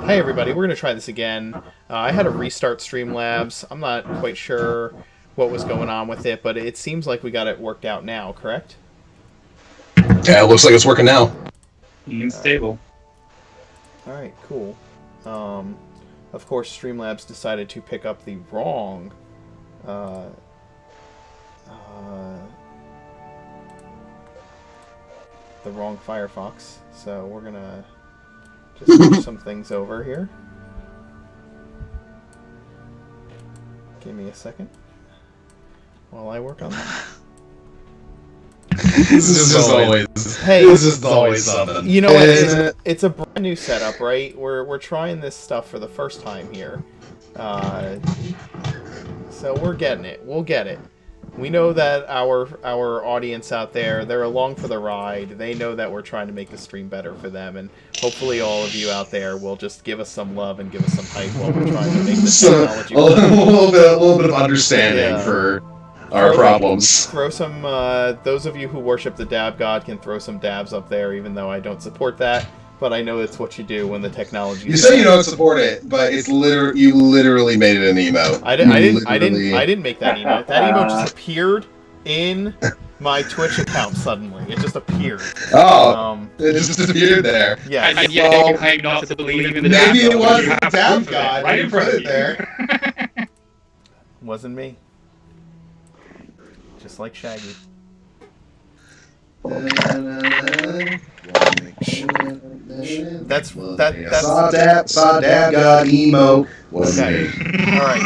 Hi everybody, we're going to try this again. I had to restart Streamlabs. I'm not quite sure what was going on with it, but it seems like we got it worked out now, correct? Yeah, it looks like it's working now. Stable. Alright, cool. Of course, Streamlabs decided to pick up the wrong... the wrong Firefox, so we're going to just switch some things over here. Give me a second while I work on that. This is always something. You know what? It's a brand new setup, right? We're trying this stuff for the first time here, so we're getting it. We'll get it. We know that our audience out there, they're along for the ride. They know that we're trying to make the stream better for them, and hopefully all of you out there will just give us some love and give us some hype while we're trying to make the technology better. A little bit of understanding for our problems. Throw some, those of you who worship the dab god can throw some dabs up there, even though I don't support that. But I know it's what you do when the technology. You say you don't support it, but it's you literally made it an emote. I didn't make that emote. That emote just appeared in my Twitch account suddenly. It just appeared. Oh, it just appeared there. Yeah. You claim not to believe in the maybe dab it was the god. dab god. Right in front of you. There. Wasn't me. Just like Shaggy. That's saw dab god emo. Okay. All right.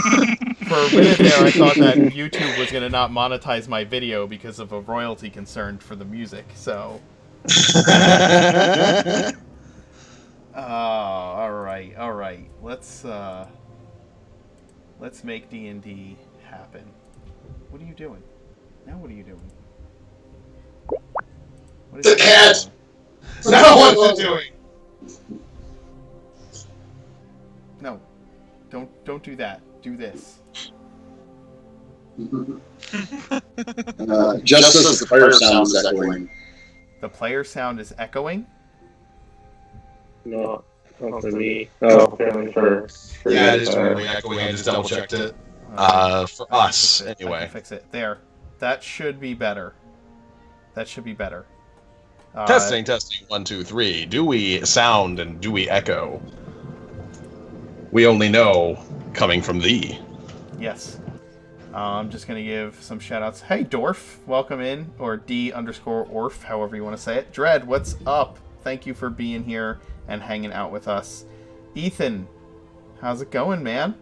For a minute there, I thought that YouTube was gonna not monetize my video because of a royalty concern for the music. So. All right. Let's make D&D happen. What are you doing? Now what are you doing? What is The cat! Now what's it doing? No. Don't do that. Do this. Just as the player sound is echoing. The player sound is echoing? No, not for me. Oh, for Yeah, it is really echoing. I just double checked it. For us, I anyway. can fix it. There. That should be better. Testing, 1, 2, 3. Do we sound and do we echo? We only know coming from thee. Yes. I'm just going to give some shout-outs. Hey, Dorf, welcome in. Or D_Orf, however you want to say it. Dread, what's up? Thank you for being here and hanging out with us. Ethan, how's it going, man?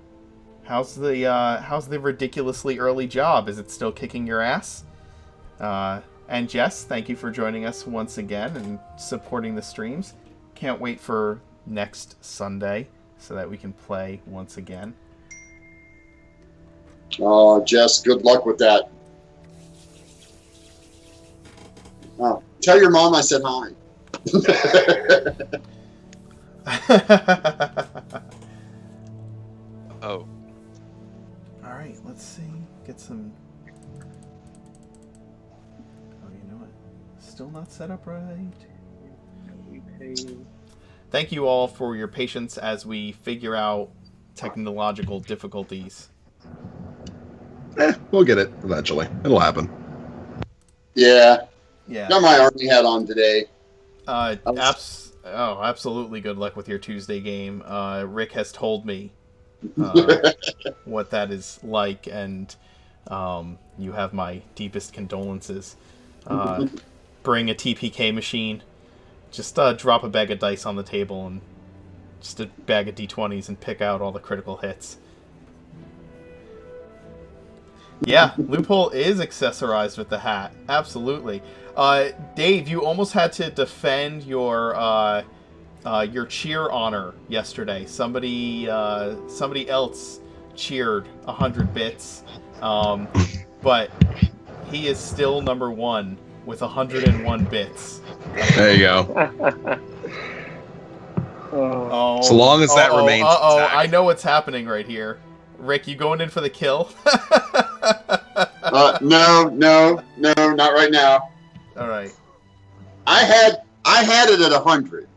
How's the ridiculously early job? Is it still kicking your ass? And Jess, thank you for joining us once again and supporting the streams. Can't wait for next Sunday so that we can play once again. Oh, Jess, good luck with that. Oh, tell your mom I said hi. Oh. All right, let's see. Get some... Oh, you know what? Still not set up right. Thank you all for your patience as we figure out technological difficulties. We'll get it eventually. It'll happen. Yeah. Yeah. Got my army hat on today. Absolutely good luck with your Tuesday game. Rick has told me what that is like, and you have my deepest condolences. Bring a TPK machine. Just drop a bag of dice on the table and just a bag of D20s and pick out all the critical hits. Yeah, Loophole is accessorized with the hat. Absolutely. Dave, you almost had to defend your cheer honor yesterday. Somebody else cheered 100 bits, but he is still number one with 101 bits. There you go. So long as that remains intact. I know what's happening right here. Rick, you going in for the kill? No, not right now. All right. I had it at 100.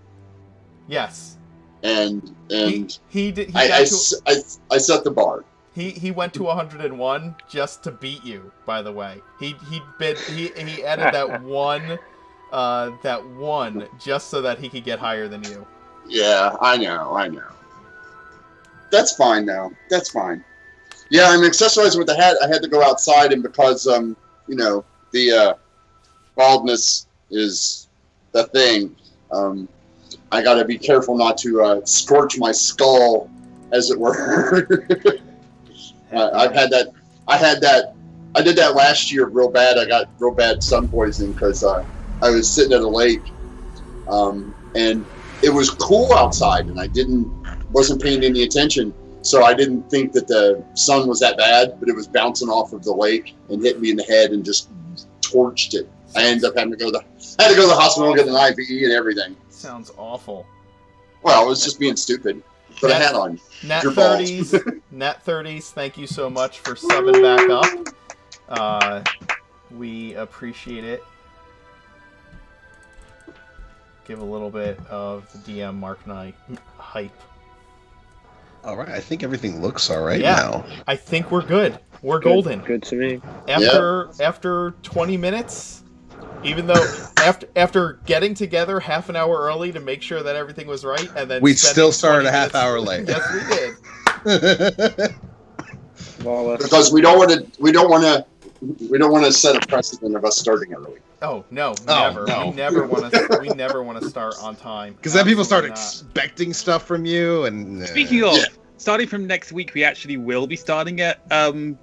Yes. and he did. He I got to, set the bar. he went to 101 just to beat you. By the way, he added that one just so that he could get higher than you. Yeah, I know. That's fine now. That's fine. Yeah, I'm accessorizing with the hat. I had to go outside, and because the baldness is the thing. I got to be careful not to scorch my skull, as it were. I did that last year real bad. I got real bad sun poisoning because I was sitting at a lake, and it was cool outside, and I wasn't paying any attention, so I didn't think that the sun was that bad, but it was bouncing off of the lake and hit me in the head and just torched it. I ended up having to go to the hospital and get an IV and everything. Sounds awful. Well, it was just being stupid. Put a hat on. Nat Your 30s, Nat 30s. Thank you so much for subbing back up. We appreciate it. Give a little bit of the DM Mark Knight hype. All right, I think everything looks all right Yeah. now. I think we're good. We're golden. Good to me. After 20 minutes, even though after getting together half an hour early to make sure that everything was right, and then We spending still started 20 a half minutes- hour late. Yes, we did. Flawless. Because we don't want to set a precedent of us starting early. Oh no, Oh, never. no. We never want to start on time. Because then people start Absolutely not. expecting stuff from you, and Speaking of, Yeah. starting from next week, we actually will be starting at 1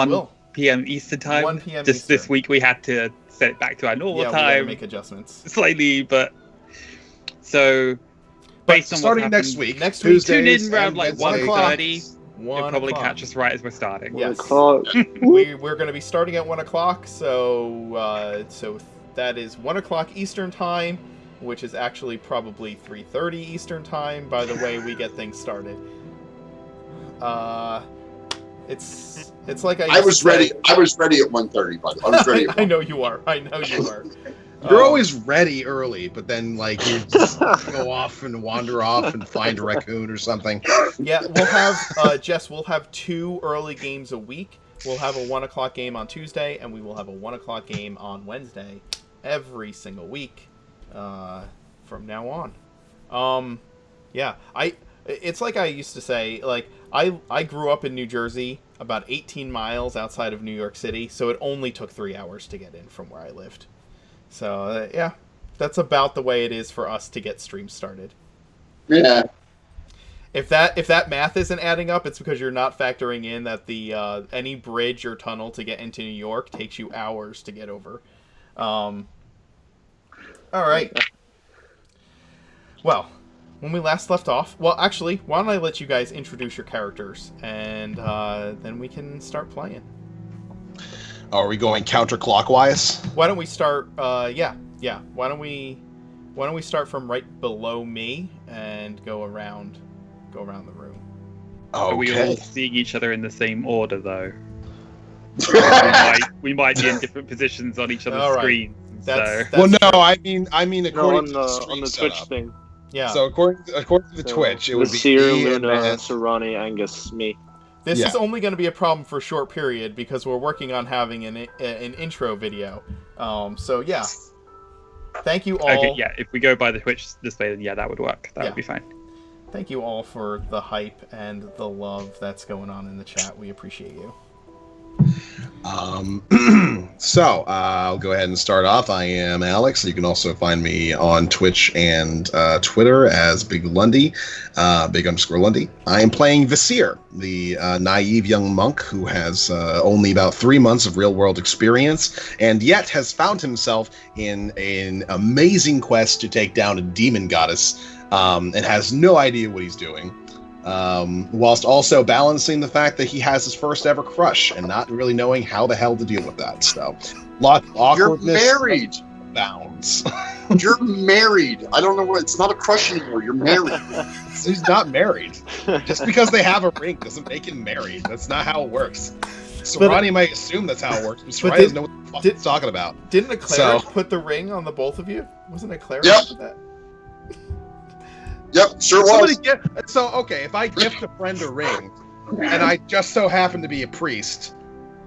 will. p.m. Eastern time. 1 p.m. Just this Eastern. week, we had to set it back to our normal Yeah, we gotta time make adjustments. slightly, but so based on starting what's next happened, week, Next week, tune Tuesdays in around and like Wednesdays. 1:30. 1 You'll probably o'clock. catch us right as we're starting. Yes. O'clock. We're going to be starting at 1 o'clock, so that is 1 o'clock Eastern time, which is actually probably 3:30 Eastern time by the way we get things started. It's like I was ready. I was ready at 1:30. By the way, I was ready. I know you are. I know you are. You're always ready early, but then like you just go off and wander off and find a raccoon or something. Yeah, we'll have Jess. We'll have 2 early games a week. We'll have a 1 o'clock game on Tuesday, and we will have a 1 o'clock game on Wednesday, every single week, from now on. Yeah, it's like I used to say. Like I grew up in New Jersey, about 18 miles outside of New York City, so it only took 3 hours to get in from where I lived. So yeah, that's about the way it is for us to get streams started. Yeah. If that math isn't adding up, it's because you're not factoring in that the any bridge or tunnel to get into New York takes you hours to get over. All right. Well, when we last left off, well, actually, why don't I let you guys introduce your characters, and then we can start playing. Are we going counterclockwise? Why don't we start? Yeah. Why don't we start from right below me and go around the room? Are we all Okay. seeing each other in the same order, though? we might be in different positions on each other's All right. screens. That's Well, no, fair. I mean No, according on to the stream on the Twitch setup. thing. Yeah. So according to the So, Twitch, it would be Seer, me and Luna, then- Serrani, Angus, me. This Yeah. is only going to be a problem for a short period because we're working on having an intro video. So yeah, thank you all. Okay, yeah. If we go by the Twitch this way, then yeah, that would work. That Yeah. would be fine. Thank you all for the hype and the love that's going on in the chat. We appreciate you. So I'll go ahead and start off. I am Alex. You can also find me on Twitch and Twitter as Big Lundy, Big_Lundy. I am playing Visir, the naive young monk who has only about 3 months of real-world experience, and yet has found himself in an amazing quest to take down a demon goddess, and has no idea what he's doing. Whilst also balancing the fact that he has his first ever crush and not really knowing how the hell to deal with that. So, lot of You're awkwardness married. bounds. You're married. I don't know what. It's not a crush anymore. You're married. He's not married. Just because they have a ring doesn't make him married. That's not how it works. Serrani might assume that's how it works, but Serrani doesn't know what the fuck he's talking about. Didn't a cleric So- put the ring on the both of you? Wasn't a cleric Yep. who did that? Yep, sure Somebody was. okay, if I gift a friend a ring, and I just so happen to be a priest,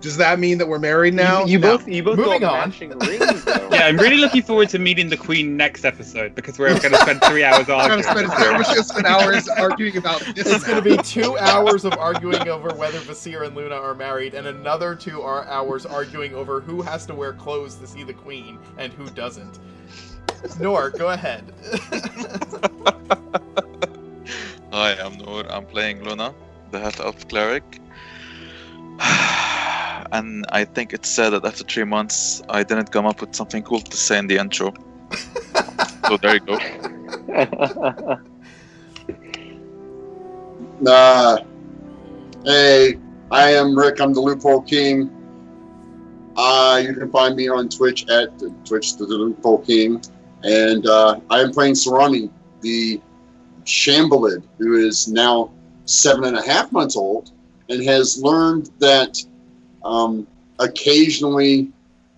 does that mean that we're married now? You No. both got Moving on. matching rings though. Yeah, I'm really looking forward to meeting the Queen next episode because we're going to spend 3 hours We're gonna arguing. spend hours arguing about this. It's going to now. be 2 hours of arguing over whether Vasir and Luna are married, and another 2 hours arguing over who has to wear clothes to see the Queen and who doesn't. Nor, go ahead. Hi, I'm Noor. I'm playing Luna, the Half Elf Cleric. And I think it's sad that after 3 months, I didn't come up with something cool to say in the intro. So there you go. Hey, I am Rick. I'm the Loophole King. You can find me on Twitch at Twitch the Loophole King, and I am playing Sarani, the Shambalid, who is now 7.5 months old and has learned that occasionally,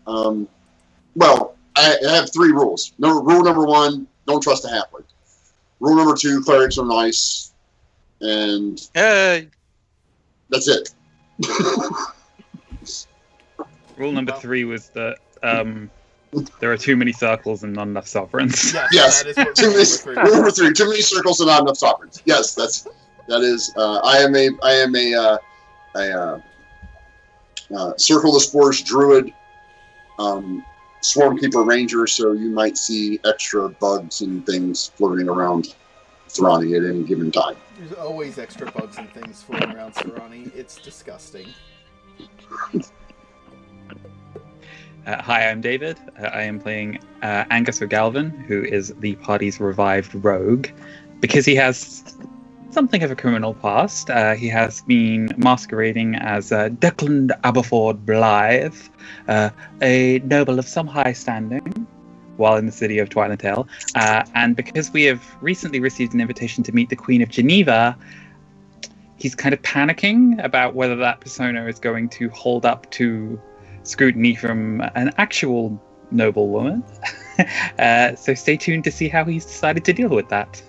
well, I have 3 rules. Rule number 1: don't trust a halfling. Rule number 2: clerics are nice, and Hey! that's it. Rule number 3 was that there are too many circles and not enough sovereigns. Yes. That is what Too rule many, number 3 rule number 3: too many circles and not enough sovereigns. Yes, that is. I am a Circle of the Spores druid, swarm keeper ranger. So you might see extra bugs and things floating around Thrani at any given time. There's always extra bugs and things floating around Sarani. It's disgusting. Hi, I'm David. I am playing Angus O'Galvin, who is the party's revived rogue. Because he has something of a criminal past, he has been masquerading as Declan Aberford Blythe, a noble of some high standing, while in the city of Twilight. And because we have recently received an invitation to meet the Queen of Geneva, he's kind of panicking about whether that persona is going to hold up to scrutiny from an actual noblewoman. So stay tuned to see how he's decided to deal with that.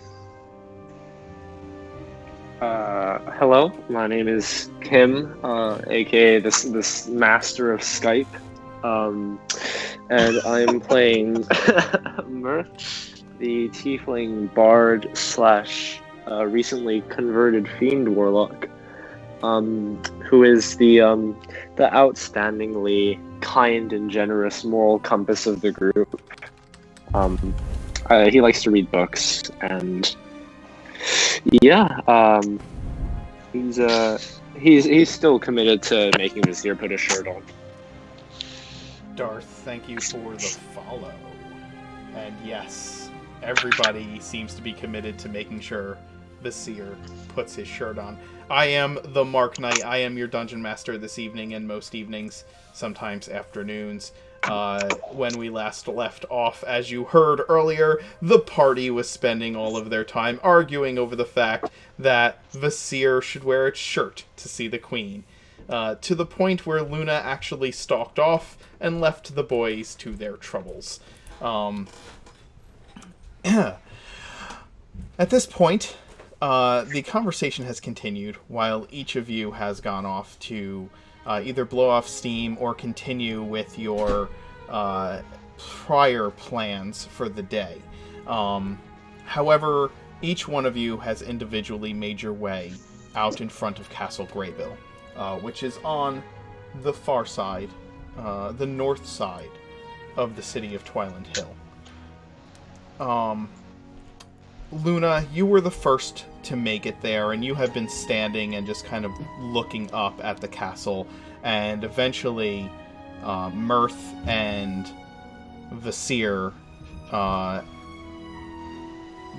Hello, my name is Kim, aka this master of Skype, and I'm playing Mirth, the tiefling bard slash recently converted fiend warlock, who is the outstandingly kind and generous moral compass of the group. He likes to read books, and yeah, he's still committed to making Vizier put a shirt on. Darth, thank you for the follow. And yes, everybody seems to be committed to making sure Vasir puts his shirt on. I am the Mark Knight. I am your dungeon master this evening and most evenings, sometimes afternoons. When we last left off, as you heard earlier, the party was spending all of their time arguing over the fact that Vasir should wear its shirt to see the Queen, to the point where Luna actually stalked off and left the boys to their troubles. At this point, the conversation has continued while each of you has gone off to either blow off steam or continue with your prior plans for the day. However, each one of you has individually made your way out in front of Castle Greybill, which is on the far side, the north side of the city of Twyland Hill. Luna, you were the first to make it there, and you have been standing and just kind of looking up at the castle, and eventually Mirth and Vasir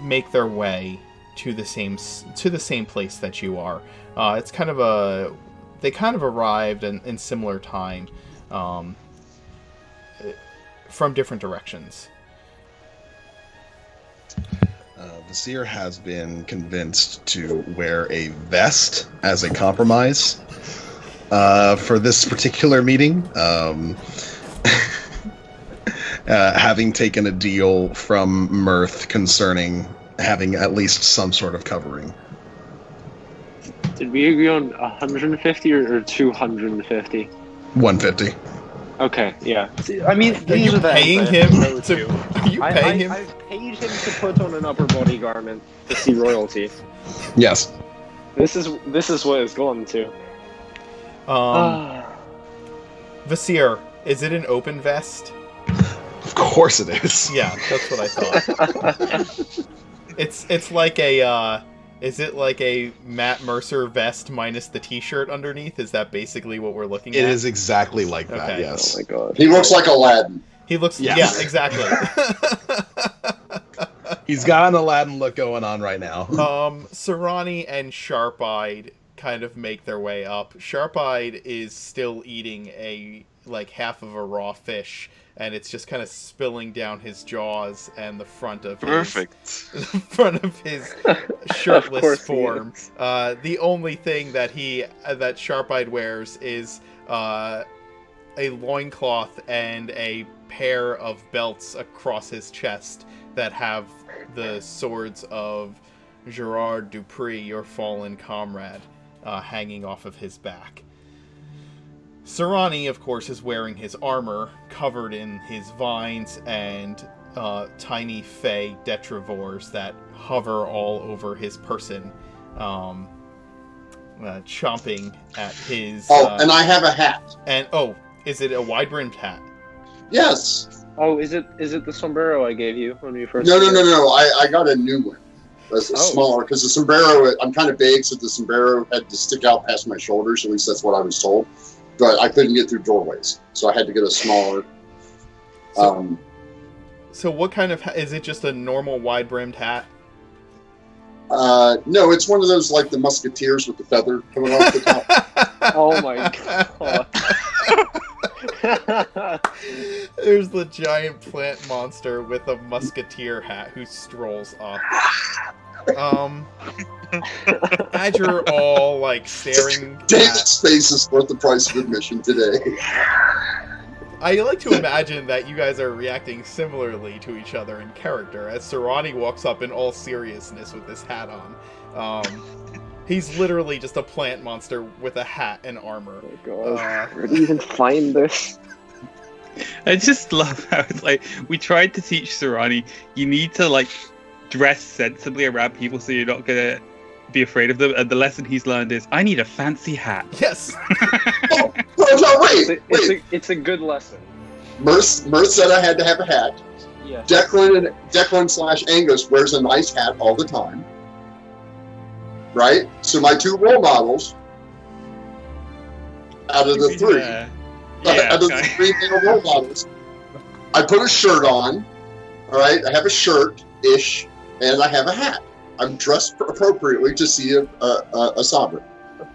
make their way to the same place that you are. It's kind of they kind of arrived in similar time from different directions. Vasir has been convinced to wear a vest as a compromise for this particular meeting. Having taken a deal from Mirth concerning having at least some sort of covering. Did we agree on 150 or 250? 150. Okay, yeah. See, I mean, Are these you are the paying ends I have him to go to? to. Are you paying him? I've paid him to put on an upper body garment to see royalty. Yes. This is what it's gone to. Vasir, is it an open vest? Of course it is. Yeah, that's what I thought. It's like a is it like a Matt Mercer vest minus the t-shirt underneath? Is that basically what we're looking at? It is exactly like that, Okay. yes. Oh my god. He looks like Aladdin. He looks Yes. yeah, exactly. He's got an Aladdin look going on right now. Sarani and Sharp-Eyed kind of make their way up. Sharp-Eyed is still eating half of a raw fish, and it's just kind of spilling down his jaws and the front of Perfect. the front of his shirtless course he form. is. The only thing that Sharp-Eyed wears is a loincloth and a pair of belts across his chest that have the swords of Gerard Dupree, your fallen comrade, hanging off of his back. Sarani, of course, is wearing his armor, covered in his vines and tiny fey detrivores that hover all over his person, chomping at his... and I have a hat. Is it a wide-brimmed hat? Yes. Oh, is it the sombrero I gave you when we first? No. I got a new one. That's smaller because the sombrero. I'm kind of big, so the sombrero had to stick out past my shoulders. At least that's what I was told. But I couldn't get through doorways, so I had to get a smaller. So what kind of is it? Just a normal wide-brimmed hat? No, it's one of those like the musketeers with the feather coming off the top. Oh my god. There's the giant plant monster with a musketeer hat who strolls up. As you're all staring. David's face is worth the price of admission today. I like to imagine that you guys are reacting similarly to each other in character as Sarani walks up in all seriousness with this hat on. He's literally just a plant monster with a hat and armor. Oh god. Where do you even find this? I just love how it's we tried to teach Sarani, you need to dress sensibly around people so you're not gonna be afraid of them, and the lesson he's learned is I need a fancy hat. Yes. No, wait. It's a good lesson. Merce said I had to have a hat. Yes. Declan / Angus wears a nice hat all the time. Right? So my two role models out of the three. Out of the three male role models, I put a shirt on. All right, I have a shirt-ish, and I have a hat. I'm dressed appropriately to see a sovereign.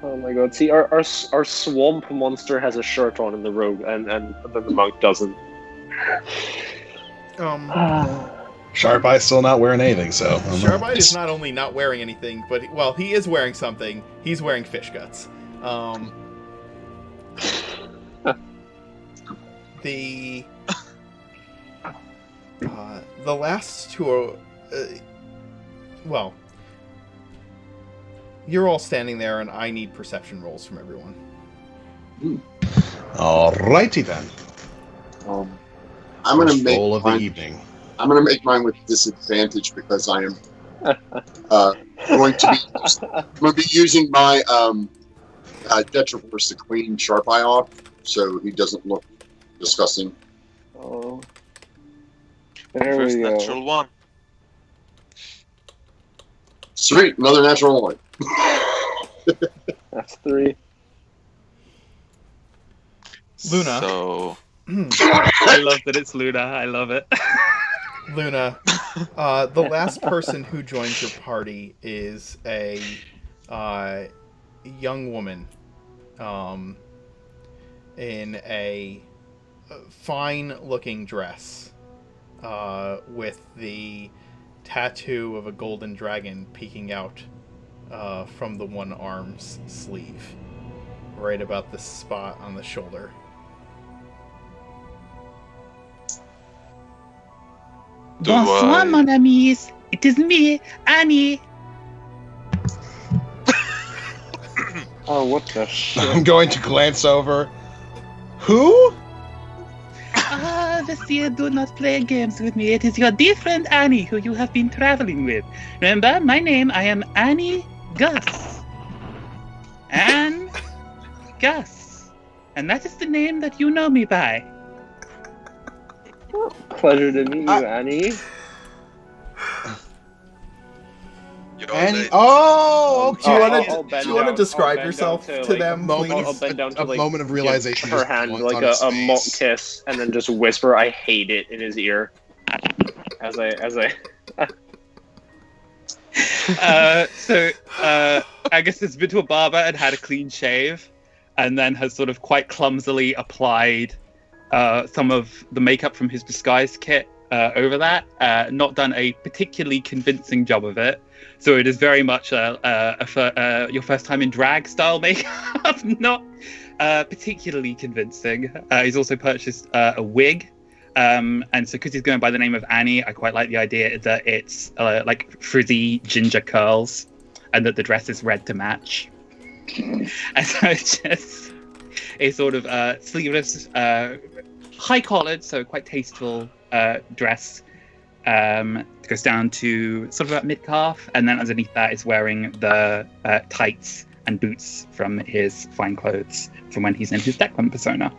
Oh my god! See, our swamp monster has a shirt on in the rogue, and then the monk doesn't. Sharp-Eye's still not wearing anything, so... Sharp-Eye is not only not wearing anything, but, he is wearing something. He's wearing fish guts. The last two are... you're all standing there, and I need perception rolls from everyone. Alrighty then. I'm going to First make roll of the mine, evening. I'm going to make mine with disadvantage because I am going to be using my Detrivorce to clean Sharp-Eye off, so he doesn't look disgusting. Oh, there First we go. natural one. Sweet, another natural one. That's 3. Luna. So I love that it's Luna. I love it. Luna, the last person who joins your party is a young woman in a fine-looking dress with the tattoo of a golden dragon peeking out from the one arm's sleeve, right about the spot on the shoulder. Bonsoir, mon amis. It is me, Annie. Oh, what the shit? I'm going to glance over. Who? Vasir, do not play games with me. It is your dear friend Annie, who you have been traveling with. Remember, my name, I am Annie Gus. Anne Gus. And that is the name that you know me by. Pleasure to meet you, Annie. You're Annie? late. Oh, okay. Do you want I'll to bend describe down yourself to, to like, them, moment please? I'll bend down to, a like, moment of give realization. her just hand dawns like on his a mock face. kiss, and then just whisper "I hate it" in his ear. As I. Angus has been to a barber and had a clean shave, and then has sort of quite clumsily applied some of the makeup from his disguise kit over that. Not done a particularly convincing job of it. So it is very much your first time in drag style makeup, not particularly convincing. He's also purchased a wig. And so because he's going by the name of Annie, I quite like the idea that it's like frizzy ginger curls and that the dress is red to match. And so it's just a sort of sleeveless, high-collared, so quite tasteful dress. It goes down to sort of about mid-calf, and then underneath that is wearing the tights and boots from his fine clothes from when he's in his Declan persona.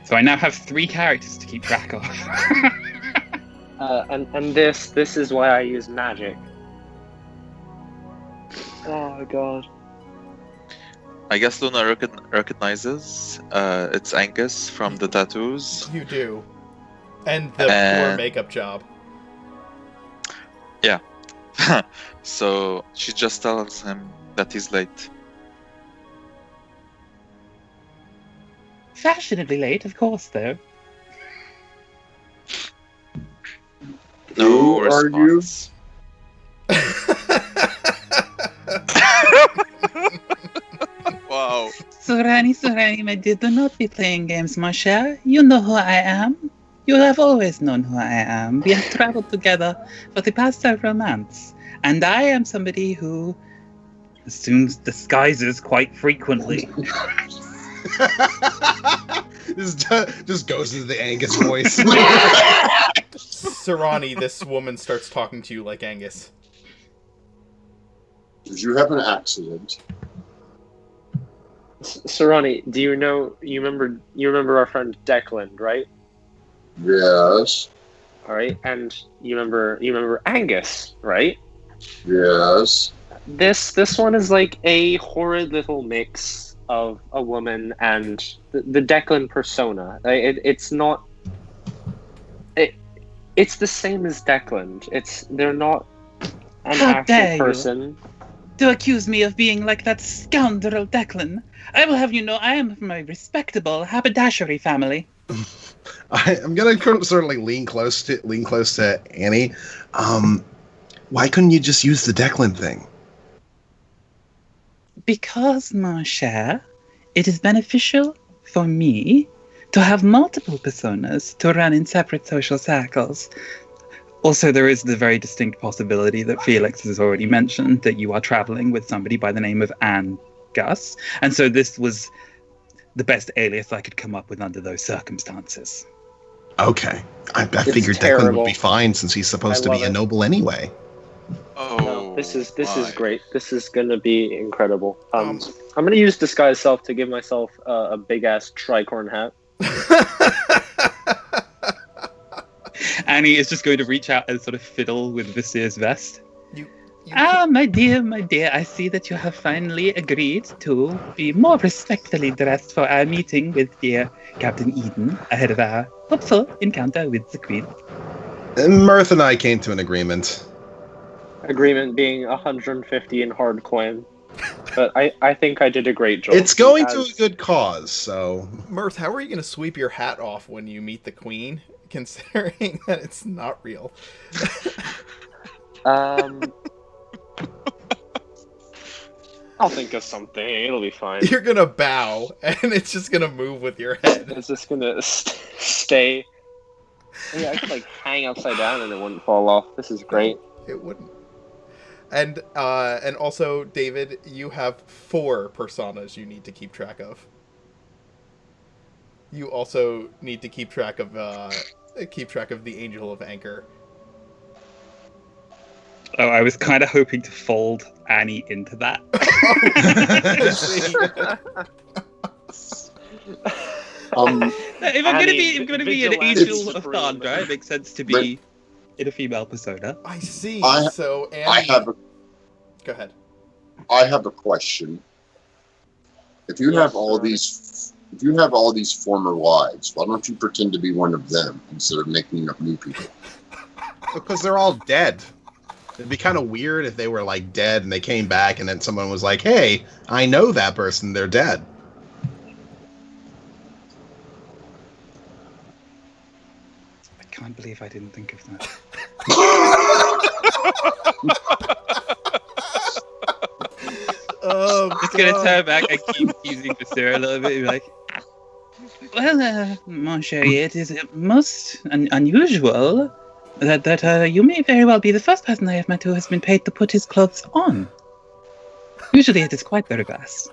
So I now have 3 characters to keep track of. And this is why I use magic. Oh god. I guess Luna recognizes it's Angus from the tattoos. You do. And the poor makeup job. Yeah. So she just tells him that he's late. Fashionably late, of course, though. No Who are you? response. Wow. Sorani, my dear, do not be playing games, my cher. You know who I am. You have always known who I am. We have traveled together for the past several months. And I am somebody who assumes disguises quite frequently. Just goes into the Angus voice. Sarani, this woman starts talking to you like Angus. Did you have an accident? Sarani, do you remember our friend Declan, right? Yes. All right, and you remember Angus, right? Yes. This one is like a horrid little mix of a woman and the Declan persona. It's not. It's the same as Declan. They're not an How dare actual you. person. To accuse me of being like that scoundrel Declan. I will have you know I am from a respectable haberdashery family. I'm gonna certainly lean close to Annie. Why couldn't you just use the Declan thing? Because, mon cher, it is beneficial for me to have multiple personas to run in separate social circles. Also, there is the very distinct possibility that Felix has already mentioned that you are traveling with somebody by the name of Anne Gus, and so this was the best alias I could come up with under those circumstances. Okay. I figured Declan terrible. would be fine since he's supposed to love be a it. noble anyway. Oh. No, this is my. great. This is gonna be incredible. I'm gonna use disguise self to give myself a big ass tricorn hat. Annie is just going to reach out and sort of fiddle with Visir's vest. You My dear, I see that you have finally agreed to be more respectfully dressed for our meeting with dear Captain Eden ahead of our hopeful encounter with the Queen. And Mirth and I came to an agreement. Agreement being 150 in hard coin. But I think I did a great job. It's going to a good cause, so... Mirth, how are you going to sweep your hat off when you meet the Queen, considering that it's not real? I'll think of something. It'll be fine. You're going to bow, and it's just going to move with your head. It's just gonna stay. Yeah, I could like hang upside down and it wouldn't fall off. This is great. No, it wouldn't. And also, David, you have 4 personas you need to keep track of. You also need to keep track of the Angel of Anchor. Oh, I was kind of hoping to fold Annie into that. If I'm Annie, going to be an vigilante Angel of supreme. Thunder, it makes sense to be in a female persona. I see. I- So Annie, I have a go ahead. I have a question. If you have all these former wives, why don't you pretend to be one of them instead of making up new people? Because they're all dead. It'd be kind of weird if they were like dead and they came back and then someone was like, "Hey, I know that person. They're dead." I can't believe I didn't think of that. Oh, Just going to God. turn back and keep using the syrup a little bit and be like, well, mon chéri, it is most unusual that you may very well be the first person I have met who has been paid to put his clothes on. Usually it is quite the reverse.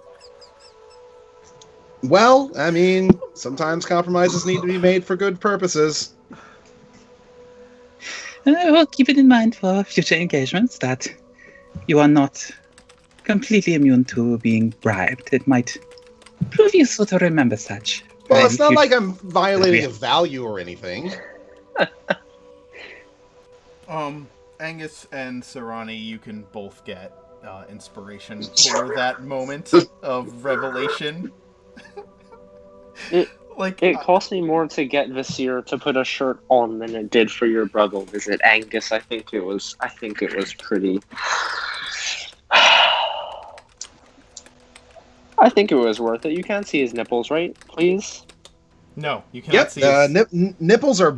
Well, I mean, sometimes compromises need to be made for good purposes. Well, keep it in mind for future engagements that you are not completely immune to being bribed. It might prove useful to remember such. Well, it's not Future- like I'm violating a value or anything. Angus and Sarani, you can both get inspiration for that moment of revelation. It Like, cost me more to get Visir to put a shirt on than it did for your brother visit Angus. I think it was pretty. I think it was worth it. You can't see his nipples, right? Please. no, you cannot see. His... Nipples are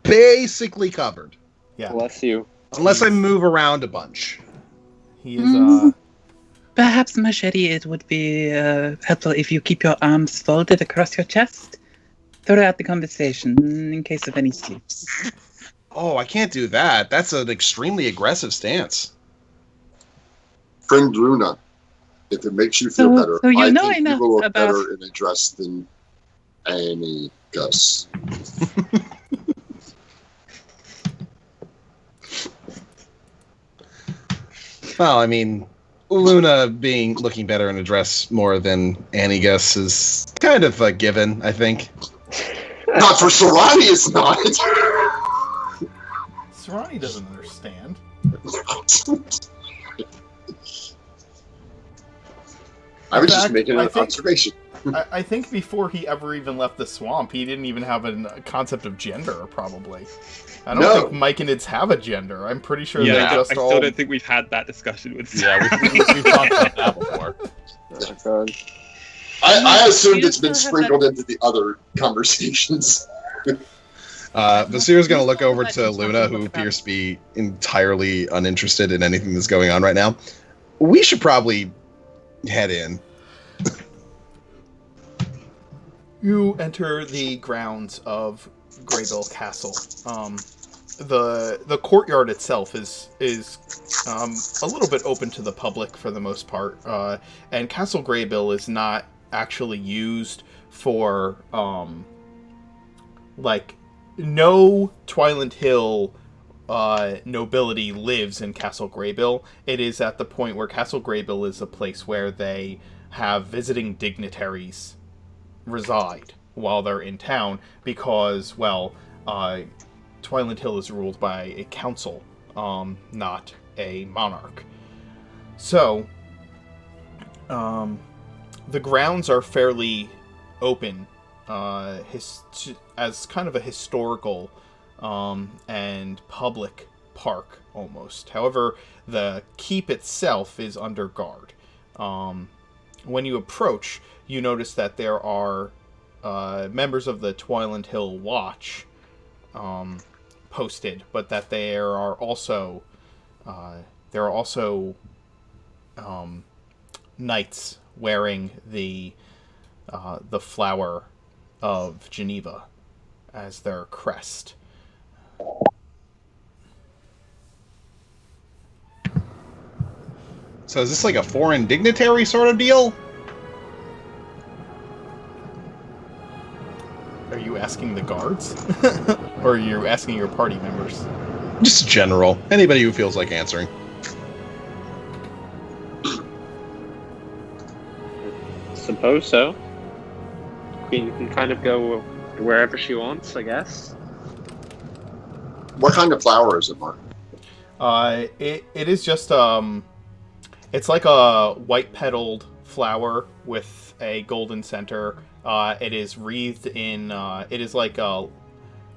basically covered. Yeah, Bless you. Unless I move around a bunch. he is. Perhaps, Machete, it would be helpful if you keep your arms folded across your chest throughout the conversation in case of any slips. Oh, I can't do that. That's an extremely aggressive stance. Friend Luna, if it makes you feel better, so you know think enough you will look about- better in a dress than Annie Gus. Well, I mean, Luna looking better in a dress more than Annie Gus is kind of a given, I think. Not for Sarani, it's not. Sarani doesn't understand. I was just fact, making I an think- observation. I think before he ever even left the swamp, he didn't even have a concept of gender, probably. I don't No. think Myconids have a gender. I'm pretty sure Yeah, they're I just still all... don't think we've had that discussion with Yeah, we've talked about that before. Oh, God. I assumed You it's been still have sprinkled into the other conversations. Vasir's going to look over to Luna, who appears to be entirely uninterested in anything that's going on right now. We should probably head in. You enter the grounds of Greybill Castle. The courtyard itself is a little bit open to the public for the most part, and Castle Greybill is not actually used for no Twiland Hill nobility lives in Castle Greybill. It is at the point where Castle Greybill is a place where they have visiting dignitaries reside while they're in town because, well, Twiland Hill is ruled by a council, not a monarch. So, the grounds are fairly open as kind of a historical and public park, almost. However, the keep itself is under guard. When you approach, you notice that there are members of the Twiland Hill Watch posted, but that there are also knights wearing the flower of Geneva as their crest. So is this like a foreign dignitary sort of deal? Are you asking the guards? Or are you asking your party members? Just general. Anybody who feels like answering. Suppose so. Queen can kind of go wherever she wants, I guess. What kind of flower is it, Mark? It is just it's like a white petaled flower with a golden center. It is wreathed in. It is like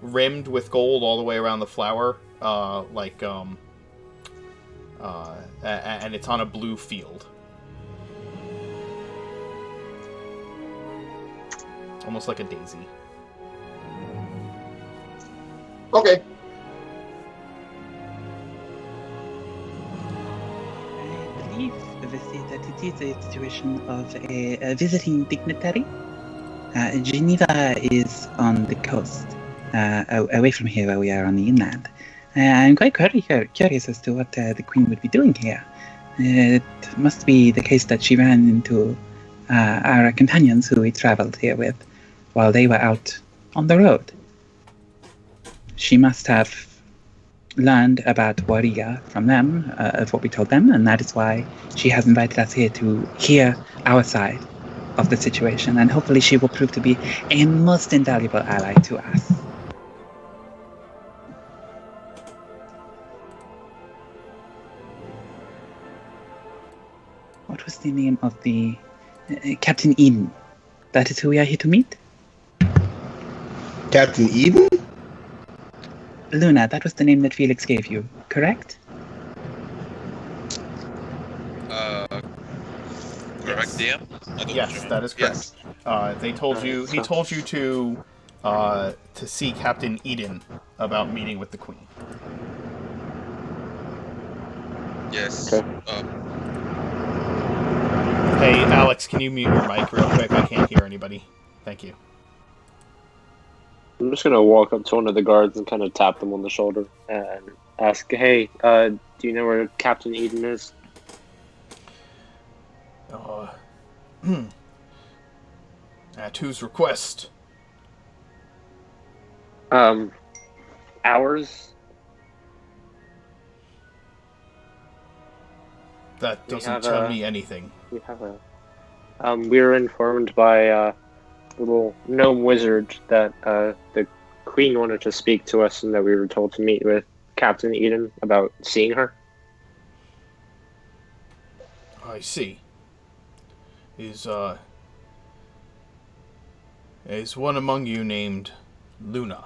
rimmed with gold all the way around the flower. And it's on a blue field. Almost like a daisy. Okay. I believe that it is a situation of a visiting dignitary. Geneva is on the coast, away from here where we are on the inland. I'm quite curious as to what the Queen would be doing here. It must be the case that she ran into our companions who we traveled here with while they were out on the road. She must have learned about Wariga from them, of what we told them, and that is why she has invited us here to hear our side of the situation, and hopefully she will prove to be a most invaluable ally to us. What was the name of the Captain Eden? That is who we are here to meet? Captain Eden? Luna, that was the name that Felix gave you, correct? Correct, DM? I don't Yes, remember. that is correct. Yes. They told you. He told you to see Captain Eden about meeting with the Queen. Yes. Okay. Hey, Alex, can you mute your mic real quick? I can't hear anybody. Thank you. I'm just gonna walk up to one of the guards and kind of tap them on the shoulder and ask, "Hey, do you know where Captain Eden is?" At whose request? Ours. That We doesn't have tell a- me anything. We have a. We were informed by a little gnome wizard that the Queen wanted to speak to us, and that we were told to meet with Captain Eden about seeing her. I see. Is one among you named Luna?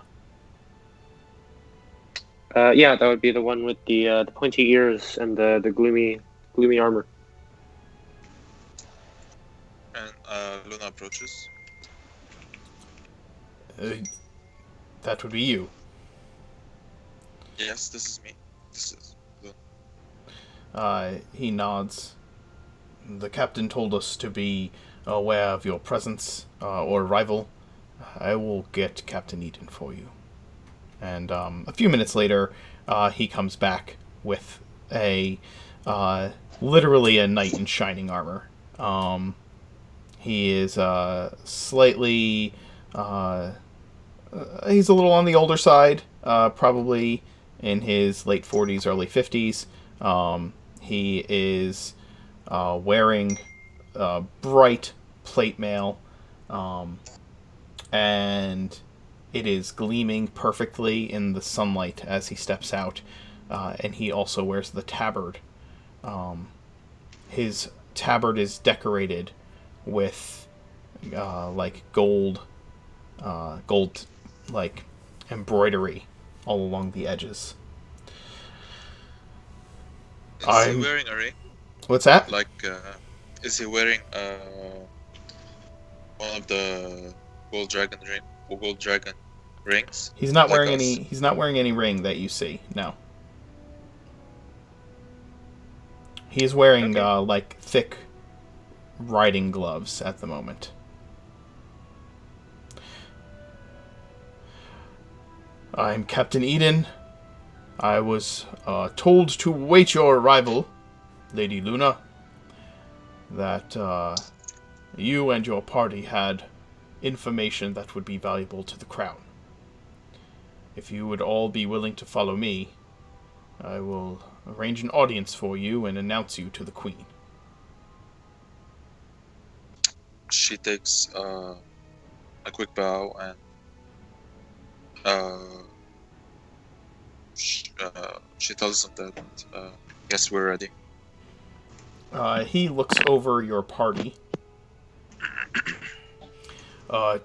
Yeah, that would be the one with the pointy ears and the gloomy armor. And Luna approaches. That would be you. Yes, this is me. This is He nods. The captain told us to be aware of your presence or arrival. I will get Captain Eden for you. And a few minutes later, he comes back with literally a knight in shining armor. He is slightly, he's a little on the older side, probably in his late 40s, early 50s. He is wearing bright plate mail, and it is gleaming perfectly in the sunlight as he steps out, and he also wears the tabard. His tabard is decorated with like gold like embroidery all along the edges. Is he wearing a ring? What's that? Like, is he wearing one of the gold dragon rings? He's not like wearing us? any. He's not wearing any ring that you see. No. He is wearing like thick riding gloves at the moment. I'm Captain Eden. I was told to wait your arrival, Lady Luna, that you and your party had information that would be valuable to the crown. If you would all be willing to follow me, I will arrange an audience for you and announce you to the Queen. She takes a quick bow and she tells them that yes, we're ready. He looks over your party. Are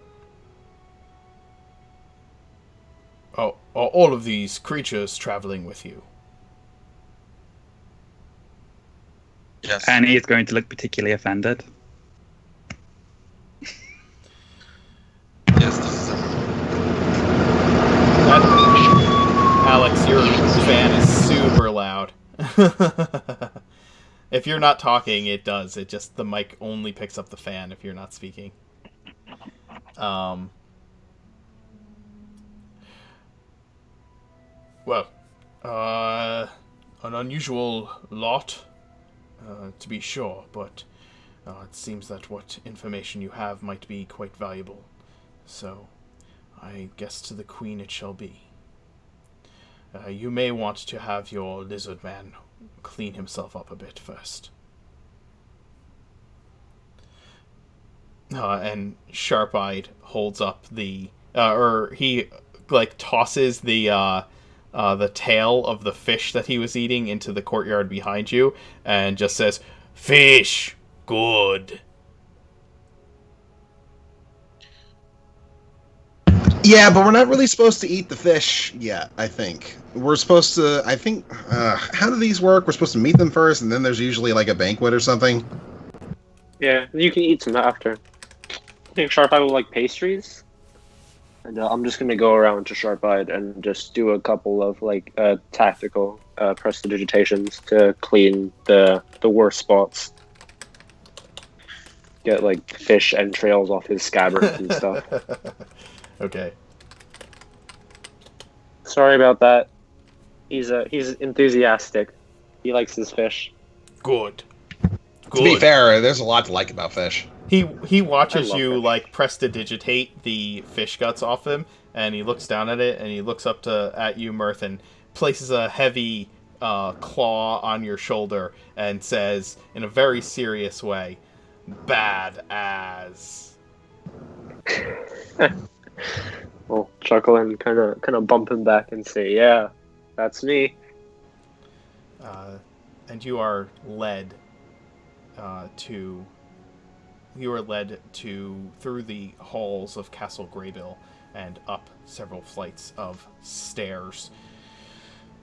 all of these creatures traveling with you? Yes. And he's going to look particularly offended. Yes, this is it. Alex, your fan is super loud. If you're not talking, it does. It just, the mic only picks up the fan if you're not speaking. Well, an unusual lot, to be sure, but it seems that what information you have might be quite valuable. So, I guess to the Queen it shall be. You may want to have your lizard man clean himself up a bit first. And Sharp-Eyed holds up the, or he like tosses the tail of the fish that he was eating into the courtyard behind you, and just says, "Fish, good." Yeah, but we're not really supposed to eat the fish yet, I think. We're supposed to, how do these work? We're supposed to meet them first, and then there's usually like a banquet or something. Yeah, you can eat some after. I think Sharp-Eyed will like pastries. And I'm just going to go around to Sharp-Eyed and just do a couple of like tactical prestidigitations to clean the worst spots. Get like fish entrails off his scabbards and stuff. Okay. Sorry about that. He's enthusiastic. He likes his fish. Good. To be fair, there's a lot to like about fish. He watches you fish. like prestidigitate the fish guts off him, and he looks down at it, and he looks up at you, Mirth, and places a heavy claw on your shoulder and says in a very serious way, "Bad as." We'll chuckle and kind of bump him back and say, "Yeah, that's me." And you are led through the halls of Castle Greybill and up several flights of stairs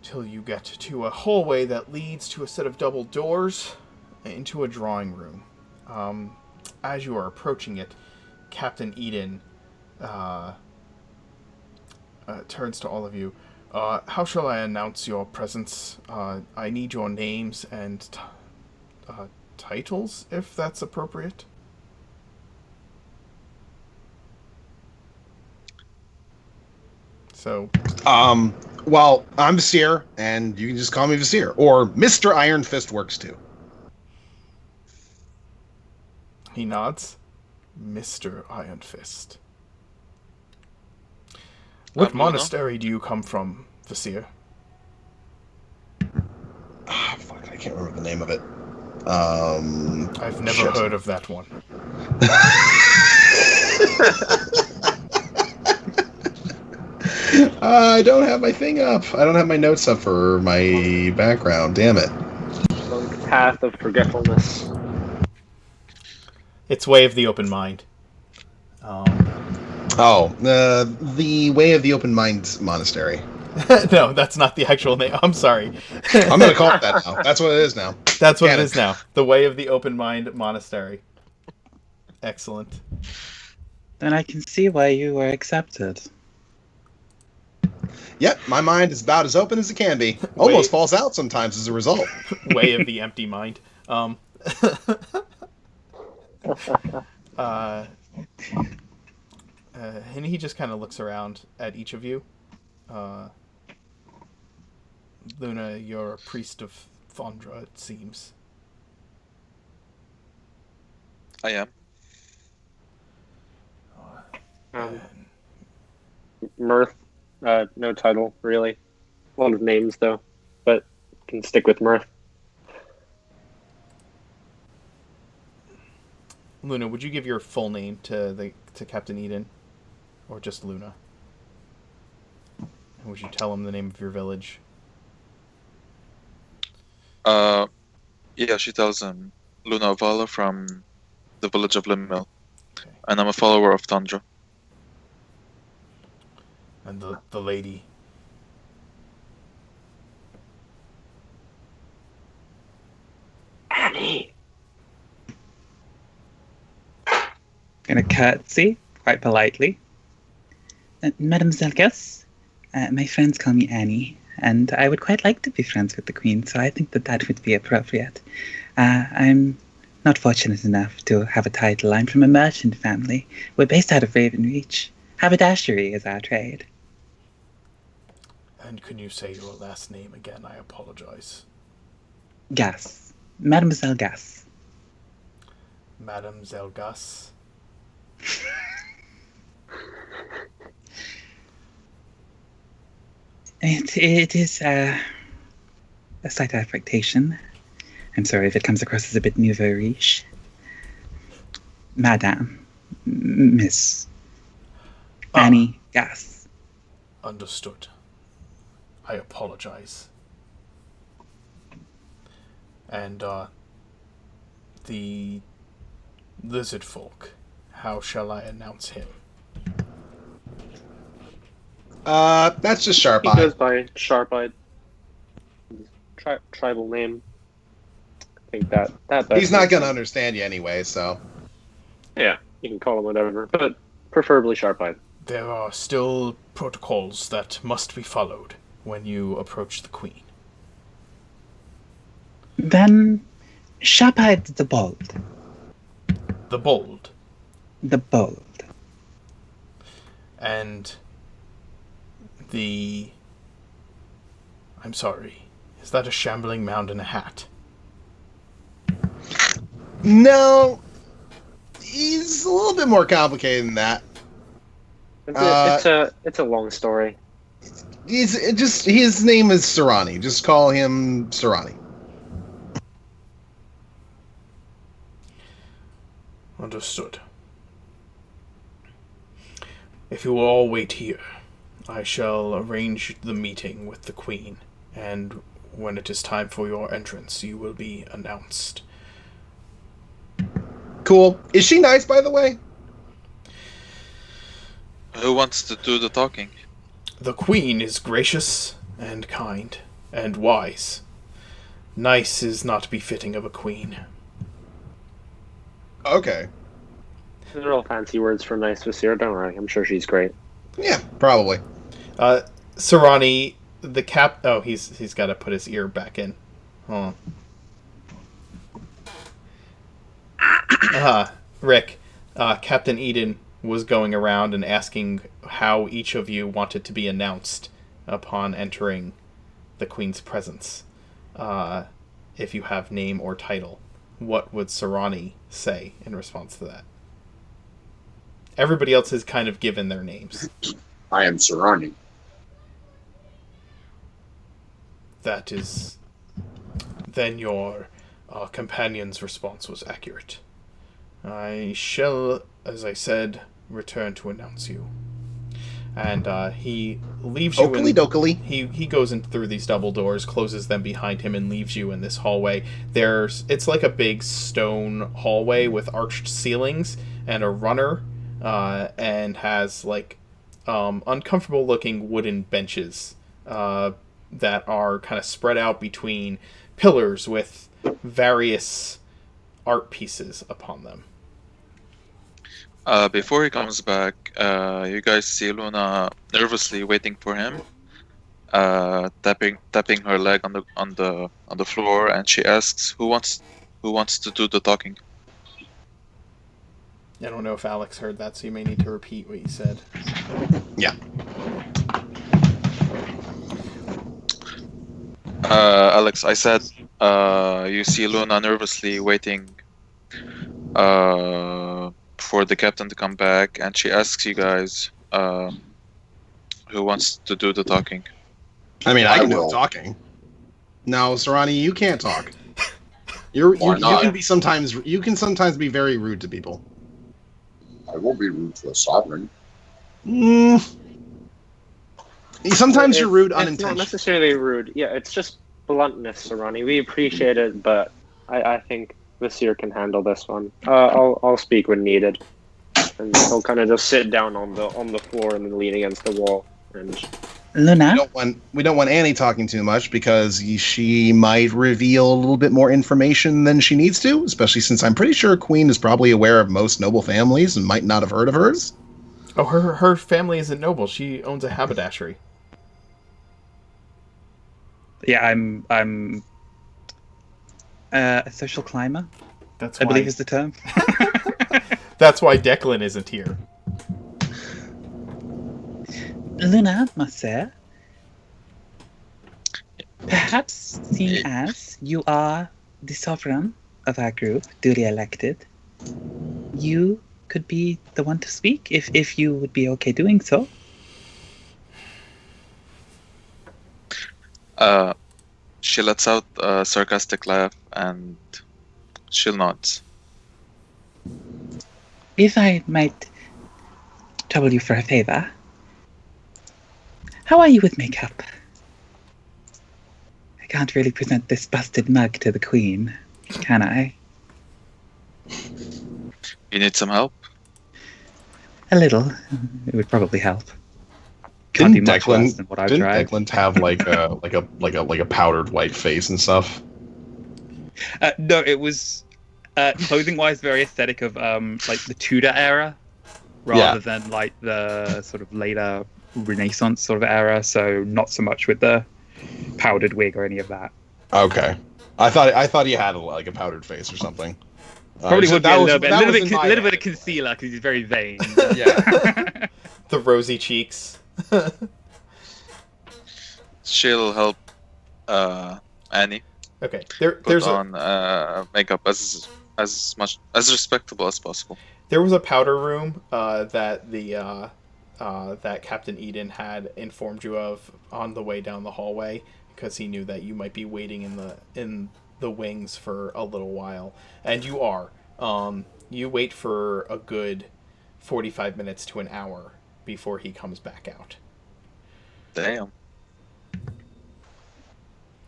till you get to a hallway that leads to a set of double doors into a drawing room. As you are approaching it, Captain Eden turns to all of you. How shall I announce your presence? I need your names and titles, if that's appropriate. So, well, I'm Vasir, and you can just call me Vasir, or Mr. Iron Fist works too. he nods. Mr. Iron Fist. What monastery do you come from, Vasir? Fuck, I can't remember the name of it. I've never heard of that one. I don't have my thing up. I don't have my notes up for my background. Damn it. On the path of forgetfulness. It's Way of the Open Mind. The Way of the Open Mind Monastery. No, that's not the actual name. I'm sorry. I'm going to call it that now. That's what it is now. That's what it is now. The Way of the Open Mind Monastery. Excellent. Then I can see why you were accepted. Yep, my mind is about as open as it can be. Almost falls out sometimes as a result. Way of the Empty Mind. And he just kind of looks around at each of you. Luna, you're a priest of Thondra, it seems. I am. Um, And Mirth, no title really. A lot of names though, but can stick with Mirth. Luna, would you give your full name to Captain Eden, or just Luna? And would you tell him the name of your village? Yeah, she tells him Luna Avala from the village of Limmel, Okay. and I'm a follower of Tundra. And the lady. Annie. Gonna curtsy quite politely. Mademoiselle Gus, my friends call me Annie, and I would quite like to be friends with the Queen, so I think that would be appropriate. I'm not fortunate enough to have a title. I'm from a merchant family. We're based out of Ravenreach. Haberdashery is our trade. And can you say your last name again? I apologize. Gus. Mademoiselle Gus. Madame Zelgas. It is a slight affectation. I'm sorry if it comes across as a bit nouveau riche. Madame. Miss. Annie Gas. Understood. I apologize. And, the lizard folk, how shall I announce him? That's just Sharp He Eye. goes by Sharp-Eyed. Tribal name. I think that best He's not makes gonna sense. understand you anyway, so. Yeah, you can call him whatever, but preferably Sharp-Eyed. There are still protocols that must be followed when you approach the Queen. Then Sharp-Eyed the Bold. The Bold. The Bold. And the... I'm sorry. Is that a shambling mound and a hat? No. He's a little bit more complicated than that. It's a long story. His name is Sarani. Just call him Sarani. Understood. If you will all wait here, I shall arrange the meeting with the Queen, and when it is time for your entrance, you will be announced. Cool. Is she nice, by the way? Who wants to do the talking? The Queen is gracious and kind and wise. Nice is not befitting of a queen. Okay. These are all fancy words for nice Vizier, don't worry. I'm sure she's great. Yeah, probably. Sarani, the cap... Oh, he's got to put his ear back in. Hold on. Rick, Captain Eden was going around and asking how each of you wanted to be announced upon entering the Queen's presence. If you have name or title, what would Sarani say in response to that? Everybody else has kind of given their names. I am Sarani. That is... Then your companion's response was accurate. I shall, as I said, return to announce you. And he leaves you Oakley dokley. He goes in through these double doors, closes them behind him, and leaves you in this hallway. It's like a big stone hallway with arched ceilings and a runner, and has like uncomfortable looking wooden benches that are kind of spread out between pillars with various art pieces upon them. Before he comes back, you guys see Luna nervously waiting for him, tapping her leg on the floor, and she asks, "Who wants to do the talking?" I don't know if Alex heard that, so you may need to repeat what you said. Yeah. Alex, I said you see Luna nervously waiting for the captain to come back, and she asks you guys who wants to do the talking. I mean, I I can do the will. talking. No, Sarani, you can't talk. Why You not? can be sometimes be very rude to people. I won't be rude to a sovereign. Sometimes you're rude It's not unintentionally. necessarily rude. Yeah, it's just bluntness, Ronnie. We appreciate it, but I think Vasir can handle this one. I'll speak when needed, and he'll kind of just sit down on the floor and then lean against the wall. And Luna, We don't want Annie talking too much because she might reveal a little bit more information than she needs to, especially since I'm pretty sure Queen is probably aware of most noble families and might not have heard of hers. Oh, her family isn't noble. She owns a haberdashery. yeah, I'm a social climber, That's I why. believe is the term. That's why Declan isn't here. Luna, ma sœur, perhaps seeing as you are the sovereign of our group, duly elected, you could be the one to speak if you would be okay doing so. She lets out a sarcastic laugh and she'll nod. If I might trouble you for a favor, how are you with makeup? I can't really present this busted mug to the Queen, can I? You need some help? A little. It would probably help. Can't do Didn't much less than what I've tried. Declan have like a powdered white face and stuff? No, it was clothing-wise very aesthetic of like the Tudor era, rather than like the sort of later Renaissance sort of era. So not so much with the powdered wig or any of that. Okay, I thought he had like a powdered face or something. Probably would be a little bit of of concealer because he's very vain. Yeah. The rosy cheeks. She'll help Annie Okay, put there's on makeup as much as respectable as possible. there was a powder room that that Captain Eden had informed you of on the way down the hallway because he knew that you might be waiting in the wings for a little while, and you are. You wait for a good 45 minutes to an hour before he comes back out. Damn.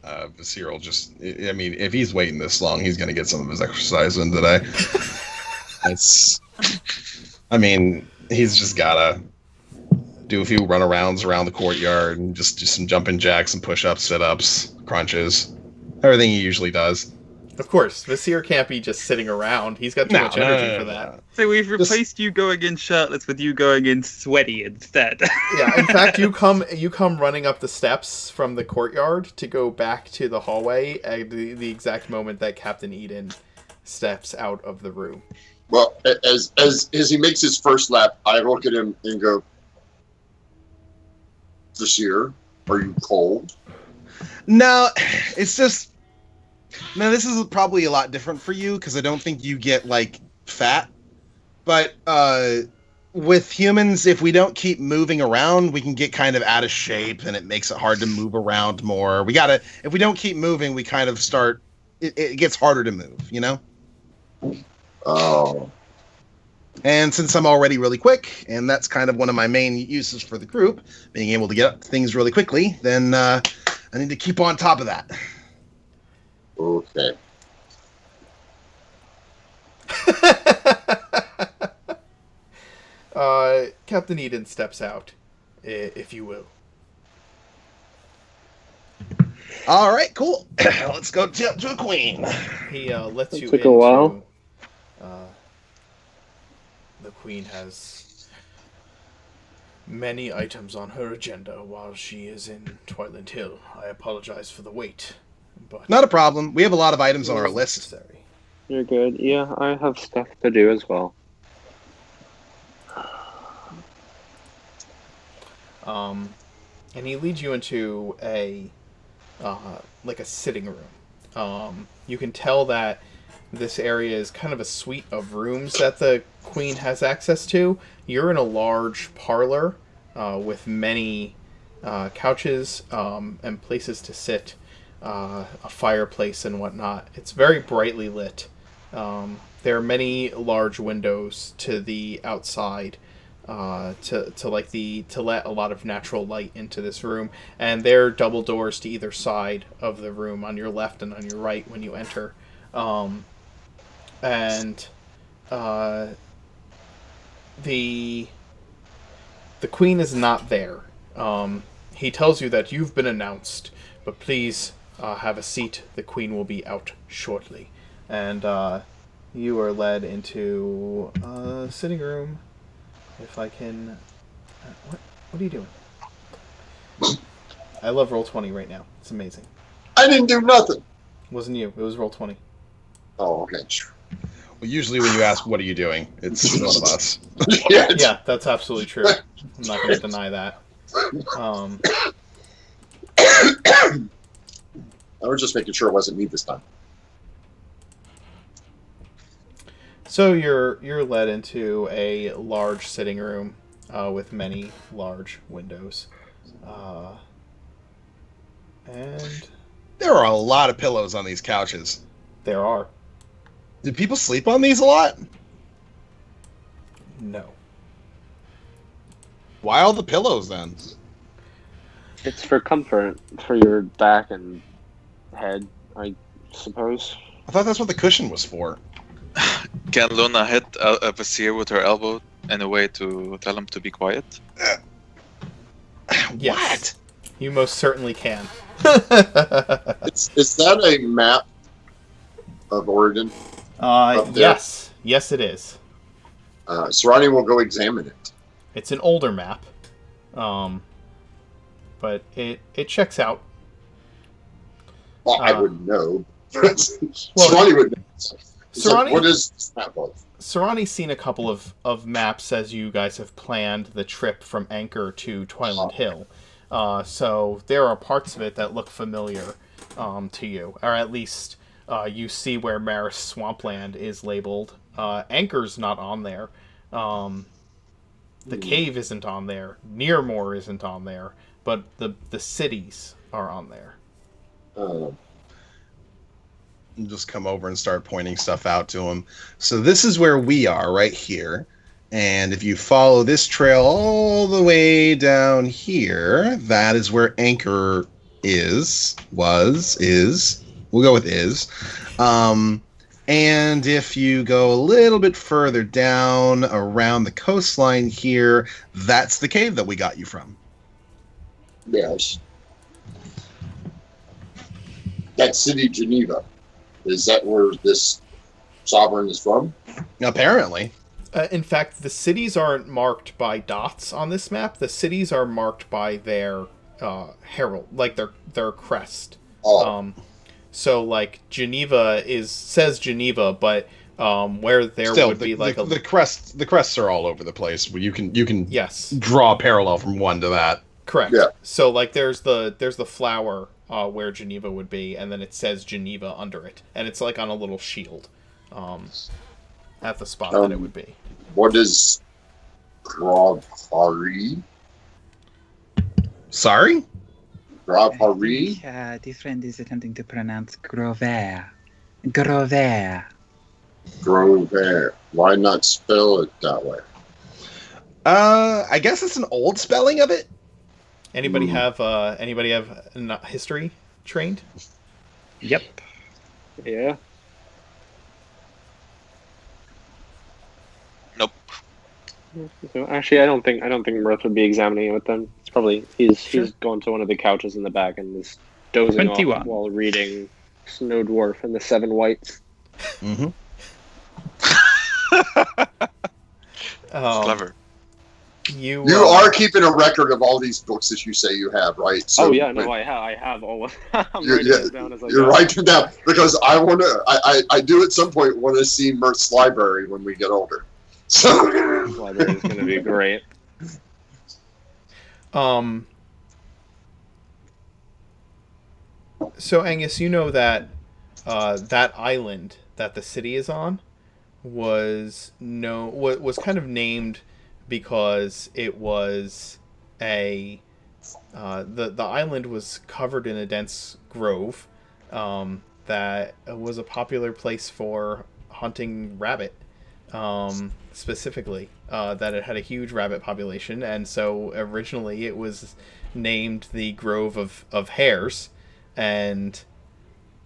Vasir will just. I mean, if he's waiting this long, he's gonna get some of his exercise in today. I mean, he's just gotta do a few runarounds around the courtyard and just do some jumping jacks and push-ups, sit-ups, crunches, everything he usually does. Of course, Vasir can't be just sitting around. He's got too much energy for that. So we've replaced you going in shirtless with you going in sweaty instead. Yeah, in fact, you come running up the steps from the courtyard to go back to the hallway at the exact moment that Captain Eden steps out of the room. Well, as he makes his first lap, I look at him and go, Vasir, are you cold? No, it's just. Now, this is probably a lot different for you because I don't think you get like fat. But with humans, if we don't keep moving around, we can get kind of out of shape, and it makes it hard to move around more. If we don't keep moving, we kind of start. It gets harder to move, you know. Oh. And since I'm already really quick, and that's kind of one of my main uses for the group, being able to get up things really quickly, then I need to keep on top of that. Okay. Captain Eden steps out, if you will. All right, cool. Let's go to a queen. He lets you took into. a while. The queen has many items on her agenda while she is in Twilight Hill. I apologize for the wait, but Not a problem. We have a lot of items on our list. necessary. You're good. Yeah, I have stuff to do as well. And he leads you into a like a sitting room. You can tell that this area is kind of a suite of rooms that the queen has access to. You're in a large parlor with many couches and places to sit, a fireplace and whatnot. It's very brightly lit. There are many large windows to the outside to let a lot of natural light into this room, and there are double doors to either side of the room on your left and on your right when you enter. And the queen is not there. He tells you that you've been announced, but please have a seat. The queen will be out shortly. And you are led into a sitting room. If I can... What are you doing? I love Roll20 right now. It's amazing. I didn't do nothing. It wasn't you. It was Roll20. Oh, okay. Well, usually when you ask, what are you doing? It's one of us. Yeah, that's absolutely true. I'm not going to deny that. I was just making sure it wasn't me this time. So you're led into a large sitting room with many large windows. And There are a lot of pillows on these couches. there are. Do people sleep on these a lot? No. Why all the pillows then? It's for comfort for your back and head, I suppose. I thought that's what the cushion was for. Can Luna hit a Vasir with her elbow in a way to tell him to be quiet? Yes. You most certainly can. Is that a map of Oregon? Yes. Yes, it is. Serrani will go examine it. It's an older map. But it checks out. Well, I wouldn't know. Serrani would know. Serrani, what is this map of? Serrani's seen a couple of maps as you guys have planned the trip from Anchor to Twiland Hill. So there are parts of it that look familiar to you. Or at least you see where Maris Swampland is labeled. Anchor's not on there. The cave isn't on there. Nearmore isn't on there. But the cities are on there. Just come over and start pointing stuff out to him. So this is where we are, right here. And if you follow this trail all the way down here, that is where Anchor is. We'll go with is. And if you go a little bit further down around the coastline here, that's the cave that we got you from. Yes. That city, Geneva. Is that where this sovereign is from? Apparently. In fact, the cities aren't marked by dots on this map. The cities are marked by their herald, like their crest. Oh. So like Geneva says Geneva, but where there Still, would be like the crests are all over the place. You can yes, draw a parallel from one to that. correct. Yeah. So like there's the flower where Geneva would be, and then it says Geneva under it, and it's like on a little shield at the spot that it would be. What is Gravhari? Sorry? Gravhari? The friend is attempting to pronounce Grover. Grover. Grover. Why not spell it that way? I guess it's an old spelling of it. Anybody have history trained? Yep. Yeah. Nope. So actually, I don't think Mirth would be examining it with them. It's probably he's going to one of the couches in the back and is dozing 21. off while reading Snow Dwarf and the Seven Whites. Mm-hmm. Clever. You are keeping a record of all these books that you say you have, right? So, I have all of them. I'm You're- writing it down as I You're go. writing down because I want to. I do at some point want to see Mirth's library when we get older. So Library is going to be great. So Angus, you know that that island that the city is on was kind of named because it was a the island was covered in a dense grove that was a popular place for hunting rabbit, specifically. That it had a huge rabbit population, and so originally it was named the Grove of Hares, and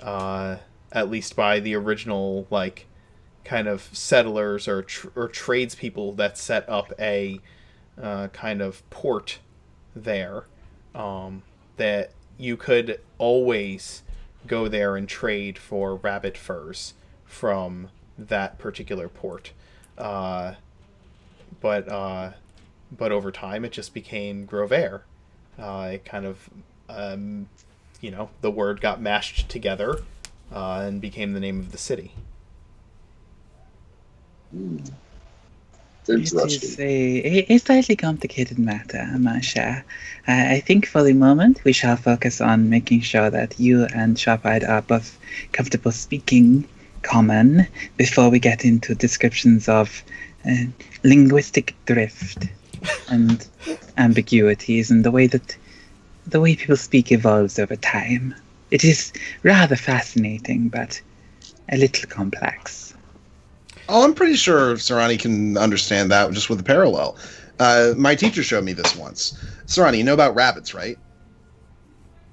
at least by the original like kind of settlers or tradespeople that set up a kind of port there, that you could always go there and trade for rabbit furs from that particular port. Uh, but over time it just became Grovair. It kind of the word got mashed together and became the name of the city. It Interesting. is a slightly complicated matter, Masha. I think for the moment we shall focus on making sure that you and Sharp-Eyed are both comfortable speaking common before we get into descriptions of linguistic drift and ambiguities and the way people speak evolves over time. It is rather fascinating, but a little complex. Oh, I'm pretty sure Sarani can understand that just with a parallel. My teacher showed me this once. Sarani, you know about rabbits, right?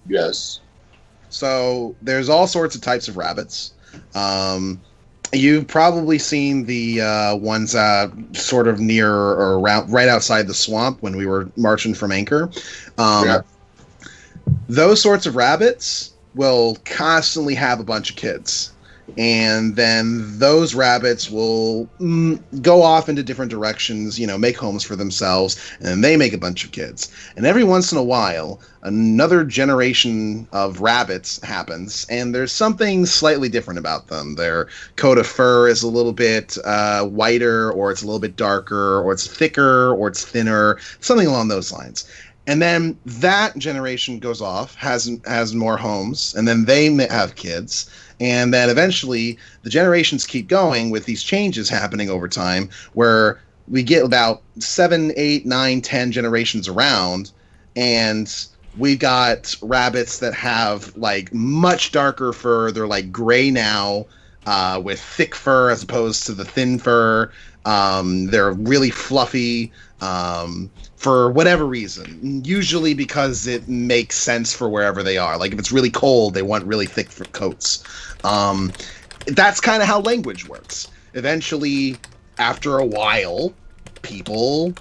Yes. So there's all sorts of types of rabbits. You've probably seen the ones sort of near or around, right outside the swamp when we were marching from Anchor. Yeah. Those sorts of rabbits will constantly have a bunch of kids. And then those rabbits will go off into different directions, make homes for themselves, and then they make a bunch of kids. And every once in a while, another generation of rabbits happens, and there's something slightly different about them. Their coat of fur is a little bit whiter, or it's a little bit darker, or it's thicker, or it's thinner, something along those lines. And then that generation goes off, has more homes, and then they have kids. And then eventually the generations keep going with these changes happening over time, where we get about 7, 8, 9, 10 generations around, and we've got rabbits that have like much darker fur. They're like gray now, with thick fur as opposed to the thin fur. They're really fluffy. For whatever reason, usually because it makes sense for wherever they are. Like if it's really cold, they want really thick coats. That's kind of how language works. Eventually, after a while, people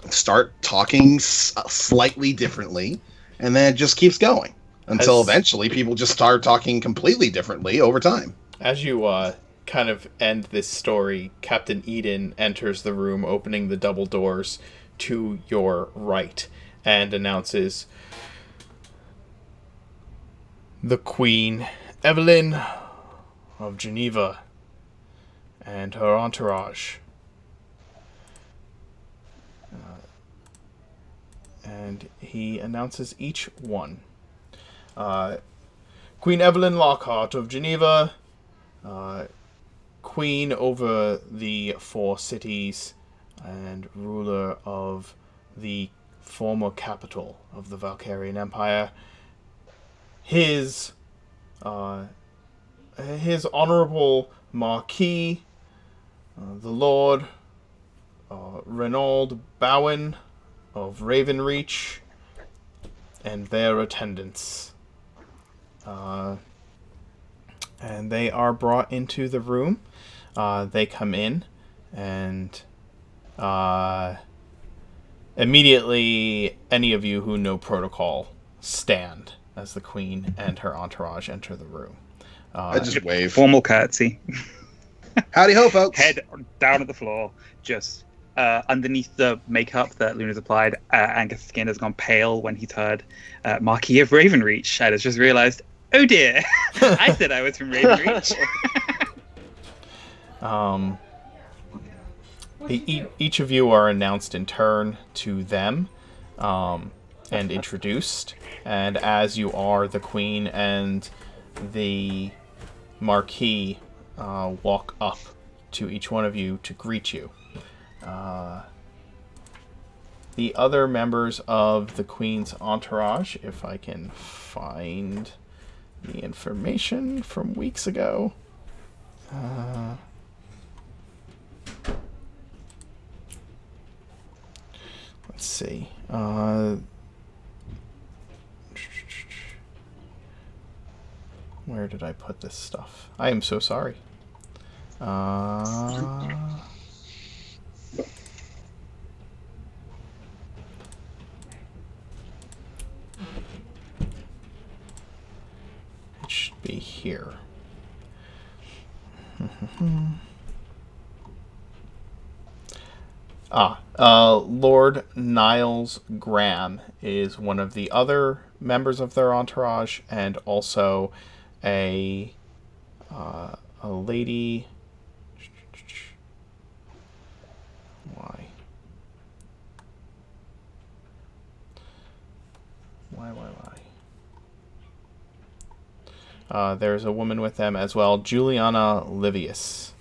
start talking slightly differently, and then it just keeps going until eventually people just start talking completely differently over time. As you kind of end this story, Captain Eden enters the room, opening the double doors to your right, and announces, "The Queen Evelyn of Geneva and her entourage." And he announces each one. Queen Evelyn Lockhart of Geneva, queen over the 4 cities and ruler of the former capital of the Valkyrian Empire. His honorable Marquis, the Lord Renaud Bowen of Ravenreach, and their attendants. And they are brought into the room. They come in, and immediately any of you who know protocol stand as the queen and her entourage enter the room. I just wave. Formal curtsy. Howdy ho, folks. Head down at the floor. Just underneath the makeup that Luna's applied, Angus' skin has gone pale when he's heard Marquis of Ravenreach and has just realised, oh dear, I said I was from Ravenreach. Each of you are announced in turn to them. and introduced. And as you are, the Queen and the Marquis walk up to each one of you to greet you. The other members of the Queen's entourage, if I can find the information from weeks ago. Let's see. Where did I put this stuff? I am so sorry. It should be here. Lord Niles Graham is one of the other members of their entourage, and also a lady. Why? There's a woman with them as well, Juliana Livius,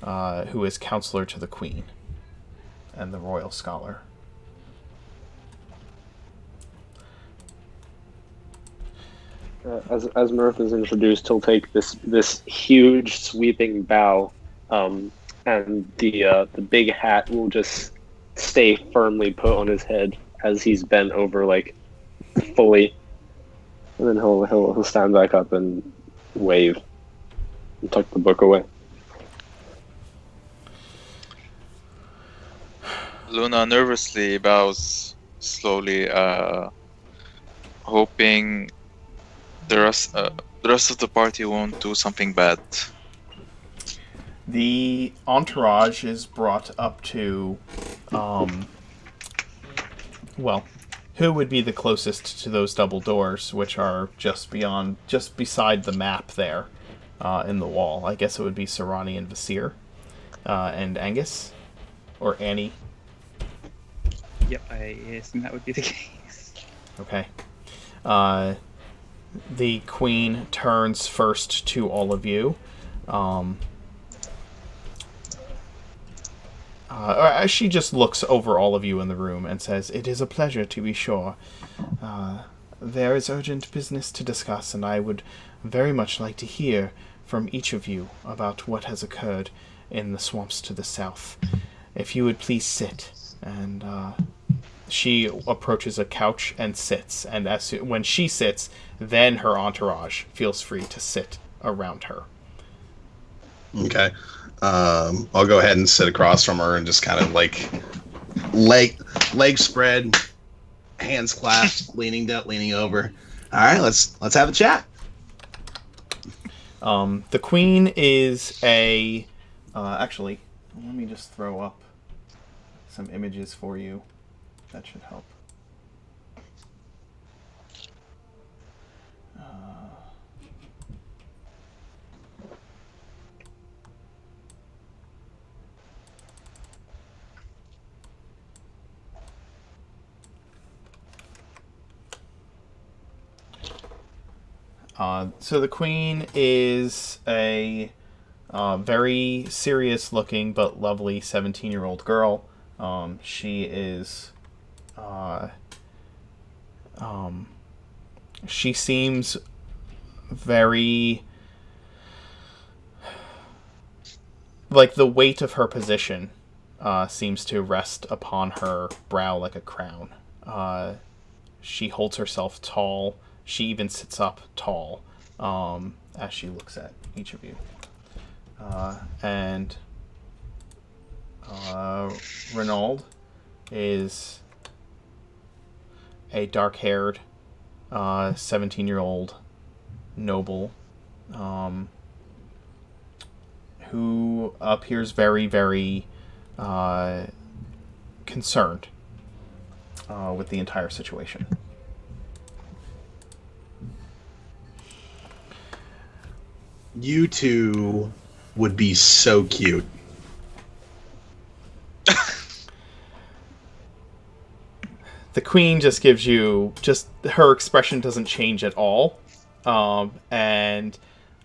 who is counselor to the Queen and the royal scholar. As Murph is introduced, he'll take this huge sweeping bow, and the big hat will just stay firmly put on his head as he's bent over like fully, and then he'll stand back up and wave and tuck the book away. Luna nervously bows slowly, hoping the rest of the party won't do something bad. The entourage is brought up to, who would be the closest to those double doors, which are just beside the map there, in the wall. I guess it would be Serrani and Vasir, and Angus, or Annie. Yep, I assume that would be the case. Okay. The Queen turns first to all of you. She just looks over all of you in the room and says, "It is a pleasure, to be sure. There is urgent business to discuss, and I would very much like to hear from each of you about what has occurred in the swamps to the south. If you would please sit." And she approaches a couch and sits. And when she sits, then her entourage feels free to sit around her. Okay. I'll go ahead and sit across from her and just kind of like leg spread, hands clasped, leaning over. All right, let's have a chat. The Queen is a actually, let me just throw up some images for you. That should help. So the Queen is a very serious-looking but lovely 17-year-old girl. She is... she seems very... like the weight of her position seems to rest upon her brow like a crown. She holds herself tall. She even sits up tall as she looks at each of you. And Renaud is a dark-haired 17-year-old noble who appears very, very concerned with the entire situation. You two would be so cute. The queen just gives you her expression doesn't change at all, and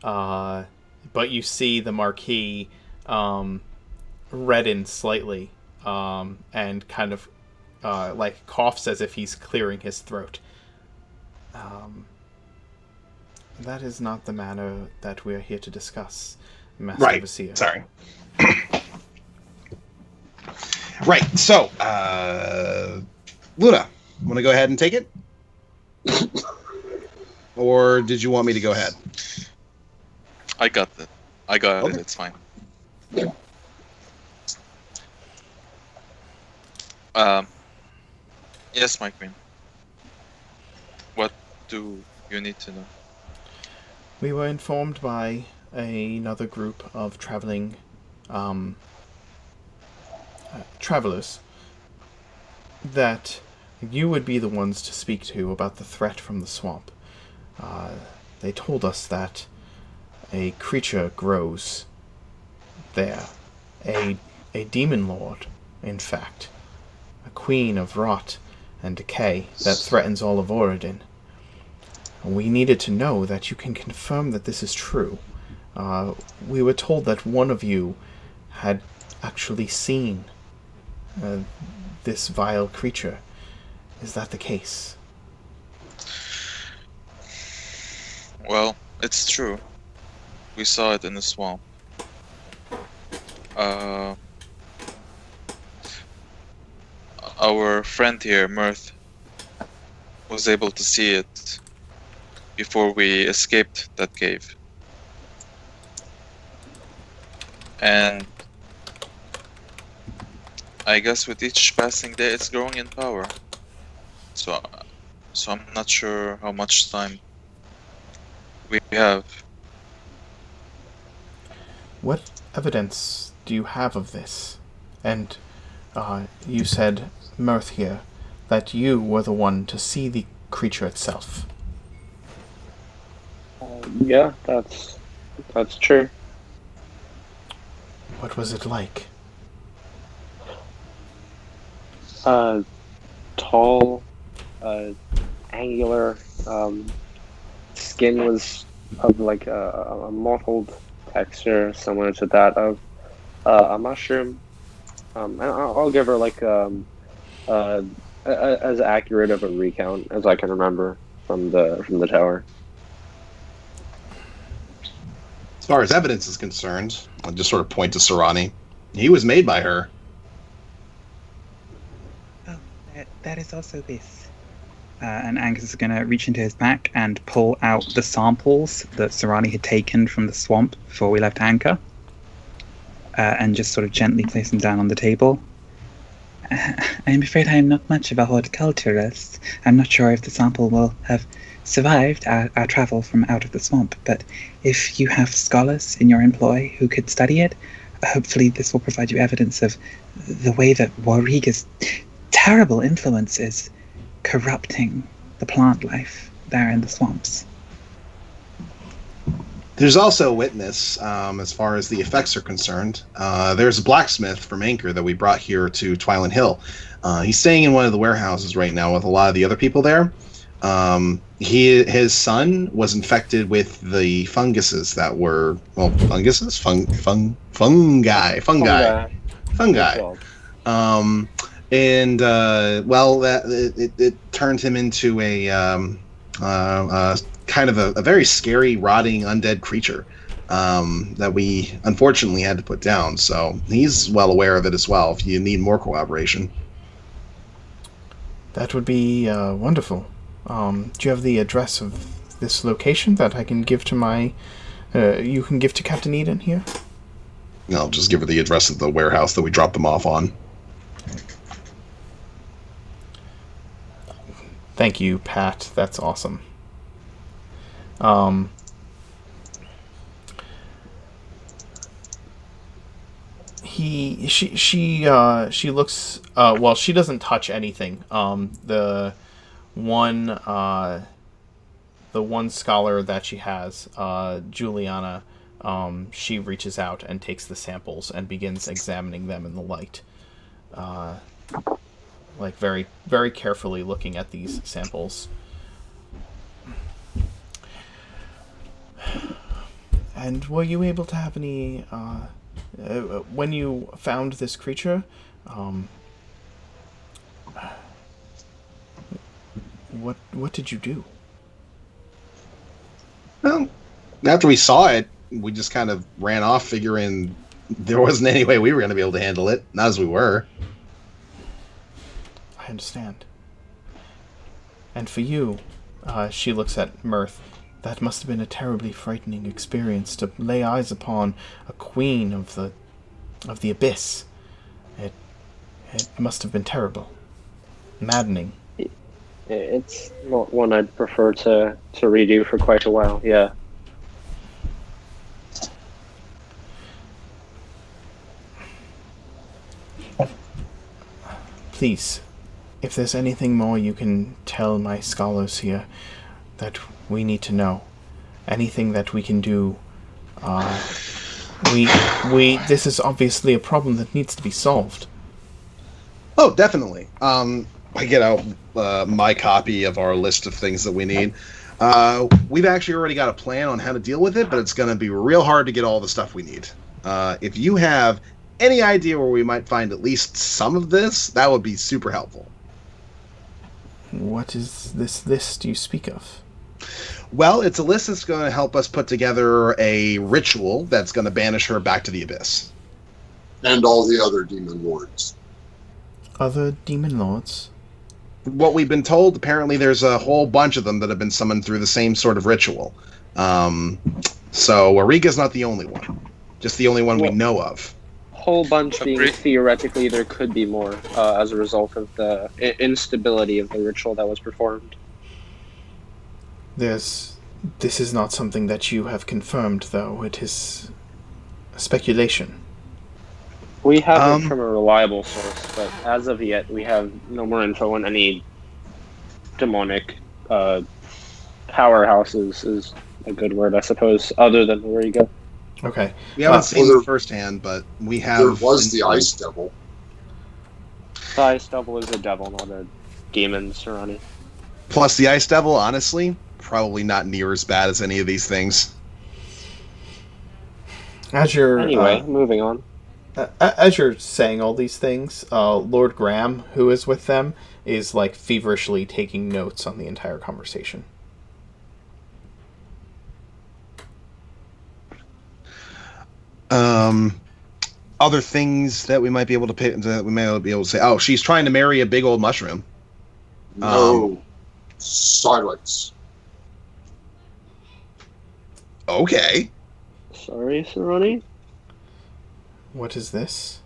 but you see the Marquis redden slightly, and kind of like coughs as if he's clearing his throat. That is not the matter that we are here to discuss, Master Right. Vizier. Sorry. Right. So, Luna, want to go ahead and take it? Or did you want me to go ahead? I got it. I got Okay. it. It's fine. Yes, my queen. What do you need to know? We were informed by another group of travelers that you would be the ones to speak to about the threat from the swamp. They told us that a creature grows there, a demon lord, in fact, a queen of rot and decay that threatens all of Oridon. We needed to know that you can confirm that this is true. We were told that one of you had actually seen this vile creature. Is that the case? Well, it's true. We saw it in the swamp. Our friend here, Mirth, was able to see it before we escaped that cave. And I guess with each passing day it's growing in power. So I'm not sure how much time we have. What evidence do you have of this? And you said, Mirth here, that you were the one to see the creature itself. Yeah, that's true. What was it like? Tall, angular. Skin was of like a mottled texture, similar to that of a mushroom. And I'll give her like as accurate of a recount as I can remember from the tower. As far as evidence is concerned, I'll just sort of point to Sarani. He was made by her. Oh, that is also this. And Angus is going to reach into his pack and pull out the samples that Sarani had taken from the swamp before we left Anchor, and just sort of gently place them down on the table. I'm afraid I am not much of a horticulturist. I'm not sure if the sample will have survived our travel from out of the swamp, but if you have scholars in your employ who could study it, hopefully this will provide you evidence of the way that Wariga's terrible influence is corrupting the plant life there in the swamps. There's also a witness, as far as the effects are concerned. There's a blacksmith from Anchor that we brought here to Twiland Hill. He's staying in one of the warehouses right now with a lot of the other people there. His son was infected with the funguses that were, well, funguses? Fungi. It turned him into a kind of a very scary, rotting, undead creature that we unfortunately had to put down. So he's well aware of it as well, if you need more cooperation. That would be wonderful. Do you have the address of this location that I can give to you can give to Captain Eden here? I'll just give her the address of the warehouse that we dropped them off on. Thank you, Pat. That's awesome. She looks. Well, she doesn't touch anything. The one scholar that she has, Juliana, she reaches out and takes the samples and begins examining them in the light. like very, very carefully looking at these samples. And were you able to have any, when you found this creature, what did you do? Well, after we saw it, we just kind of ran off, figuring there wasn't any way we were going to be able to handle it. Not as we were. I understand. And for you, she looks at Mirth, that must have been a terribly frightening experience to lay eyes upon a queen of the abyss. It must have been terrible. Maddening. It's not one I'd prefer to redo for quite a while, yeah. Please, if there's anything more you can tell my scholars here that we need to know, anything that we can do, this is obviously a problem that needs to be solved. Oh, definitely. I get out my copy of our list of things that we need. We've actually already got a plan on how to deal with it, but it's going to be real hard to get all the stuff we need. If you have any idea where we might find at least some of this, that would be super helpful. What is this list you speak of? Well, it's a list that's going to help us put together a ritual that's going to banish her back to the abyss. And all the other demon lords. Other demon lords? What we've been told, apparently there's a whole bunch of them that have been summoned through the same sort of ritual. So Arika's not the only one. Just the only one we know of. Whole bunch being theoretically there could be more as a result of the instability of the ritual that was performed. This is not something that you have confirmed, though. It is speculation. We have it from a reliable source, but as of yet, we have no more info on any demonic powerhouses, is a good word, I suppose, other than Riga. Okay. We haven't seen them firsthand, but we have... There was the Ice Devil. The Ice Devil is a devil, not a demon, Sarani. Plus, the Ice Devil, honestly, probably not near as bad as any of these things. As you're... Anyway, moving on. As you're saying all these things, Lord Graham, who is with them, is like feverishly taking notes on the entire conversation. Other things that we might be able to be able to say. Oh, she's trying to marry a big old mushroom. No. Silence. Okay. Sorry, Sarani? What is this?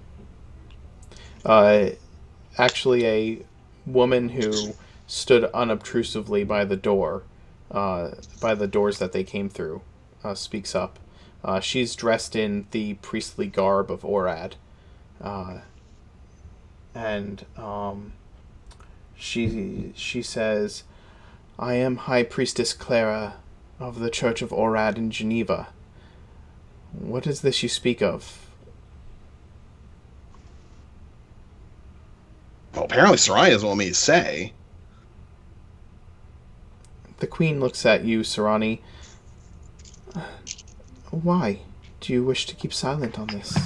Actually, a woman who stood unobtrusively by the door, by the doors that they came through, speaks up. She's dressed in the priestly garb of Orad, and she says, "I am High Priestess Clara of the Church of Orad in Geneva. What is this you speak of?" Well, apparently Sarai doesn't want me to say. The Queen looks at you, Sarani. Why? Do you wish to keep silent on this?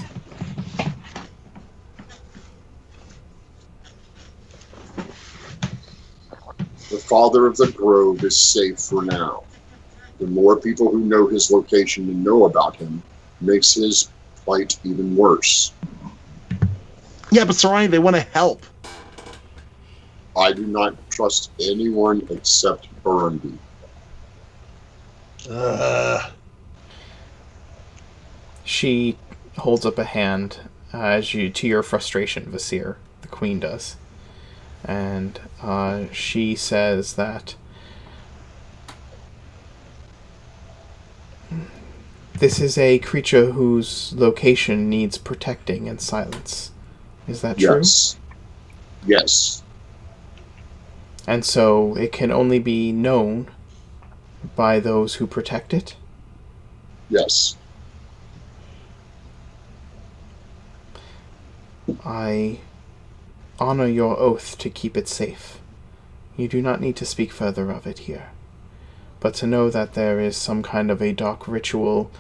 The father of the grove is safe for now. The more people who know his location and know about him makes his plight even worse. Yeah, but Sarai, they want to help. I do not trust anyone except Burundi. She holds up a hand as you, to your frustration, Vasir. The Queen does. And she says that this is a creature whose location needs protecting and silence. Is that true? Yes. Yes. And so it can only be known by those who protect it? Yes. I honor your oath to keep it safe. You do not need to speak further of it here. But to know that there is some kind of a dark ritual,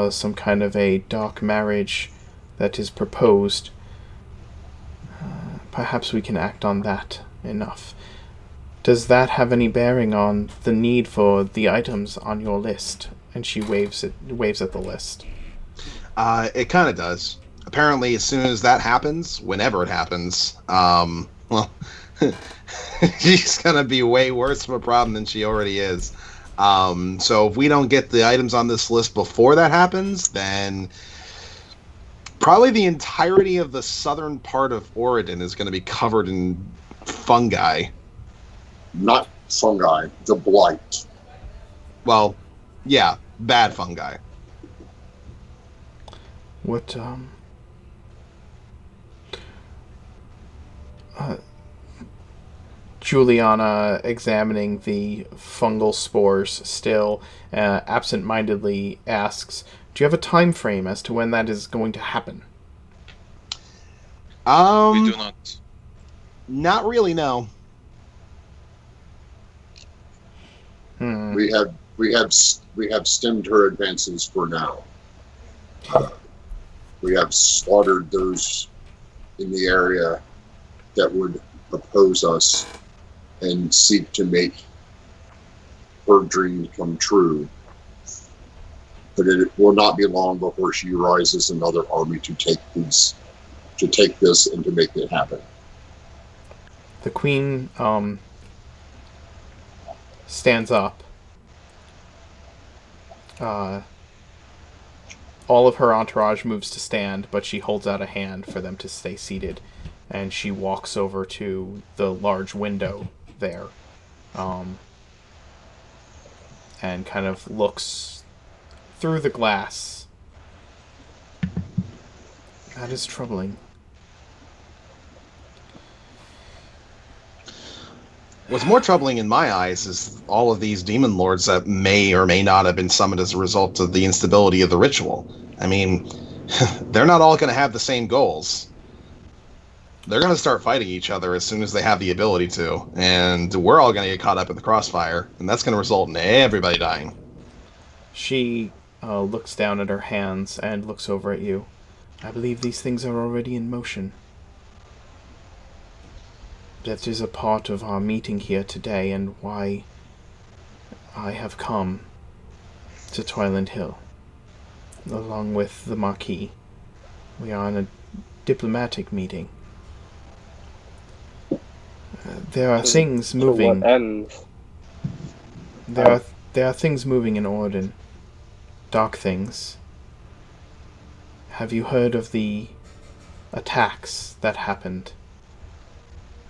some kind of a dark marriage that is proposed, perhaps we can act on that enough. Does that have any bearing on the need for the items on your list? And she waves at the list. It kind of does. Apparently, as soon as that happens, whenever it happens, well, she's gonna be way worse of a problem than she already is. So if we don't get the items on this list before that happens, then probably the entirety of the southern part of Oregon is going to be covered in fungi. Not fungi, the blight. Well, yeah, bad fungi. What, Juliana, examining the fungal spores still, absent-mindedly asks, do you have a time frame as to when that is going to happen? We do not. Not really, no. We have stemmed her advances for now. We have slaughtered those in the area that would oppose us and seek to make her dream come true. But it will not be long before she rises another army to take this and to make it happen. The queen stands up. All of her entourage moves to stand, but she holds out a hand for them to stay seated. And she walks over to the large window there, and kind of looks through the glass. That is troubling. What's more troubling in my eyes is all of these demon lords that may or may not have been summoned as a result of the instability of the ritual. I mean, they're not all going to have the same goals. They're going to start fighting each other as soon as they have the ability to, and we're all going to get caught up in the crossfire, and that's going to result in everybody dying. She looks down at her hands and looks over at you. I believe these things are already in motion. That is a part of our meeting here today and why I have come to Twyland Hill, along with the Marquis. We are in a diplomatic meeting. There are things moving. To what ends? There are things moving in Orden. Dark things. Have you heard of the attacks that happened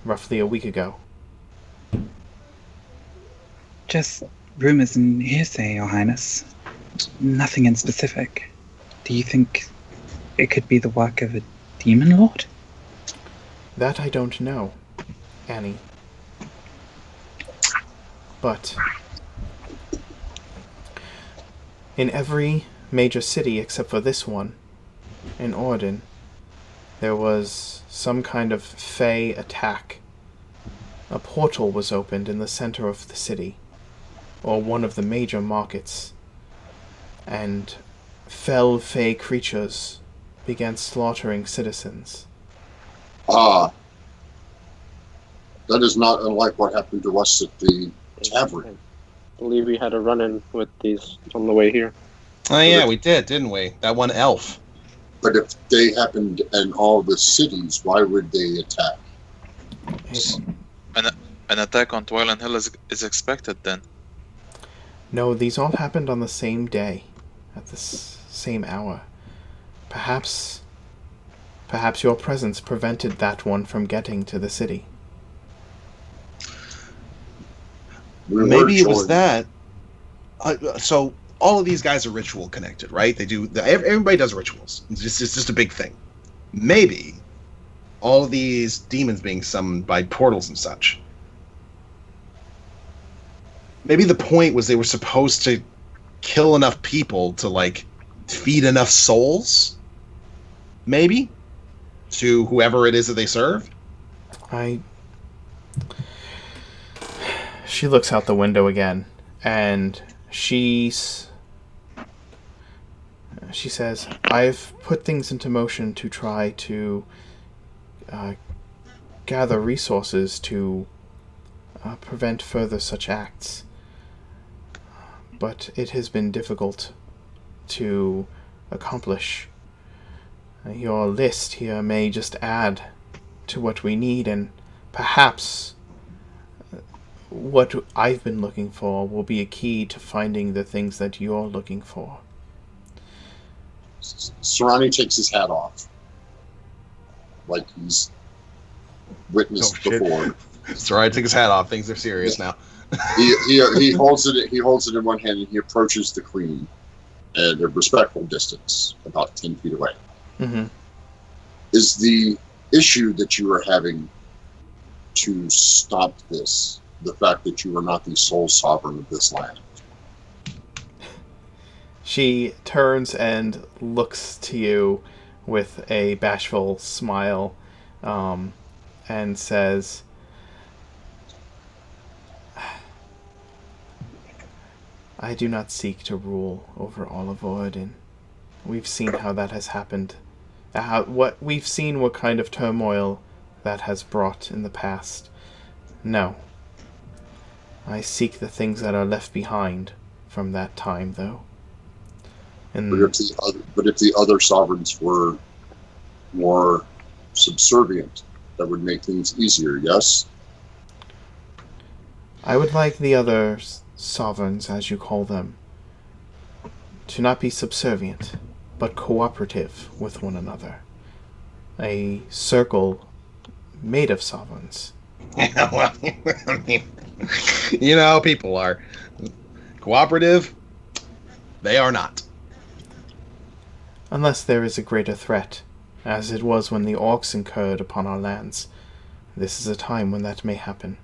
roughly a week ago? Just rumors and hearsay, Your Highness. Nothing in specific. Do you think it could be the work of a demon lord? That I don't know, Annie. But in every major city except for this one, in Orden, there was some kind of fey attack. A portal was opened in the center of the city, or one of the major markets, and fell fey creatures began slaughtering citizens. That is not unlike what happened to us at the tavern. I believe we had a run-in with these on the way here. Oh yeah, we did, didn't we? That one elf. But if they happened in all the cities, why would they attack? An attack on Twyland Hill is expected then. No, these all happened on the same day, at the same hour. Perhaps your presence prevented that one from getting to the city. Maybe it was that. So all of these guys are ritual connected, right? They do. Everybody does rituals. It's just a big thing. Maybe all of these demons being summoned by portals and such. Maybe the point was they were supposed to kill enough people to like feed enough souls. Maybe to whoever it is that they serve. She looks out the window again, and she says, I've put things into motion to try to gather resources to prevent further such acts. But it has been difficult to accomplish. Your list here may just add to what we need, and perhaps what I've been looking for will be a key to finding the things that you're looking for. Serrani takes his hat off, like he's witnessed before. Sorry, I took his hat off. Things are serious now. He holds it. He holds it in one hand, and he approaches the queen at a respectful distance, about 10 feet away. Mm-hmm. Is the issue that you are having to stop this the fact that you are not the sole sovereign of this land? She turns and looks to you with a bashful smile, and says, I do not seek to rule over all of Oregon. We've seen how that has happened. We've seen what kind of turmoil that has brought in the past. No. I seek the things that are left behind from that time, though. And But if the other sovereigns were more subservient, that would make things easier, yes? I would like the other sovereigns, as you call them, to not be subservient, but cooperative with one another. A circle made of sovereigns. Yeah, well, I mean, you know how people are. Cooperative, they are not. Unless there is a greater threat, as it was when the orcs incurred upon our lands. This is a time when that may happen.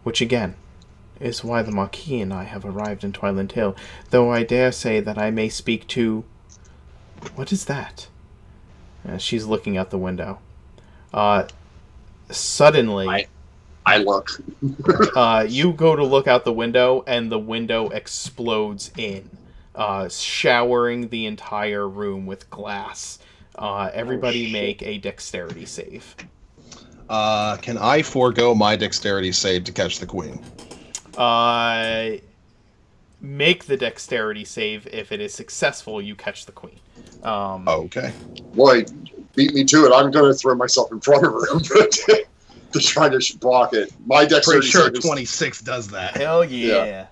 Which, again, is why the Marquis and I have arrived in Twiland Hill, though I dare say that I may speak to... What is that? She's looking out the window. Suddenly... I look. You go to look out the window, and the window explodes in, showering the entire room with glass. Everybody make a dexterity save. Can I forego my dexterity save to catch the queen? Make the dexterity save. If it is successful, you catch the queen. Okay. Boy, beat me to it. I'm going to throw myself in front of her to try to block it. My dexterity Pretty sure save is, 26 does that. Hell yeah.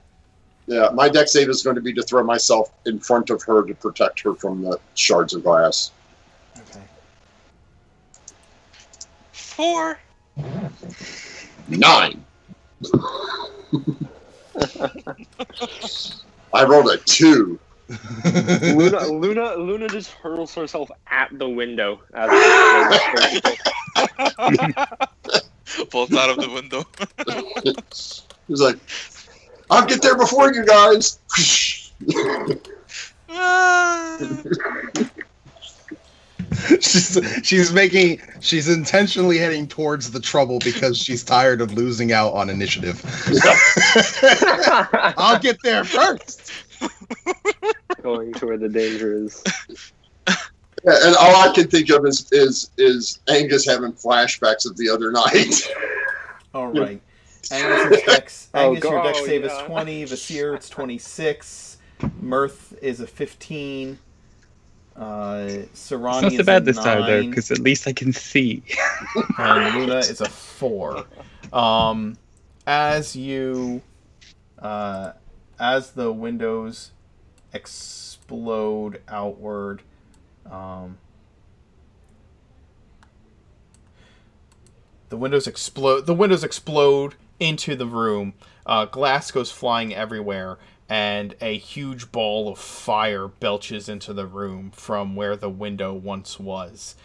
yeah, my dex save is going to be to throw myself in front of her to protect her from the shards of glass. Okay. 4. 9. I rolled a 2. Luna just hurls herself at the window. Falls out of the window. He's like, I'll get there before you guys. She's intentionally heading towards the trouble because she's tired of losing out on initiative. I'll get there first. Going to where the danger is. Yeah, and all I can think of is Angus having flashbacks of the other night. All right. Angus, your dex Oh, save yeah. is 20. Vasir, it's 26. Mirth is a 15. Serrani It's not is so bad a this time, though, 9. because at least I can see. And Luna is a 4. As the windows explode outward, the windows explode into the room. Glass goes flying everywhere, and a huge ball of fire belches into the room from where the window once was.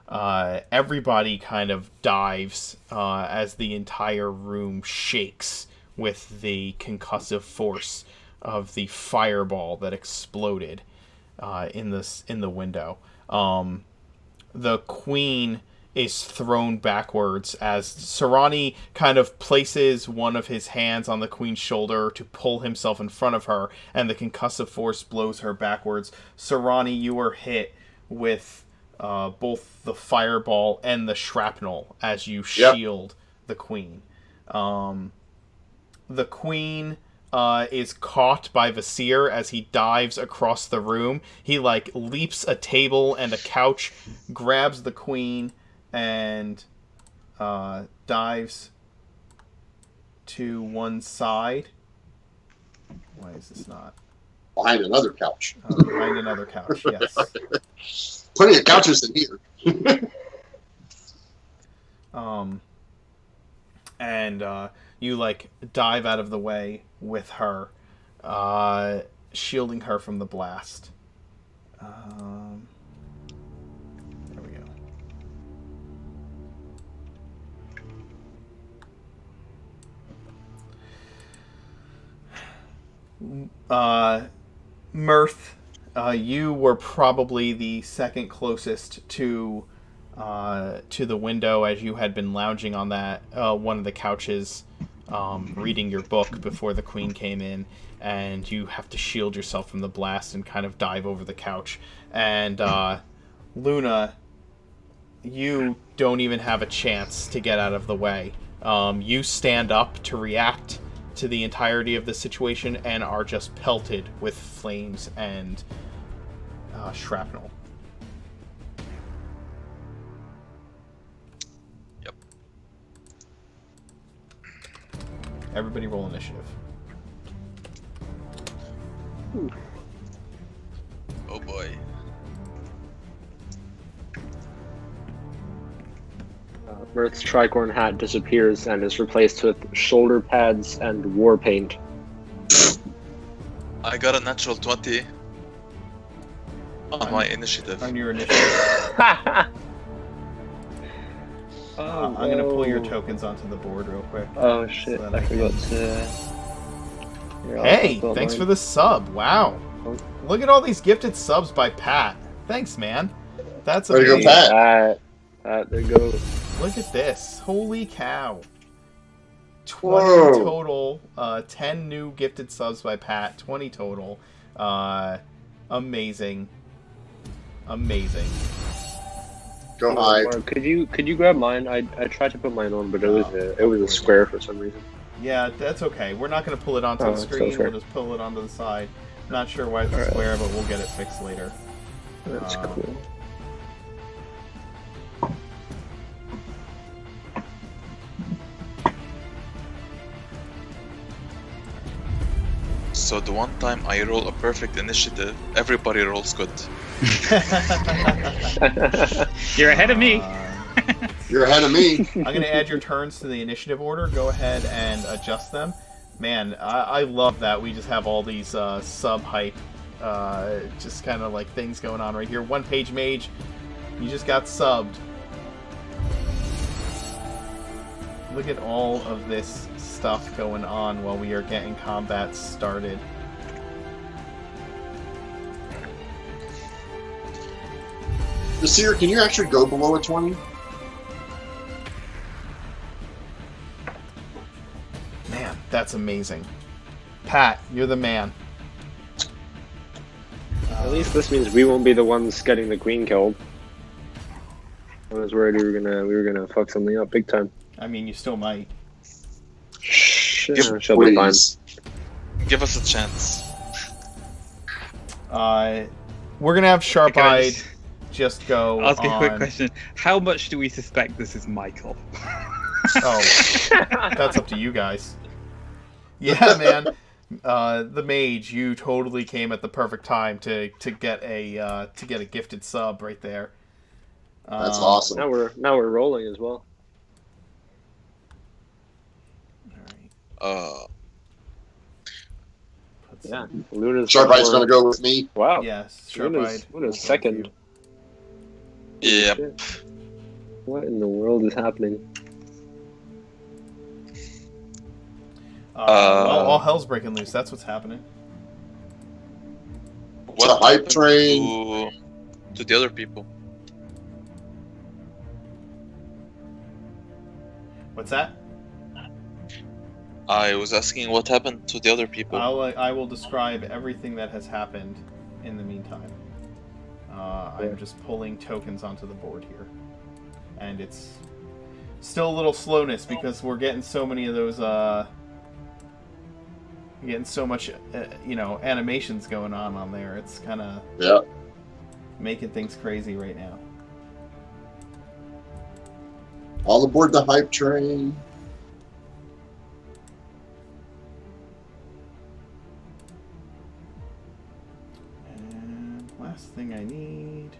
Everybody kind of dives as the entire room shakes with the concussive force of the fireball that exploded in the window. The queen is thrown backwards as Sarani kind of places one of his hands on the queen's shoulder to pull himself in front of her, and the concussive force blows her backwards. Sarani, you are hit with both the fireball and the shrapnel as you shield the queen. The queen is caught by Vasir as he dives across the room. He leaps a table and a couch, grabs the queen, and dives to one side. Why is this not? Behind another couch. Behind another couch, yes. Plenty of couches in here. And you dive out of the way with her, shielding her from the blast. There we go. Mirth, you were probably the second closest to the window as you had been lounging on that one of the couches, reading your book before the queen came in, and you have to shield yourself from the blast and kind of dive over the couch. And Luna, you don't even have a chance to get out of the way. You stand up to react to the entirety of the situation and are just pelted with flames and shrapnel. Yep. Everybody roll initiative. Oh boy. Mirth's tricorn hat disappears and is replaced with shoulder pads and war paint. I got a natural 20 on my initiative. On your initiative. I'm going to pull your tokens onto the board real quick. Oh shit, so I forgot to... Hey, thanks for the sub. Wow. Look at all these gifted subs by Pat. Thanks, man. That's There you amazing. go, Pat. There you go. Look at this. Holy cow. 20 Whoa. total. 10 new gifted subs by Pat. 20 total. Amazing. Amazing. Go hide. Mark, could you grab mine? I tried to put mine on, but it was a square for some reason. Yeah, that's okay. We're not going to pull it onto the screen. We'll just pull it onto the side. Not sure why it's a square, but we'll get it fixed later. That's cool. So the one time I roll a perfect initiative, everybody rolls good. You're ahead of me. You're ahead of me. I'm going to add your turns to the initiative order. Go ahead and adjust them. Man, I love that we just have all these sub-hype, just kind of like things going on right here. One Page Mage, you just got subbed. Look at all of this stuff going on while we are getting combat started. Nasir, can you actually go below a 20? Man, that's amazing. Pat, you're the man. At least this means we won't be the ones getting the queen killed. I was worried we were gonna fuck something up big time. I mean, you still might. Shit, Give- she'll be fine. Please. Give us a chance. We're gonna have Sharp Can I Eyed just just go. ask a quick on- question? How much do we suspect this is Michael? Oh, that's up to you guys. Yeah, man. The mage, you totally came at the perfect time to get a gifted sub right there. That's awesome. Now we're rolling as well. All right. Put Yeah, some- Luna's Sharp Eye's going to go with me. Wow. Yes, Sharp Eyed. Luna's will go with second. you. Yep. Shit. What in the world is happening? Well, all hell's breaking loose. That's what's happening. It's a hype train. To the other people. What's that? I was asking what happened to the other people. I will describe everything that has happened in the meantime. I'm just pulling tokens onto the board here. And it's still a little slowness because we're getting so many of those, getting so much, animations going on there. It's kind of making things crazy right now. All aboard the hype train. And last thing I need.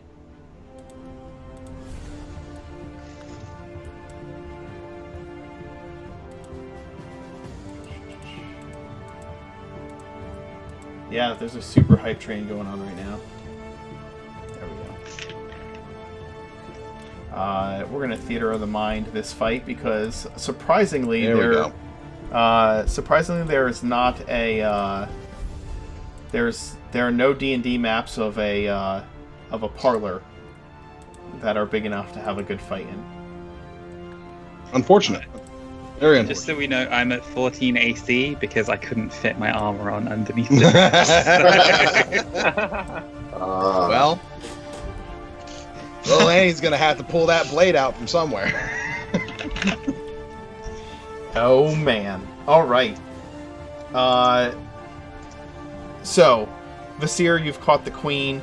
Yeah, there's a super hype train going on right now. There we go. We're gonna theater of the mind this fight because surprisingly there is not a there are no D&D maps of a parlor that are big enough to have a good fight in. Unfortunate. Very unfortunate. Just so we know, I'm at 14 AC because I couldn't fit my armor on underneath it. Well, little Annie's gonna have to pull that blade out from somewhere. Oh man! All right. So, Vasir, you've caught the queen.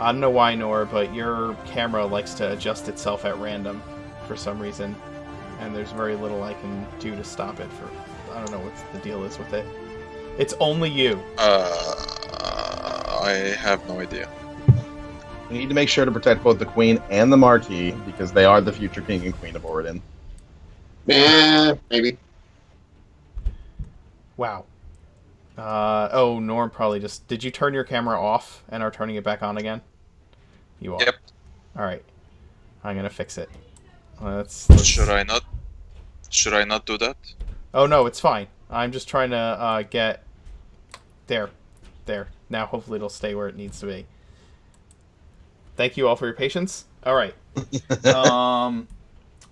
I don't know why, Nor, but your camera likes to adjust itself at random for some reason, and there's very little I can do to stop it. I don't know what the deal is with it. It's only you. I have no idea. We need to make sure to protect both the queen and the marquis because they are the future king and queen of Oridon. Maybe. Wow. Norm probably just... Did you turn your camera off and are turning it back on again? You are. Yep. Alright. I'm gonna fix it. Let's... Should I not do that? Oh, no, it's fine. I'm just trying to get... There. Now hopefully it'll stay where it needs to be. Thank you all for your patience. Alright.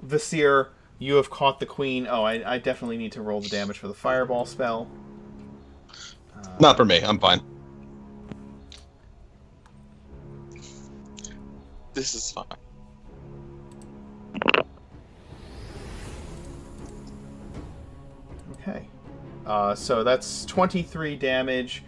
Vasir, you have caught the queen. Oh, I definitely need to roll the damage for the fireball spell. Not for me. I'm fine. This is fine. Okay. So that's 23 damage.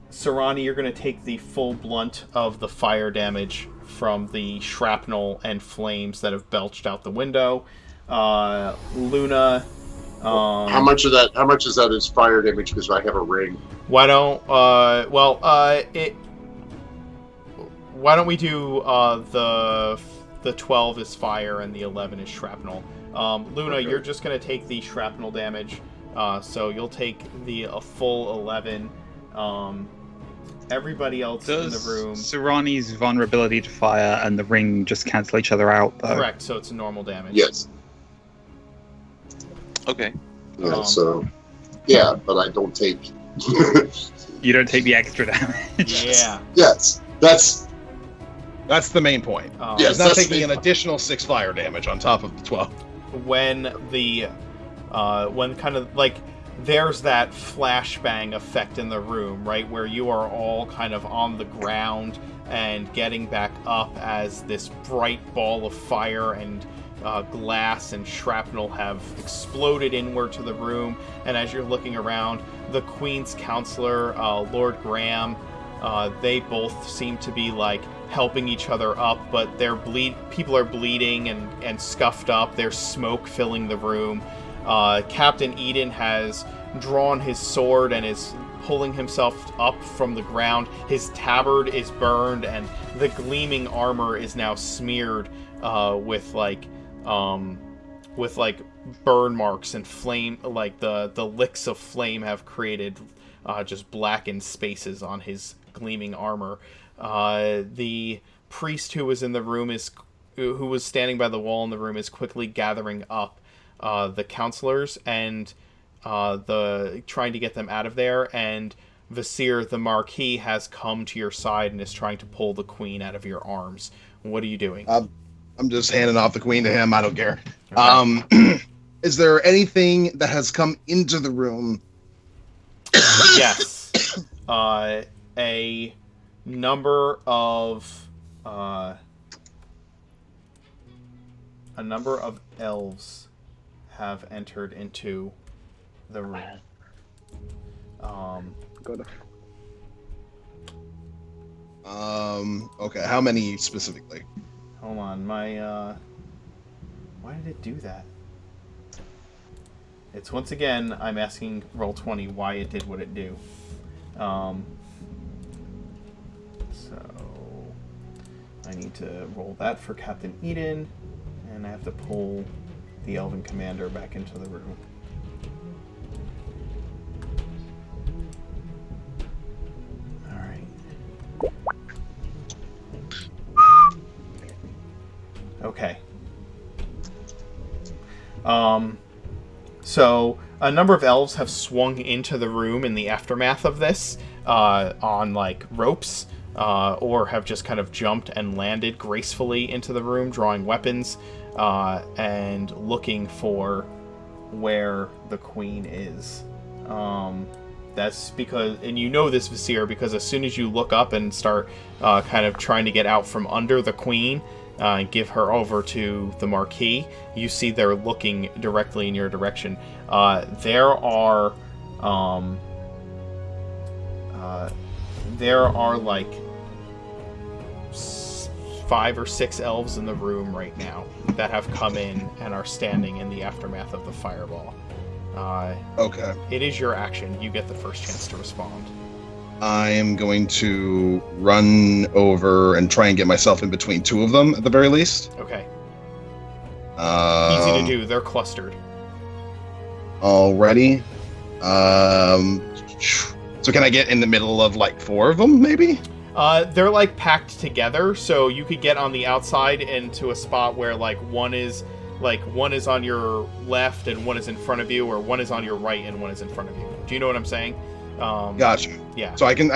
Sarani, you're going to take the full blunt of the fire damage from the shrapnel and flames that have belched out the window. Luna... how much is that is fire damage because I have a ring? Why don't... Why don't we do the 12 is fire and the 11 is shrapnel. Luna, okay. You're just going to take the shrapnel damage, so you'll take a full 11. Everybody else in the room... Sarani's vulnerability to fire and the ring just cancel each other out, though? Correct, so it's normal damage. Yes. Okay. Yeah, but I don't take... You don't take the extra damage. Yeah. Yes, that's the main point. Yes, He's not taking an additional 6 fire damage on top of the 12. When kind of like there's that flashbang effect in the room, right, where you are all kind of on the ground and getting back up as this bright ball of fire and glass and shrapnel have exploded inward to the room. And as you're looking around, the Queen's counselor, Lord Graham, they both seem to be like helping each other up, but people are bleeding and scuffed up. There's smoke filling the room. Captain Eden has drawn his sword and is pulling himself up from the ground. His tabard is burned, and the gleaming armor is now smeared with burn marks and flame. Like the licks of flame have created just blackened spaces on his gleaming armor. The priest who was in the room who was standing by the wall in the room is quickly gathering up the counselors and trying to get them out of there. And Vasir, the Marquis, has come to your side and is trying to pull the queen out of your arms. What are you doing? I'm just handing off the queen to him. I don't care. Okay. Is there anything that has come into the room? Yes. A number of elves have entered into the room. Go to. Okay. How many specifically? Hold on, my why did it do that? It's once again I'm asking Roll20 why it did what it do. So I need to roll that for Captain Eden, and I have to pull the Elven Commander back into the room. Alright. Okay. So a number of elves have swung into the room in the aftermath of this on like ropes, or have just kind of jumped and landed gracefully into the room, drawing weapons and looking for where the queen is. That's because, and you know this, Visir, because as soon as you look up and start kind of trying to get out from under the queen and give her over to the Marquis, you see they're looking directly in your direction. There are like 5 or 6 elves in the room right now that have come in and are standing in the aftermath of the fireball. Okay. It is your action. You get the first chance to respond. I am going to run over and try and get myself in between 2 of them at the very least. Okay. Easy to do. They're clustered. Alrighty. So can I get in the middle of like 4 of them, maybe? They're like packed together, so you could get on the outside into a spot where like one is on your left and one is in front of you, or one is on your right and one is in front of you. Do you know what I'm saying? Gotcha. Yeah. So I can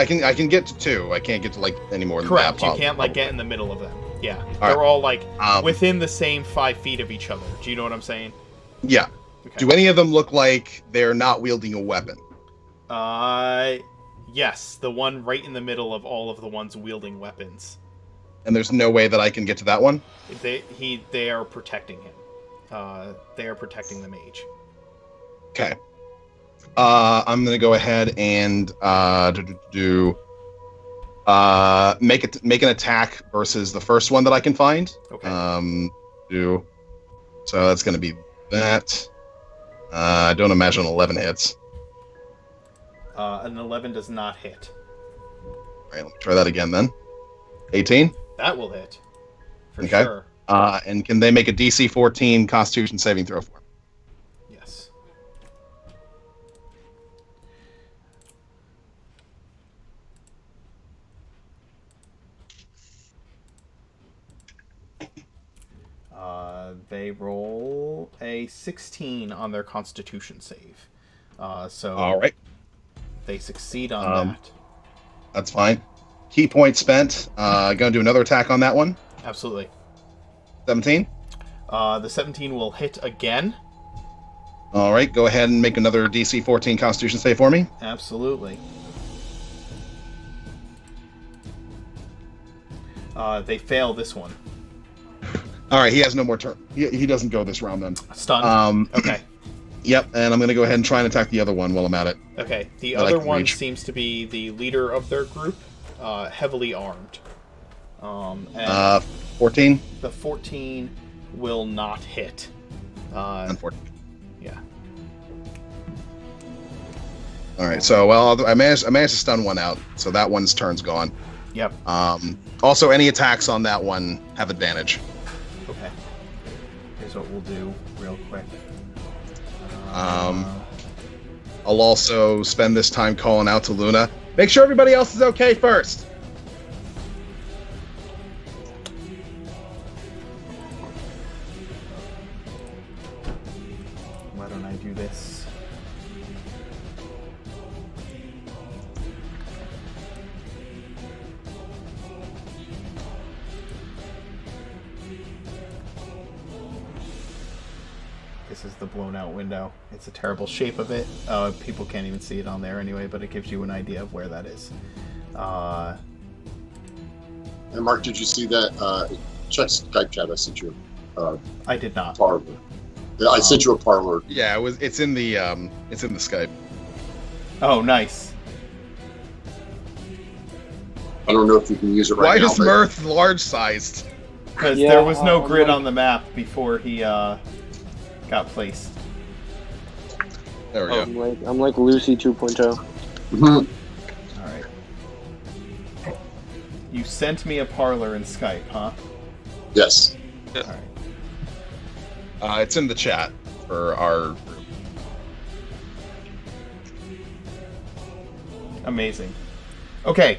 get to 2. I can't get to like any more than Correct. that. You can't like get in the middle of them. Yeah. All They're right. all like within the same 5 feet of each other. Do you know what I'm saying? Yeah. Okay. Do any of them look like they're not wielding a weapon? Yes. The one right in the middle of all of the ones wielding weapons. And there's no way that I can get to that one? They are protecting him. They are protecting the mage. Okay. I'm gonna go ahead and make an attack versus the first one that I can find. Okay. So that's gonna be that. I don't imagine 11 hits. An 11 does not hit. All right, let me try that again then. 18. That will hit. For Okay. sure. And can they make a DC 14 Constitution saving throw for me? Yes. They roll a 16 on their Constitution save. So All right. they succeed on that. That's fine. Key point spent. Gonna do another attack on that one. Absolutely. 17. The 17 will hit again. All right. Go ahead and make another DC 14 Constitution save for me. Absolutely. They fail this one. All right. He has no more turn. He doesn't go this round then. Stunned. Okay. Yep. And I'm gonna go ahead and try and attack the other one while I'm at it. Okay. The That I other can one reach. seems to be the leader of their group, heavily armed. And 14. the 14 will not hit. Unfortunately. Yeah. All right. So well, I managed to stun one out. So that one's turn's gone. Yep. Also, any attacks on that one have advantage. Okay. Here's what we'll do real quick. I'll also spend this time calling out to Luna. Make sure everybody else is okay first. Why don't I do this? the blown out window. It's a terrible shape of it. People can't even see it on there anyway, but it gives you an idea of where that is. And Mark, did you see that? Check Skype chat. I sent you I did not. parlor. Yeah, I sent you a parlor. Yeah, it's in the Skype. Oh, nice. I don't know if you can use it right Why now. is Mirth large sized? Because Yeah, there was no grid like- on the map before he got placed. There we go. I'm like Lucy 2.0. Mhm. All right. You sent me a parlor in Skype, huh? Yes. All right. It's in the chat for our group. Amazing. Okay.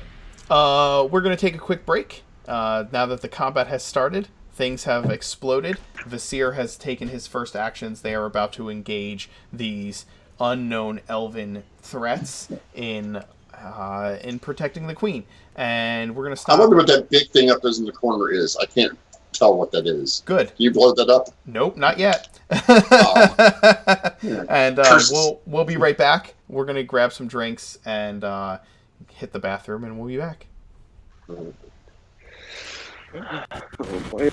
We're going to take a quick break. Now that the combat has started, things have exploded. Vasir has taken his first actions. They are about to engage these unknown elven threats in protecting the queen. And we're going to I stop. wonder what that big thing up in the corner is. I can't tell what that is. Good. Can you blow that up? Nope, not yet. Yeah. And Curses. we'll be right back. We're going to grab some drinks and hit the bathroom, and we'll be back. Oh boy.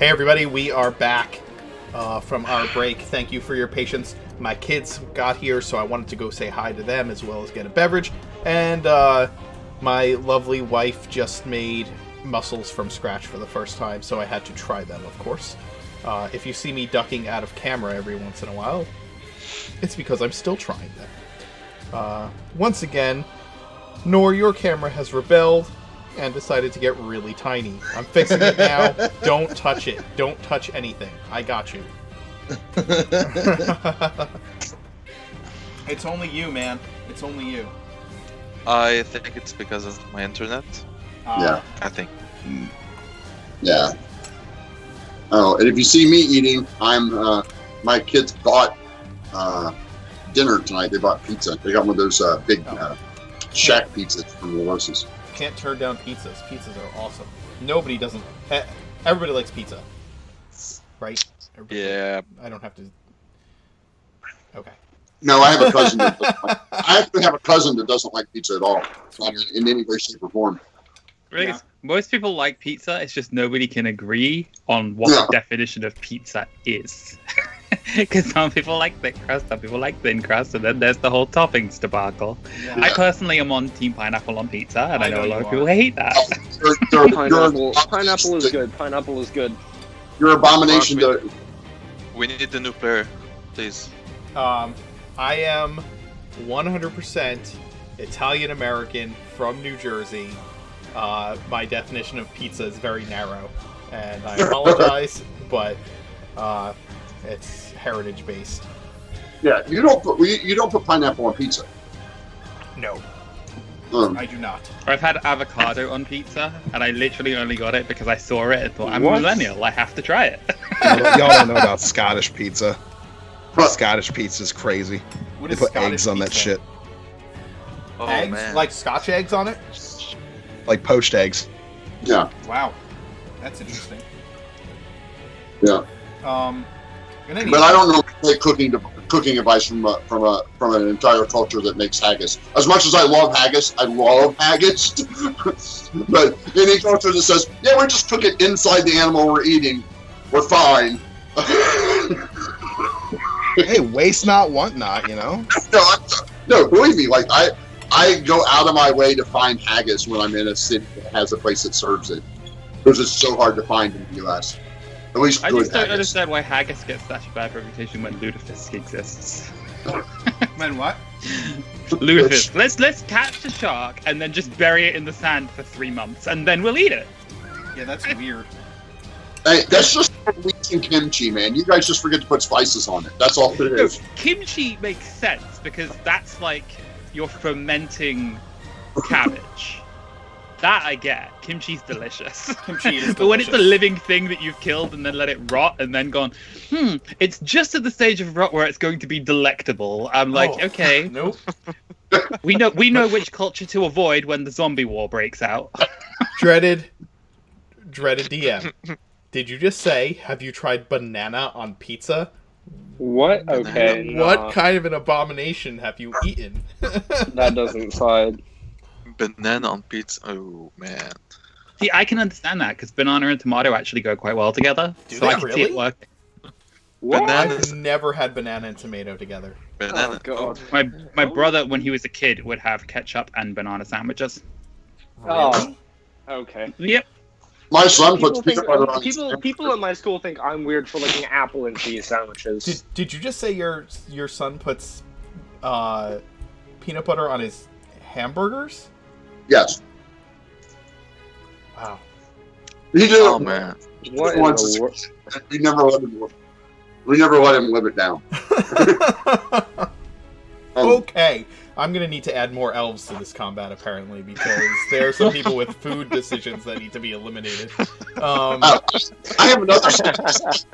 Hey everybody, we are back from our break. Thank you for your patience. My kids got here, so I wanted to go say hi to them as well as get a beverage. And my lovely wife just made mussels from scratch for the first time, so I had to try them, of course. If you see me ducking out of camera every once in a while, it's because I'm still trying them. Once again, Nor, your camera has rebelled and decided to get really tiny. I'm fixing it now. Don't touch it. Don't touch anything. I got you. It's only you, man. It's only you. I think it's because of my internet. Yeah. I think. Yeah. Oh, and if you see me eating, my kids bought dinner tonight. They bought pizza. They got one of those big shack pizzas from Lolosis. Can't turn down pizzas. Pizzas are awesome. Nobody doesn't. Everybody likes pizza, right? Everybody, Yeah. I don't have to. Okay. No, I have a cousin. I actually have a cousin that doesn't like pizza at all, in any way, shape, or form. Really, Yeah. most people like pizza. It's just nobody can agree on what Yeah. the definition of pizza is. Because some people like thick crust, some people like thin crust, and then there's the whole toppings debacle. Yeah. I personally am on Team Pineapple on pizza, and I know a lot you of people are. hate that. Pineapple is good. Pineapple is good. Your abomination. We need the new player, please. I am 100% Italian American from New Jersey. My definition of pizza is very narrow, and I apologize, but it's heritage based. Yeah, you don't put pineapple on pizza. No, Um, I do not. I've had avocado on pizza, and I literally only got it because I saw it and thought, I'm What? a millennial, I have to try it. Y'all don't know about Scottish pizza. Scottish pizza's crazy. What They is put Scottish eggs on that pizza? shit. Oh Eggs? man. Like Scotch eggs on it? Like poached eggs. yeah, Wow, that's interesting. yeah. In any But I don't know cooking advice from an entire culture that makes haggis. As much as I love haggis, but any culture that says, "Yeah, we just cook it inside the animal we're eating, we're fine." Hey, waste not, want not, you know? No, believe me. Like I go out of my way to find haggis when I'm in a city that has a place that serves it, because it's so hard to find in the U.S. At least I good just don't haggis. understand why haggis gets such a bad reputation when lutefisk exists. Man, what? Lutefisk. Let's catch the shark and then just bury it in the sand for 3 months, and then we'll eat it. Yeah, that's weird. Hey, that's just wheat and kimchi, man. You guys just forget to put spices on it. That's all it No, is. kimchi makes sense because that's like you're fermenting cabbage. That I get. Kimchi's delicious. Kimchi is But when it's a delicious. living thing that you've killed and then let it rot and then gone, it's just at the stage of rot where it's going to be delectable. I'm like, Oh, okay, Nope. we know which culture to avoid when the zombie war breaks out. Dreaded DM. Did you just say, have you tried banana on pizza? What? Okay. What nah, kind of an abomination have you eaten? That doesn't side. Banana on pizza. Oh man. See, I can understand that because banana and tomato actually go quite well together. Do so I they can see it really? work. What? Banana. I've never had banana and tomato together. Banana. Oh god. My brother, when he was a kid, would have ketchup and banana sandwiches. Oh. Okay. Yep. My son puts People, peanut butter on people at my school think I'm weird for liking apple and cheese sandwiches. Did you just say your son puts peanut butter on his hamburgers? Yes, Wow. he did. Oh man. What in Once the world? we never let him. We never let him live it down. Okay, I'm gonna need to add more elves to this combat apparently because there are some people with food decisions that need to be eliminated. I have another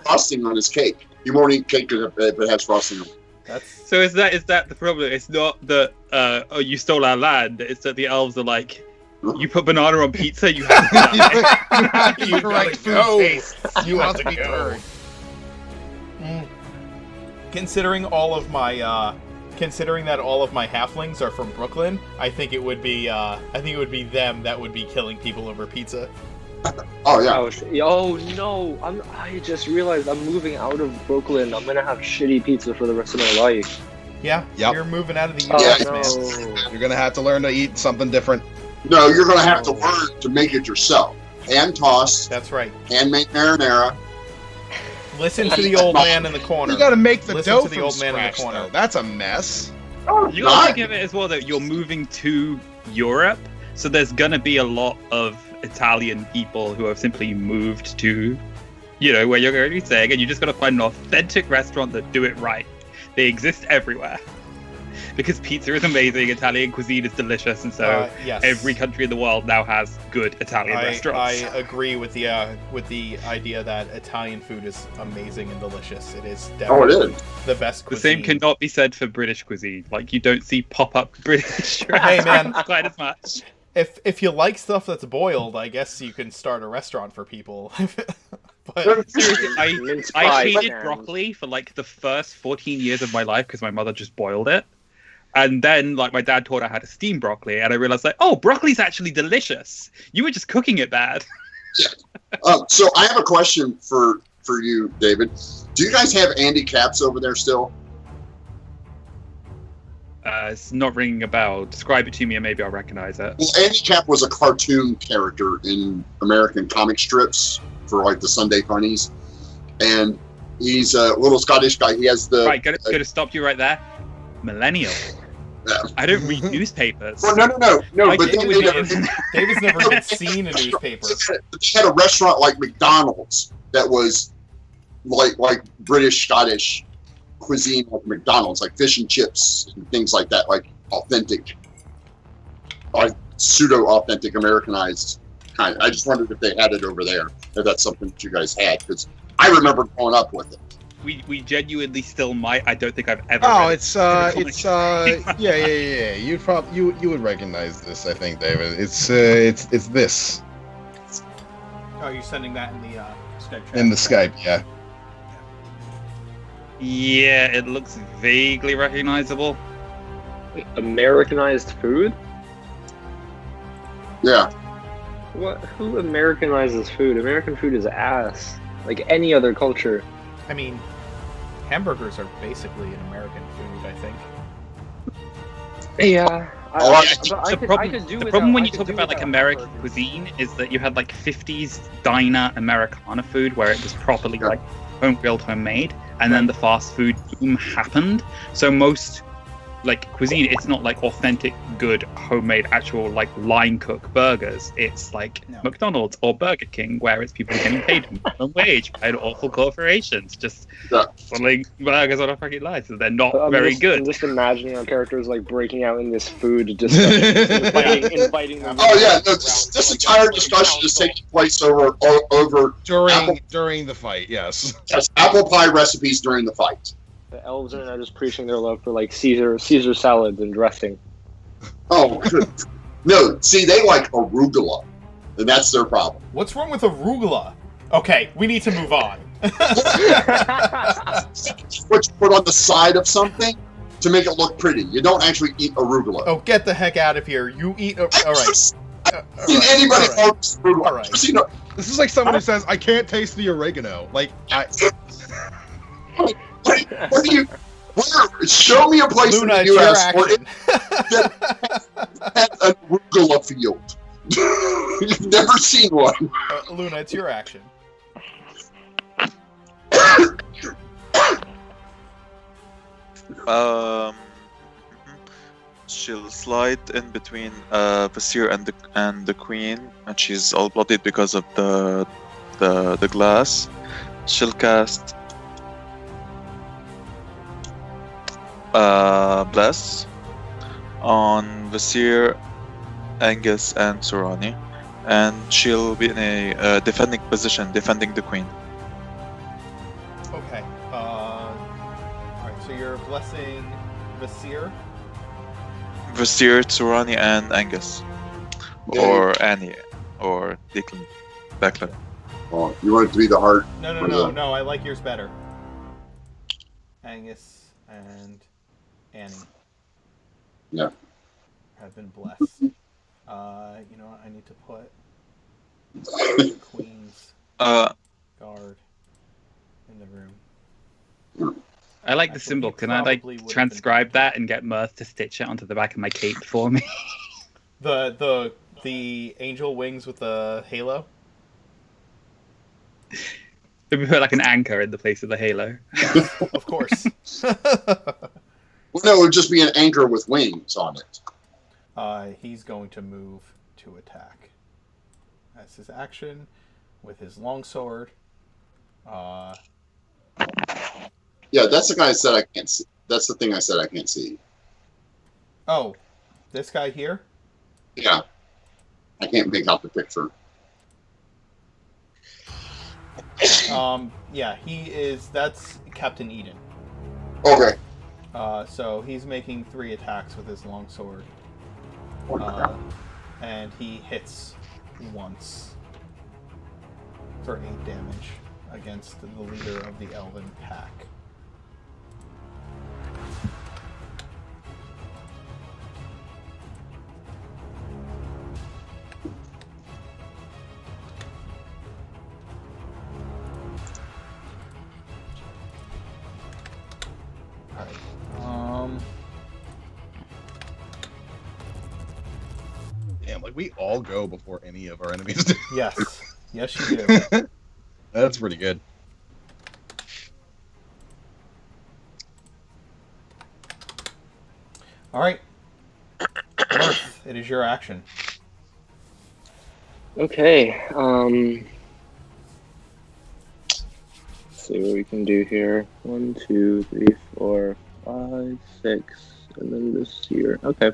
frosting on his cake. He won't eat cake if it has frosting on it. That's So is that the problem? It's not that oh you stole our land. It's that the elves are like, you put banana on pizza, you have to die. you Correct food go. taste. You have Must to be go. heard. Considering all of my considering that all of my halflings are from Brooklyn, I think it would be them that would be killing people over pizza. Oh yeah. Oh no! I just realized I'm moving out of Brooklyn. I'm gonna have shitty pizza for the rest of my life. Yeah, Yep. you're moving out of the Oh U.S., Yeah. man. You're gonna have to learn to eat something different. No, you're gonna have to Oh. learn to make it yourself. Hand tossed, That's right. handmade marinara. Listen to the old man in the corner. You gotta make the Listen dough to the from old man in the scratch, corner. though. That's a mess. You gotta think of it as well that you're moving to Europe, so there's gonna be a lot of Italian people who have simply moved to, where you're going to be staying, and you just gotta find an authentic restaurant that do it right. They exist everywhere. Because pizza is amazing, Italian cuisine is delicious, and so yes. every country in the world now has good Italian I restaurants. agree with the idea that Italian food is amazing and delicious. It is Oh, it definitely is. the best The cuisine. same cannot be said for British cuisine. Like, you don't see pop-up British Hey, man. restaurants quite as much. If you like stuff that's boiled, I guess you can start a restaurant for people. But Seriously, Mince I pie hated and- broccoli for like the first 14 years of my life because my mother just boiled it. And then, like, my dad taught her how to steam broccoli, and I realized, like, oh, broccoli's actually delicious. You were just cooking it bad. So I have a question for you, David. Do you guys have Andy Caps over there still? It's not ringing a bell. Describe it to me, and maybe I'll recognize it. Well, Andy Cap was a cartoon character in American comic strips for like the Sunday Funnies, and he's a little Scottish guy. He has the Right, gotta stop you right there. Millennial. I don't read newspapers. Well, no. I But think they, it they, was they, David's never even seen a newspaper. had a restaurant like McDonald's that was like British Scottish cuisine, like McDonald's, like fish and chips and things like that, like authentic, like pseudo authentic Americanized kind. I just wondered if they had it over there, if that's something that you guys had, because I remember growing up with it. We genuinely still might. I don't think I've ever. Oh, read it's it. yeah. You would recognize this, I think, David. It's this Oh, you're sending that in the Skype chat? in the Skype, yeah. Yeah, it looks vaguely recognizable. Wait, Americanized food? Yeah. What? Who Americanizes food? American food is ass. Like any other culture. I mean, hamburgers are basically an American food, I think. Yeah. Oh, The problem when you talk about like American cuisine is that you had like 50s diner Americana food where it was properly like homemade, and then the fast food boom happened. So most like cuisine, it's not like authentic, good, homemade, actual like line cook burgers. It's like No. McDonald's or Burger King, where it's people getting paid minimum wage by awful corporations just Yeah. selling burgers on a fucking line. So they're not I'm very just, good. I'm just imagining our characters like breaking out in this food, just inviting them. Oh yeah, no. This entire discussion is taking place over During the fight, yes. apple pie recipes during the fight. The elves are now just preaching their love for like Caesar salads and dressing. Oh, good. No, see, they like arugula, and that's their problem. What's wrong with arugula? Okay, we need to move on. What you put on the side of something to make it look pretty. You don't actually eat arugula. Oh, get the heck out of here. You eat... all right. Seen anybody all right. else arugula? All right. I've seen a- This is like someone who says, "I can't taste the oregano." Like, what do you? Where? Show me a place Luna, in it's the your U.S. where it action. has an arugula field. You've never seen one. Luna, it's your action. She'll slide in between Vasir and the queen, and she's all bloodied because of the glass. She'll cast Bless on Vasir, Angus, and Sorani, and she'll be in a defending position, defending the queen. Okay. Alright, so you're blessing Vasir? Vasir, Sorani, and Angus, or Annie, or Declan. Oh, you want it to be the heart? No, I like yours better. Angus and Annie. Yeah. Have been blessed. You know what? I need to put Queen's Uh, guard in the room. I like the Actually, symbol. he Can I probably would've been transcribe thinking- that and get Mirth to stitch it onto the back of my cape for me? The angel wings with the halo. We put like an anchor in the place of the halo. Yes, of course. Well, no, it would just be an anchor with wings on it. He's going to move to attack. That's his action with his longsword. Yeah, that's the guy I said I can't see. That's the thing I said I can't see. Oh, this guy here? Yeah. I can't make out the picture. Yeah, that's Captain Eden. Okay. So he's making 3 attacks with his longsword. And he hits once for 8 damage against the leader of the Elven pack. Alright. Damn, like we all go before any of our enemies do. Yes. Yes, you do. That's pretty good. Alright. Mirth, it is your action. Okay. Let's see what we can do here. 1, 2, 3, 4, 5, 6, and then this here. Okay.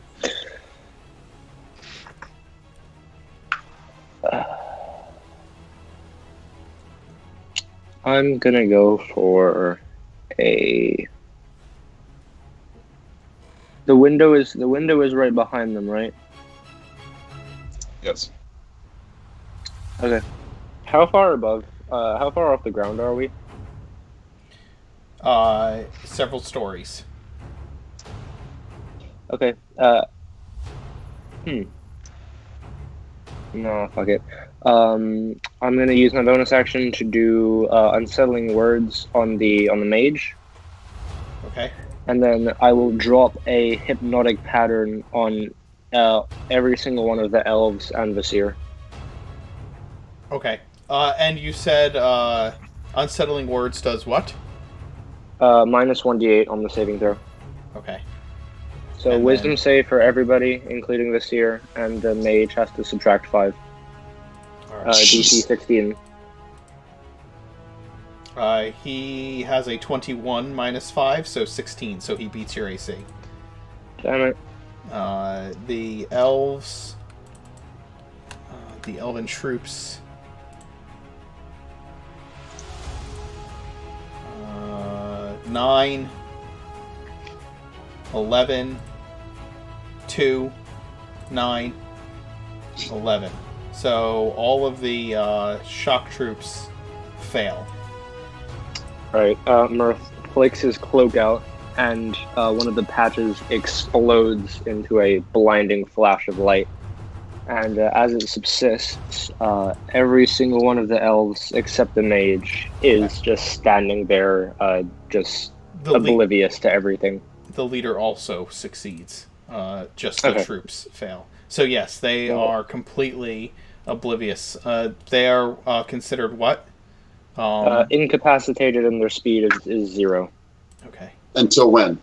I'm gonna go for a. The window is right behind them, right? Yes. Okay. How far above? How far off the ground are we? Several stories. Okay. No, fuck it. I'm gonna use my bonus action to do unsettling words on the mage, Okay. and then I will drop a hypnotic pattern on every single one of the elves and the seer. Okay. And you said unsettling words does what? Minus 1d8 on the saving throw. Okay. So And wisdom then- save for everybody, including the seer, and the mage has to subtract 5. All right. DC 16. He has a 21 minus 5, so 16, so he beats your AC. Damn it. The elves, the elven troops, 9, 11, 2, 9, 11. So all of the shock troops fail. Alright, Mirth flicks his cloak out, and one of the patches explodes into a blinding flash of light. And as it subsists, every single one of the elves, except the mage, is just standing there, just The, oblivious to everything. the leader also succeeds. Just the Okay. troops fail. So yes, they Well- are completely oblivious. They are considered what? Incapacitated, and their speed is 0 Okay. Until when?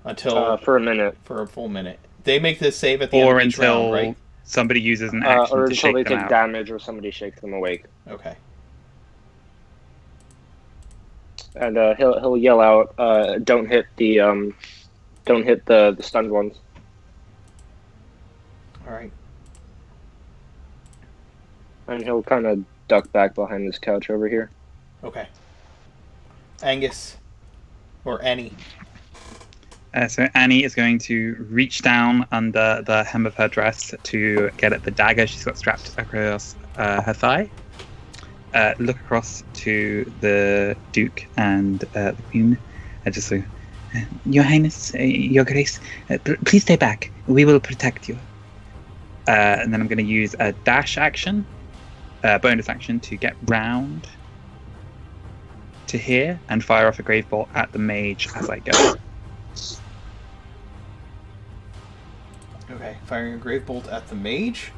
Until for a minute, for a full minute. They make this save at the end Or of each until round, right? somebody uses an action or to until they shake them take out. damage or somebody shakes them awake. Okay. And he'll yell out, "Don't hit the stunned ones." All right. And he'll kind of duck back behind this couch over here. Okay. Angus. Or Annie. So Annie is going to reach down under the hem of her dress to get at the dagger she's got strapped across her thigh. Look across to the Duke and the Queen. Just so, Your Highness, Your Grace, please stay back. We will protect you. And then I'm going to use a dash action bonus action to get round to here and fire off a grave bolt at the mage as I go. Okay, firing a grave bolt at the mage.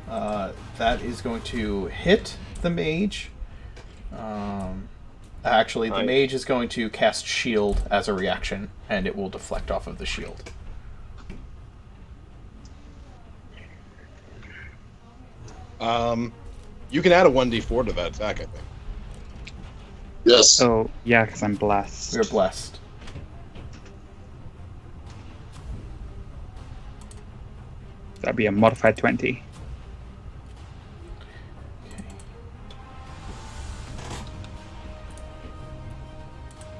That is going to hit the mage. Actually, the mage is going to cast shield as a reaction, and it will deflect off of the shield. You can add a 1d4 to that attack, I think. Yes. Oh, yeah, because I'm blessed. We're blessed. That'd be a modified 20.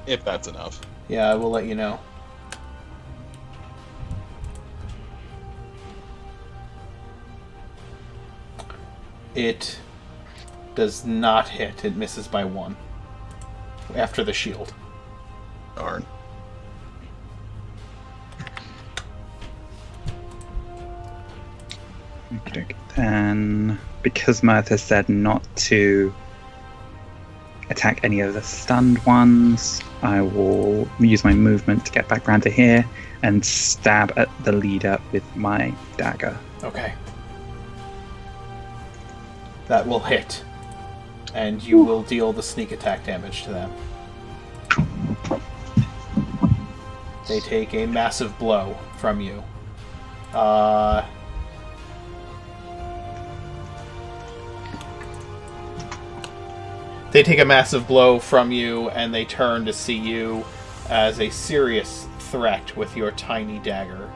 If that's enough. Yeah, I will let you know. It does not hit. It misses by 1 after the shield. Darn. Okay. Then, because Mirth has said not to attack any of the stunned ones, I will use my movement to get back round to here and stab at the leader with my dagger. Okay. That will hit. And you will deal the sneak attack damage to them. They take a massive blow from you. They take a massive blow from you, and they turn to see you as a serious threat with your tiny dagger.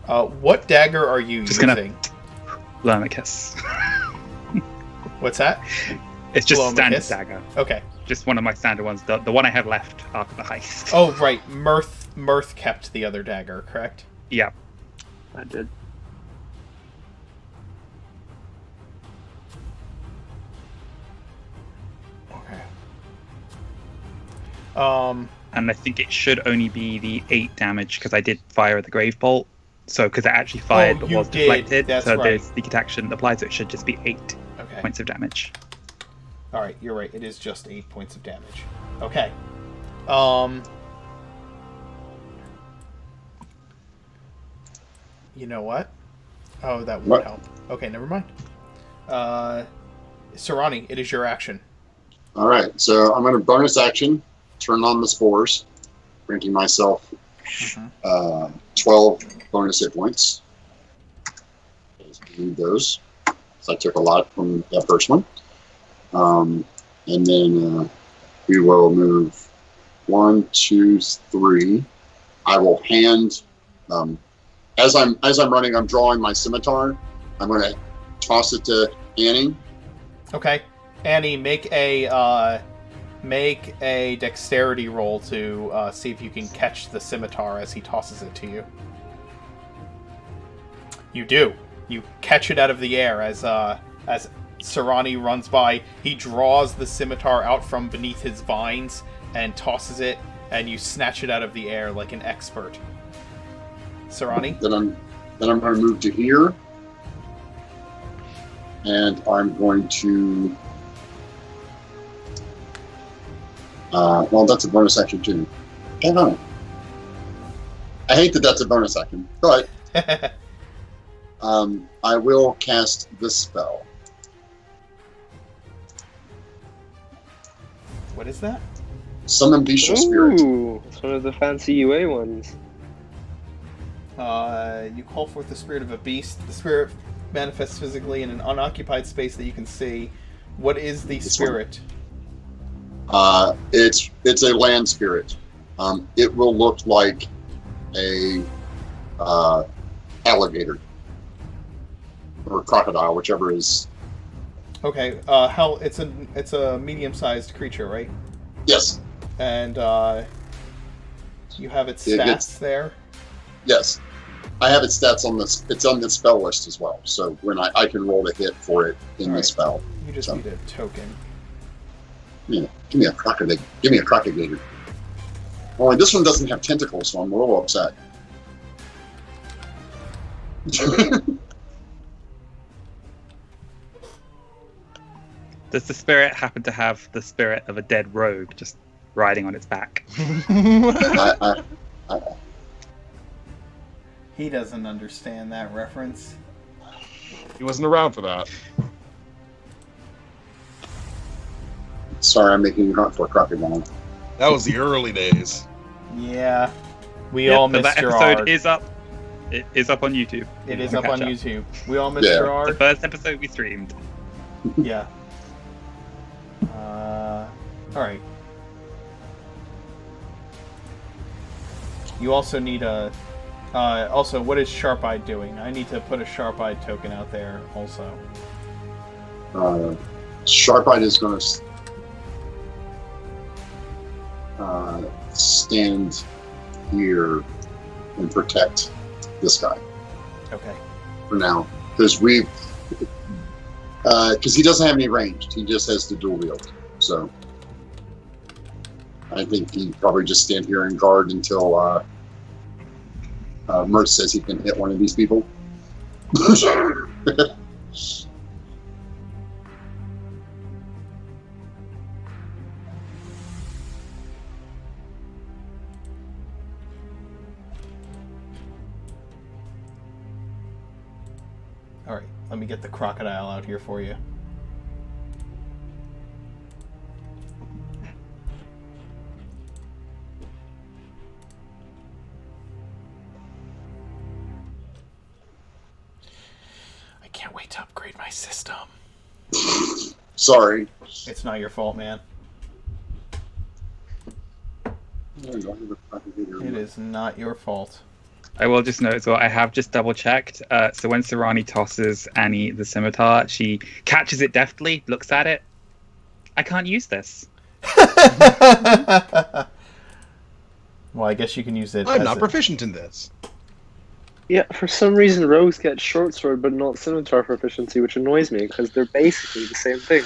What dagger are you Just using? Blow him a kiss. What's that? It's just Blow him a standard kiss? dagger. Okay. Just one of my standard ones. The one I had left after the heist. Oh, right. Mirth kept the other dagger, correct? Yeah. I did. Okay. And I think it should only be the 8 damage because I did fire the grave bolt. So because it actually fired but you was did. deflected, That's so right. the sneak attack shouldn't apply. So it should just be 8 Okay. points of damage. All right, you're right. It is just 8 points of damage. Okay. You know what? Oh, that would What? help. Okay, never mind. Sarani, it is your action. All right. So I'm going to bonus action, turn on the spores, granting myself 12 bonus hit points. Need those. So I took a lot from that first one. And then we will move 1, 2, 3. I will hand as I'm running, I'm drawing my scimitar. I'm going to toss it to Annie. Okay. Annie, make a dexterity roll to see if you can catch the scimitar as he tosses it to you. You do. You catch it out of the air as Sarani runs by. He draws the scimitar out from beneath his vines and tosses it, and you snatch it out of the air like an expert. Sarani? Then I'm going to move to here, and I'm going to. Well, that's a bonus action too. Hang on. I hate that that's a bonus action, but I will cast this spell. What is that? Summon Bestial Spirit. Ooh, it's one of the fancy UA ones. You call forth the spirit of a beast. The spirit manifests physically in an unoccupied space that you can see. What is the spirit? It's a land spirit. It will look like a alligator or crocodile, whichever is. Okay. It's a medium-sized creature, right? Yes. And you have its It stats gets- there. Yes. I have its stats on this. It's on the spell list as well. So when I can roll to hit for it in the Alright. spell. You just So. need a token. Yeah, give me a crocodile. Give me a crocodile. Only this one doesn't have tentacles, so I'm a little upset. Does the spirit happen to have the spirit of a dead rogue just riding on its back? I, He doesn't understand that reference. He wasn't around for that. sorry, I'm making you hunt for a crocodile. That was the early days. Yeah. We Yep, all but missed that Gerard. episode is up. It is up on YouTube. It You is can up on catch YouTube. We all missed Yeah. The Gerard. first episode we streamed. Yeah. Alright. You also need a... also, what is Sharp-Eyed doing? I need to put a Sharp-Eyed token out there also. Sharp-Eyed is going to stand here and protect this guy Okay. for now, because he doesn't have any range. He just has the dual wield. So I think he'd probably just stand here and guard until Mert says he can hit one of these people. Alright, let me get the crocodile out here for you. I can't wait to upgrade my system. Sorry. It's not your fault, man. It is not your fault. I will just note as well, I have just double checked. So when Sarani tosses Annie the scimitar, she catches it deftly, looks at it. I can't use this. Well, I guess you can use it. I'm as not a- proficient in this. Yeah, for some reason rogues get short sword but not scimitar proficiency, which annoys me because they're basically the same thing.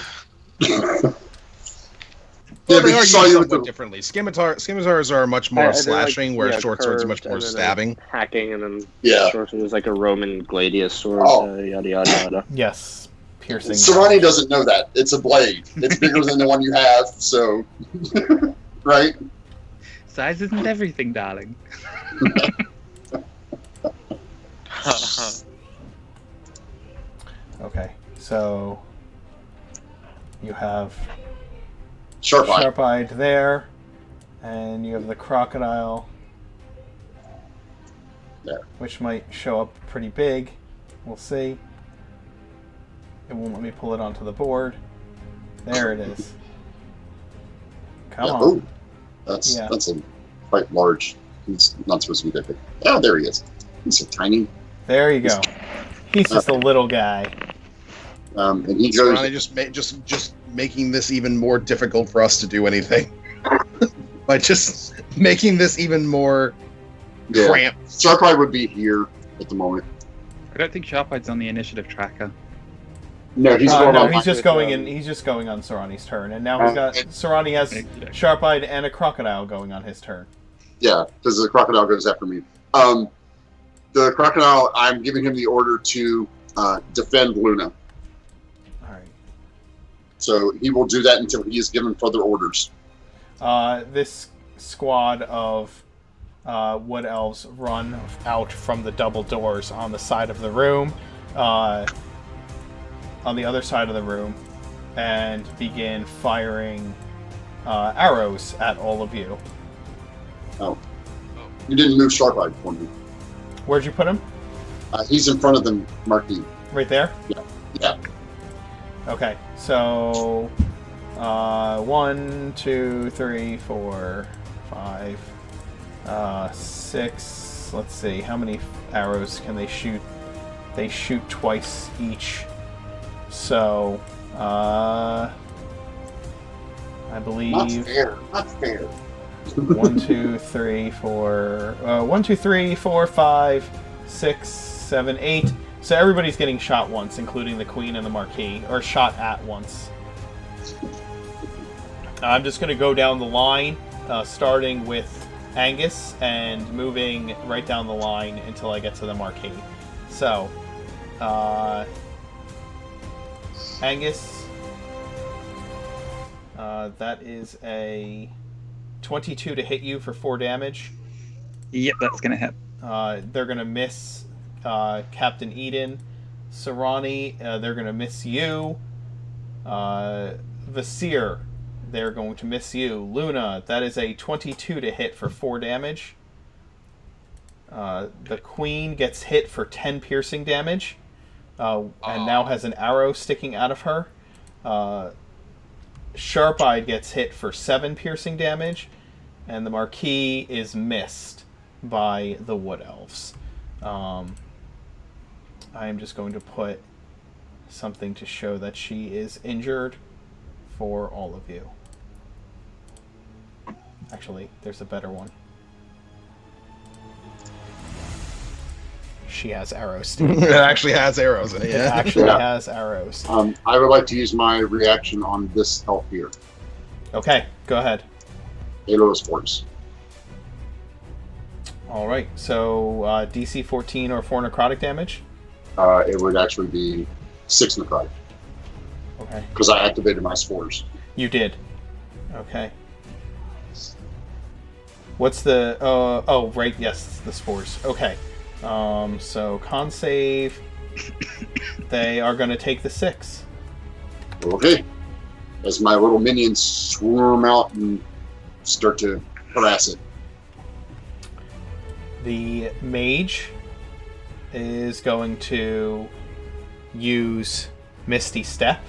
Well, but they are saw used you with somewhat the- differently. Scimitars are much more They're slashing, like, whereas yeah, short swords are much curved, more and then stabbing. Hacking, and then Yeah. short sword is like a Roman gladius sword, Oh. yada yada yada. Yes. Piercing. Serrani doesn't know that. It's a blade. It's bigger than the one you have, so... right? Size isn't everything, darling. Okay, so you have Sharp-Eyed. Sharp-Eyed there, and you have the crocodile, There. which might show up pretty big. We'll see. It won't let me pull it onto the board. There it is. Come Yeah, on. ooh, that's Yeah. a quite large. He's not supposed to be that big. Oh, there he is. He's so tiny. There you go. He's just a little guy. And he goes. Ronnie just making this even more difficult for us to do anything. By just making this even more Yeah. cramped. Sharp-Eyed would be here at the moment. I don't think Sharp-Eye's on the initiative tracker. No, he's No, going on. he's just with, going in. He's just going on Sarani's turn, and now he's got Sarani has Sharp-Eyed and a crocodile going on his turn. Yeah, because the crocodile goes after me. The crocodile, I'm giving him the order to defend Luna. All right. So he will do that until he is given further orders. This squad of wood elves run out from the double doors on the side of the room, on the other side of the room, and begin firing arrows at all of you. Oh. You didn't move Sharp-Eyed for me. Where'd you put him? He's in front of the marquee. Right there? Yeah. Okay, so 1, 2, 3, 4, 5, 6. Let's see, how many arrows can they shoot? They shoot twice each. So, I believe Not fair. Not fair. 1, 2, 3, 4. 1, 2, 3, 4, 5, 6, 7, 8. So everybody's getting shot once, including the queen and the marquis, or shot at once. I'm just going to go down the line, starting with Angus and moving right down the line until I get to the marquis. So, Angus, That is a 22 to hit you for 4 damage. Yep, that's gonna hit. They're going to miss Captain Eden. Sarani, they're going to miss you. Vasir, they're going to miss you. Luna, that is a 22 to hit for 4 damage. The Queen gets hit for 10 piercing damage. And now has an arrow sticking out of her. Sharp-Eyed gets hit for 7 piercing damage. And the Marquis is missed by the Wood Elves. I am just going to put something to show that she is injured for all of you. Actually, there's a better one. She has arrows too. It actually has arrows in it, It yeah. actually Yeah. has arrows. I would like to use my reaction on this elf here. Okay, go ahead. Halo Sports. Alright, so DC 14 or 4 necrotic damage? It would actually be 6 necrotic Okay. because I activated my spores. You did. Okay. What's the... oh, right, yes, the spores. Okay. So con save. They are going to take the 6. Okay. As my little minions swarm out and start to harass it. The mage is going to use Misty Step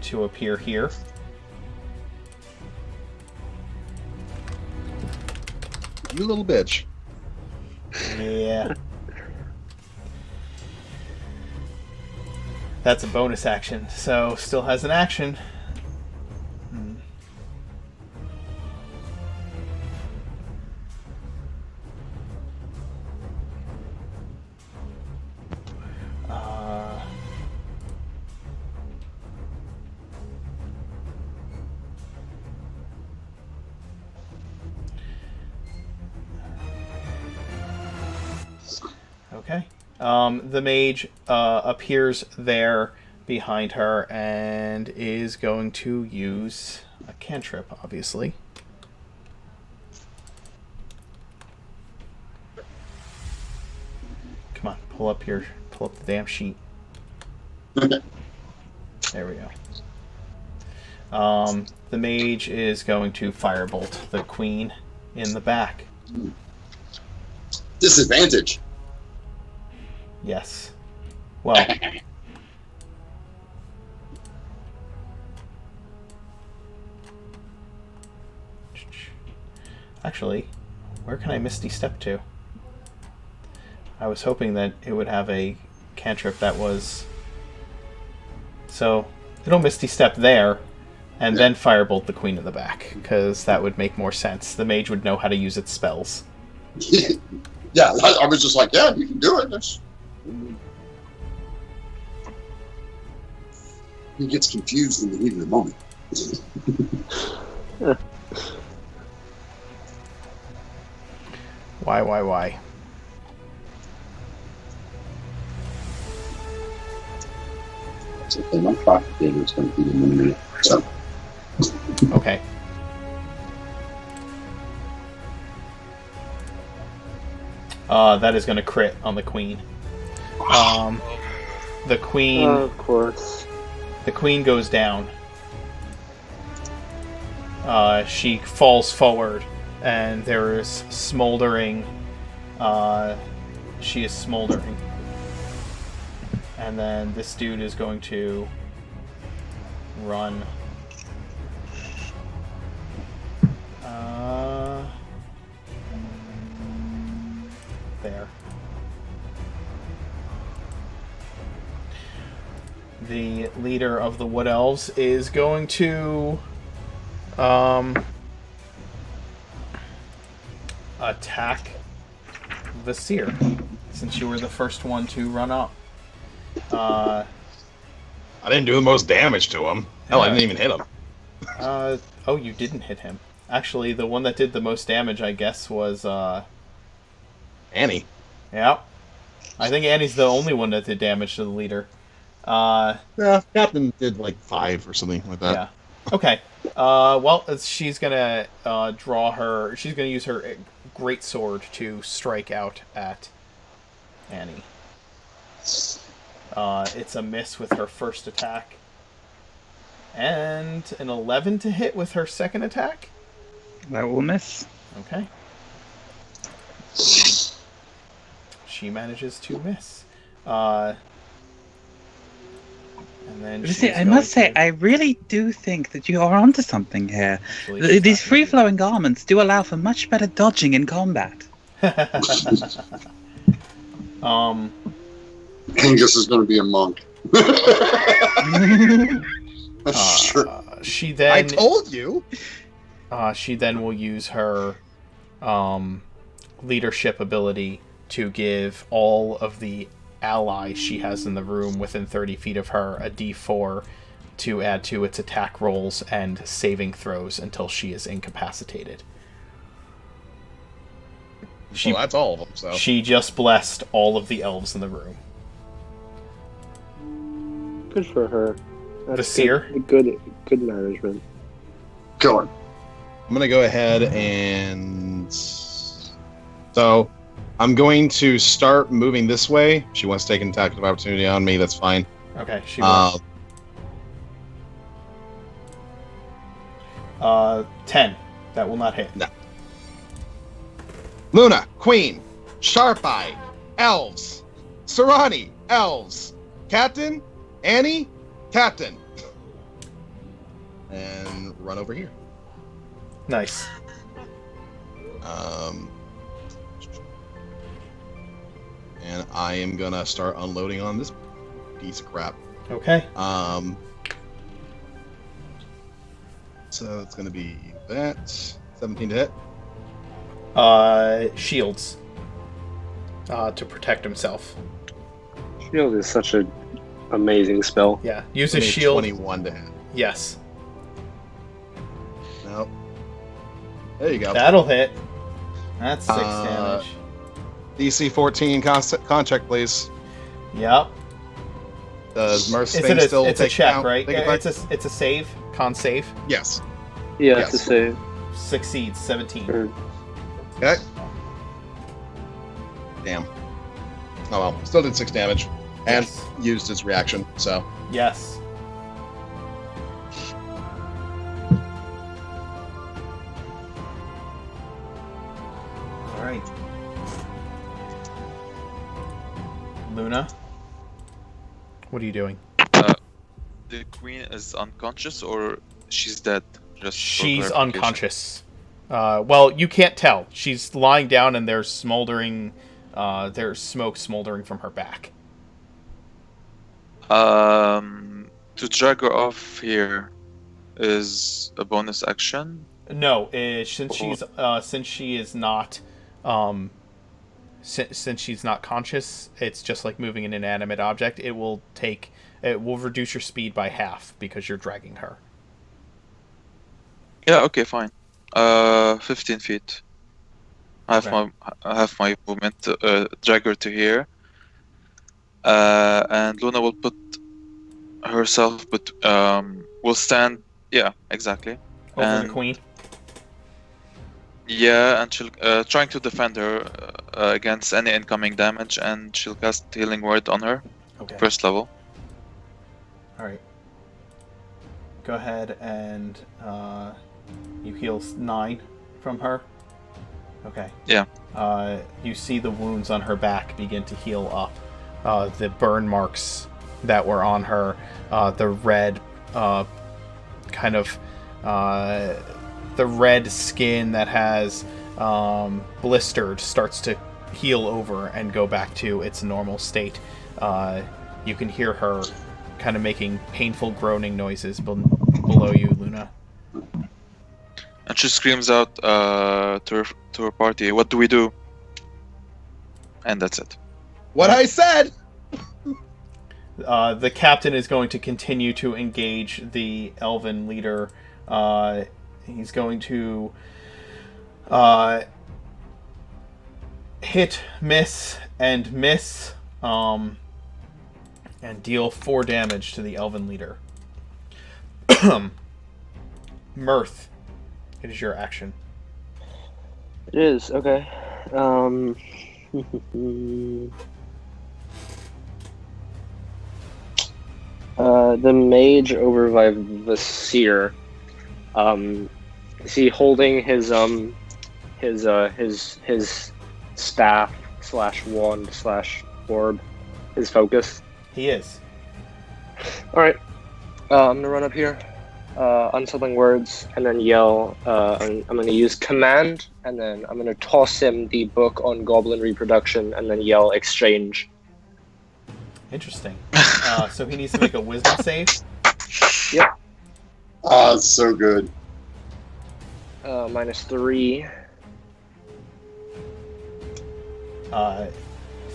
to appear here. You little bitch. Yeah. That's a bonus action, so still has an action. Okay. The mage appears there behind her and is going to use a cantrip, obviously. Come on, pull up the damn sheet. There we go. The mage is going to firebolt the queen in the back. Disadvantage. Yes. Well. Actually, where can I Misty Step to? I was hoping that it would have a cantrip that was... So, it'll Misty Step there, and then Firebolt the queen in the back, because that would make more sense. The mage would know how to use its spells. Yeah, I was just like, yeah, you can do it. He gets confused in the heat of the moment. Why? That's okay, my clock data is going to be in a minute. So. Okay. That is going to crit on the queen. The queen... of course. The queen goes down. She falls forward, and there is smoldering. She is smoldering. And then this dude is going to run. There. The leader of the Wood Elves is going to attack Vasir, since you were the first one to run up. I didn't do the most damage to him. Hell, I didn't even hit him. Oh, you didn't hit him. Actually, the one that did the most damage, I guess, was Annie. yeah. I think Annie's the only one that did damage to the leader. Yeah, Captain did like 5 or something like that. Yeah. Okay. She's gonna draw her. She's gonna use her great sword to strike out at Annie. It's a miss with her first attack, and an 11 to hit with her second attack. That will miss. Okay. She manages to miss. And then I must say, I really do think that you are onto something here. These free-flowing garments do allow for much better dodging in combat. Angus is going to be a monk. Sure. She then. I told you. She then will use her leadership ability to give all of the allies she has in the room within 30 feet of her a d4 to add to its attack rolls and saving throws until she is incapacitated. Well, that's all of them. So she just blessed all of the elves in the room. Good for her. That's The seer? Good management. Kill her. I'm gonna go ahead and so I'm going to start moving this way. She wants to take an attack of opportunity on me. That's fine. Okay, she will. 10. That will not hit. No. Luna, Queen, Sharp Eye, Elves, Sarani, Elves, Captain, Annie, Captain. And run over here. Nice. And I am gonna start unloading on this piece of crap. Okay. So it's gonna be that 17 to hit. Shields. To protect himself. Shield is such an amazing spell. Yeah. Use his shield. 21 to hit. Yes. Nope. There you go. That'll hit. That's 6 damage. DC 14 con check, please. Yep. Does Merce It's thing still a take check, count? right? Take Yeah, effect? it's a save. Con save. Yes. Yeah, Yes. it's a save. Succeeds. 17. Okay. Damn. Oh well, still did 6 damage. And Yes. used his reaction, so. Yes. Alright. Luna? What are you doing? The queen is unconscious or she's dead? Just for She's clarification. unconscious. Well, you can't tell. She's lying down and there's smoldering... there's smoke smoldering from her back. To drag her off here is a bonus action. No, since she is not, since she's not conscious, it's just like moving an inanimate object. It will reduce your speed by half because you're dragging her. Yeah, okay, fine. 15 feet. I have my movement. Drag her to here. And Luna will put herself, but will stand. Yeah, exactly. Over the queen. Yeah, and she'll trying to defend her against any incoming damage, and she'll cast Healing Word on her. Okay. First level. All right. Go ahead and you heal 9 from her. Okay. Yeah. You see the wounds on her back begin to heal up. The burn marks that were on her, the red the red skin that has blistered starts to heal over and go back to its normal state. You can hear her kind of making painful groaning noises below you, Luna. And she screams out to her party, "What do we do?" And that's it. What I said! The captain is going to continue to engage the elven leader. He's going to hit, miss, and miss. and deal 4 damage to the elven leader. Mirth, it is your action. It is, okay. The mage over by Vasir. Is he holding his staff / wand / orb, his focus? He is. All right. I'm gonna run up here, unsettling words, and then yell. I'm gonna use command, and then I'm gonna toss him the book on goblin reproduction, and then yell exchange. Interesting. So he needs to make a wisdom save. Yep. Ah, it's so good. -3.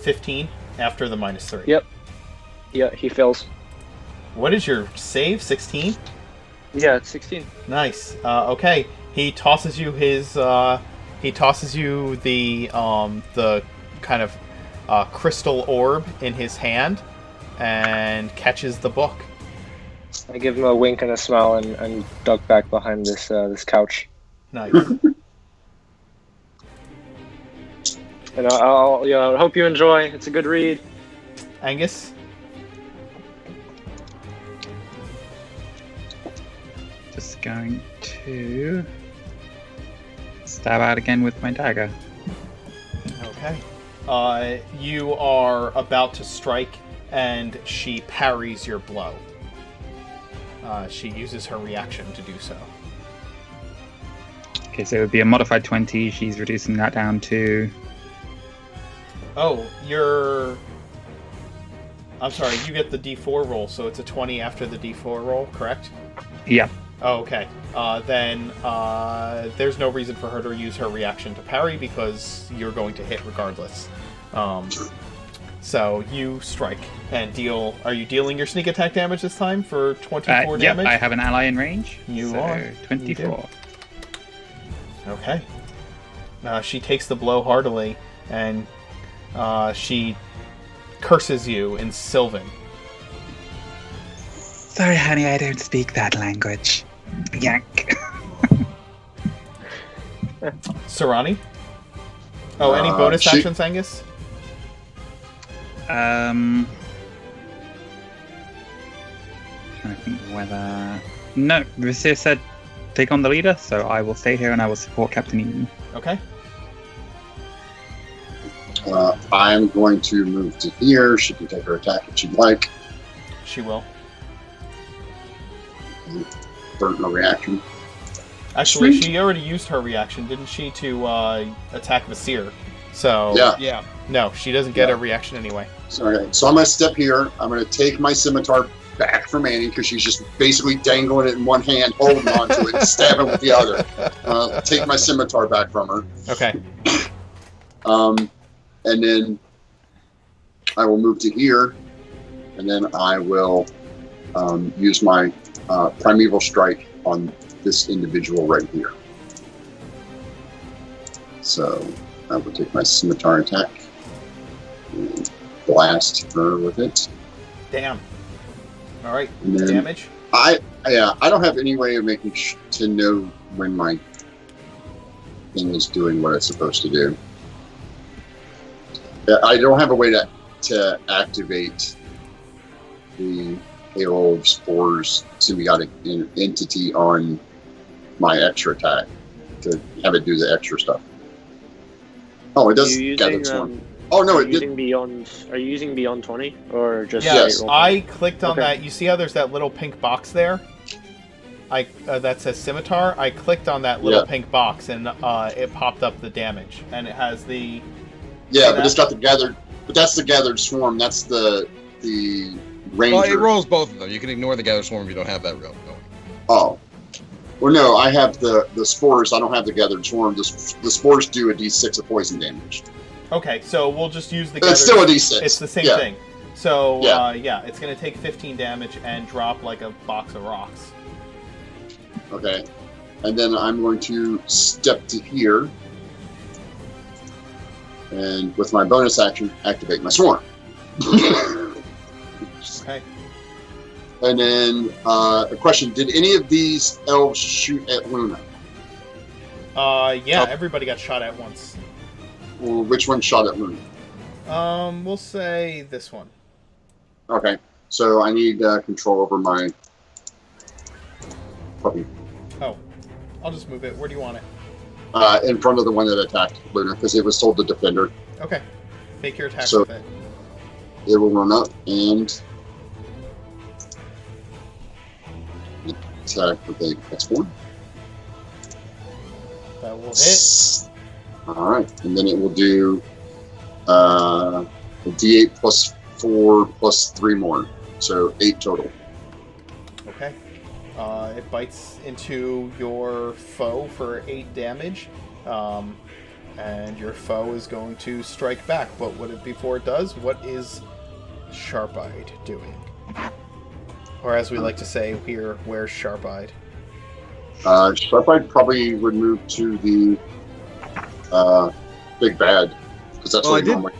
15 after the -3. Yep. Yeah, he fails. What is your save? 16? Yeah, it's 16. Nice. Okay. He tosses you his. He tosses you the kind of crystal orb in his hand, and catches the book. I give him a wink and a smile, and duck back behind this this couch. Nice. And I hope you enjoy. It's a good read. Angus. Just going to stab out again with my dagger. Okay. You are about to strike, and she parries your blow. She uses her reaction to do so. Okay, so it would be a modified 20. She's reducing that down to... Oh, I'm sorry, you get the D4 roll, so it's a 20 after the D4 roll, correct? Yeah. Oh, okay. Then there's no reason for her to use her reaction to parry because you're going to hit regardless. So you strike and deal. Are you dealing your sneak attack damage this time for 24 damage? Yep, I have an ally in range. You so are. 24. Okay. She takes the blow heartily, and she curses you in Sylvan. Sorry, honey, I don't speak that language. Yank. Sarani? Oh, any bonus actions, Angus? Trying to think whether... No, Visir said take on the leader, so I will stay here and I will support Captain Eden. Okay. I'm going to move to here. She can take her attack if she'd like. She will. Burn her reaction. Actually, Sweet. she already used her reaction, didn't she, to attack Vasir? So, Yeah. No, she doesn't get a reaction anyway. Okay, so I'm going to step here. I'm going to take my scimitar back from Annie because she's just basically dangling it in one hand, holding onto it, and stabbing with the other. Take my scimitar back from her. Okay. And then I will move to here, and then I will use my primeval strike on this individual right here. So I will take my scimitar attack and blast her with it. Damn. All right. And then Damage. I don't have any way of making to know when my thing is doing what it's supposed to do. I don't have a way to activate the Halo of Spores symbiotic entity on my extra attack to have it do the extra stuff. Oh, it does gather swarm. Oh no, it did. Are you using Beyond 20 or just? Yes, roll? I clicked on Okay. that. You see how there's that little pink box there? That says scimitar. I clicked on that little pink box, and it popped up the damage, and it has the. Yeah, but it's got the gathered. But that's the gathered swarm. That's the ranger. Well, it rolls both of them. You can ignore the gather swarm if you don't have that roll going. Oh. Well, no, I have the spores. I don't have the gathered swarm. The spores do a d6 of poison damage. Okay, so we'll just use the. It's still a d6. It's the same Yeah. thing. So Yeah. it's gonna take 15 damage and drop like a box of rocks. Okay. And then I'm going to step to here. And with my bonus action, activate my swarm. Okay. And then a question: did any of these elves shoot at Luna? Yeah, everybody got shot at once. Or which one shot at Luna? We'll say this one. Okay, so I need control over my puppy. Oh, I'll just move it. Where do you want it? In front of the one that attacked Luna, because it was told to defend her. Okay. Make your attack So- with it. It will run up and attack with a +1. That will hit. All right, and then it will do a D8 +4 +3 more, so 8 total. Okay. It bites into your foe for 8 damage. And your foe is going to strike back. But before it does, what is Sharp-Eyed doing? Or as we like to say here, where's Sharp-Eyed? Sharp-Eyed probably would move to the big bad, because that's what normally.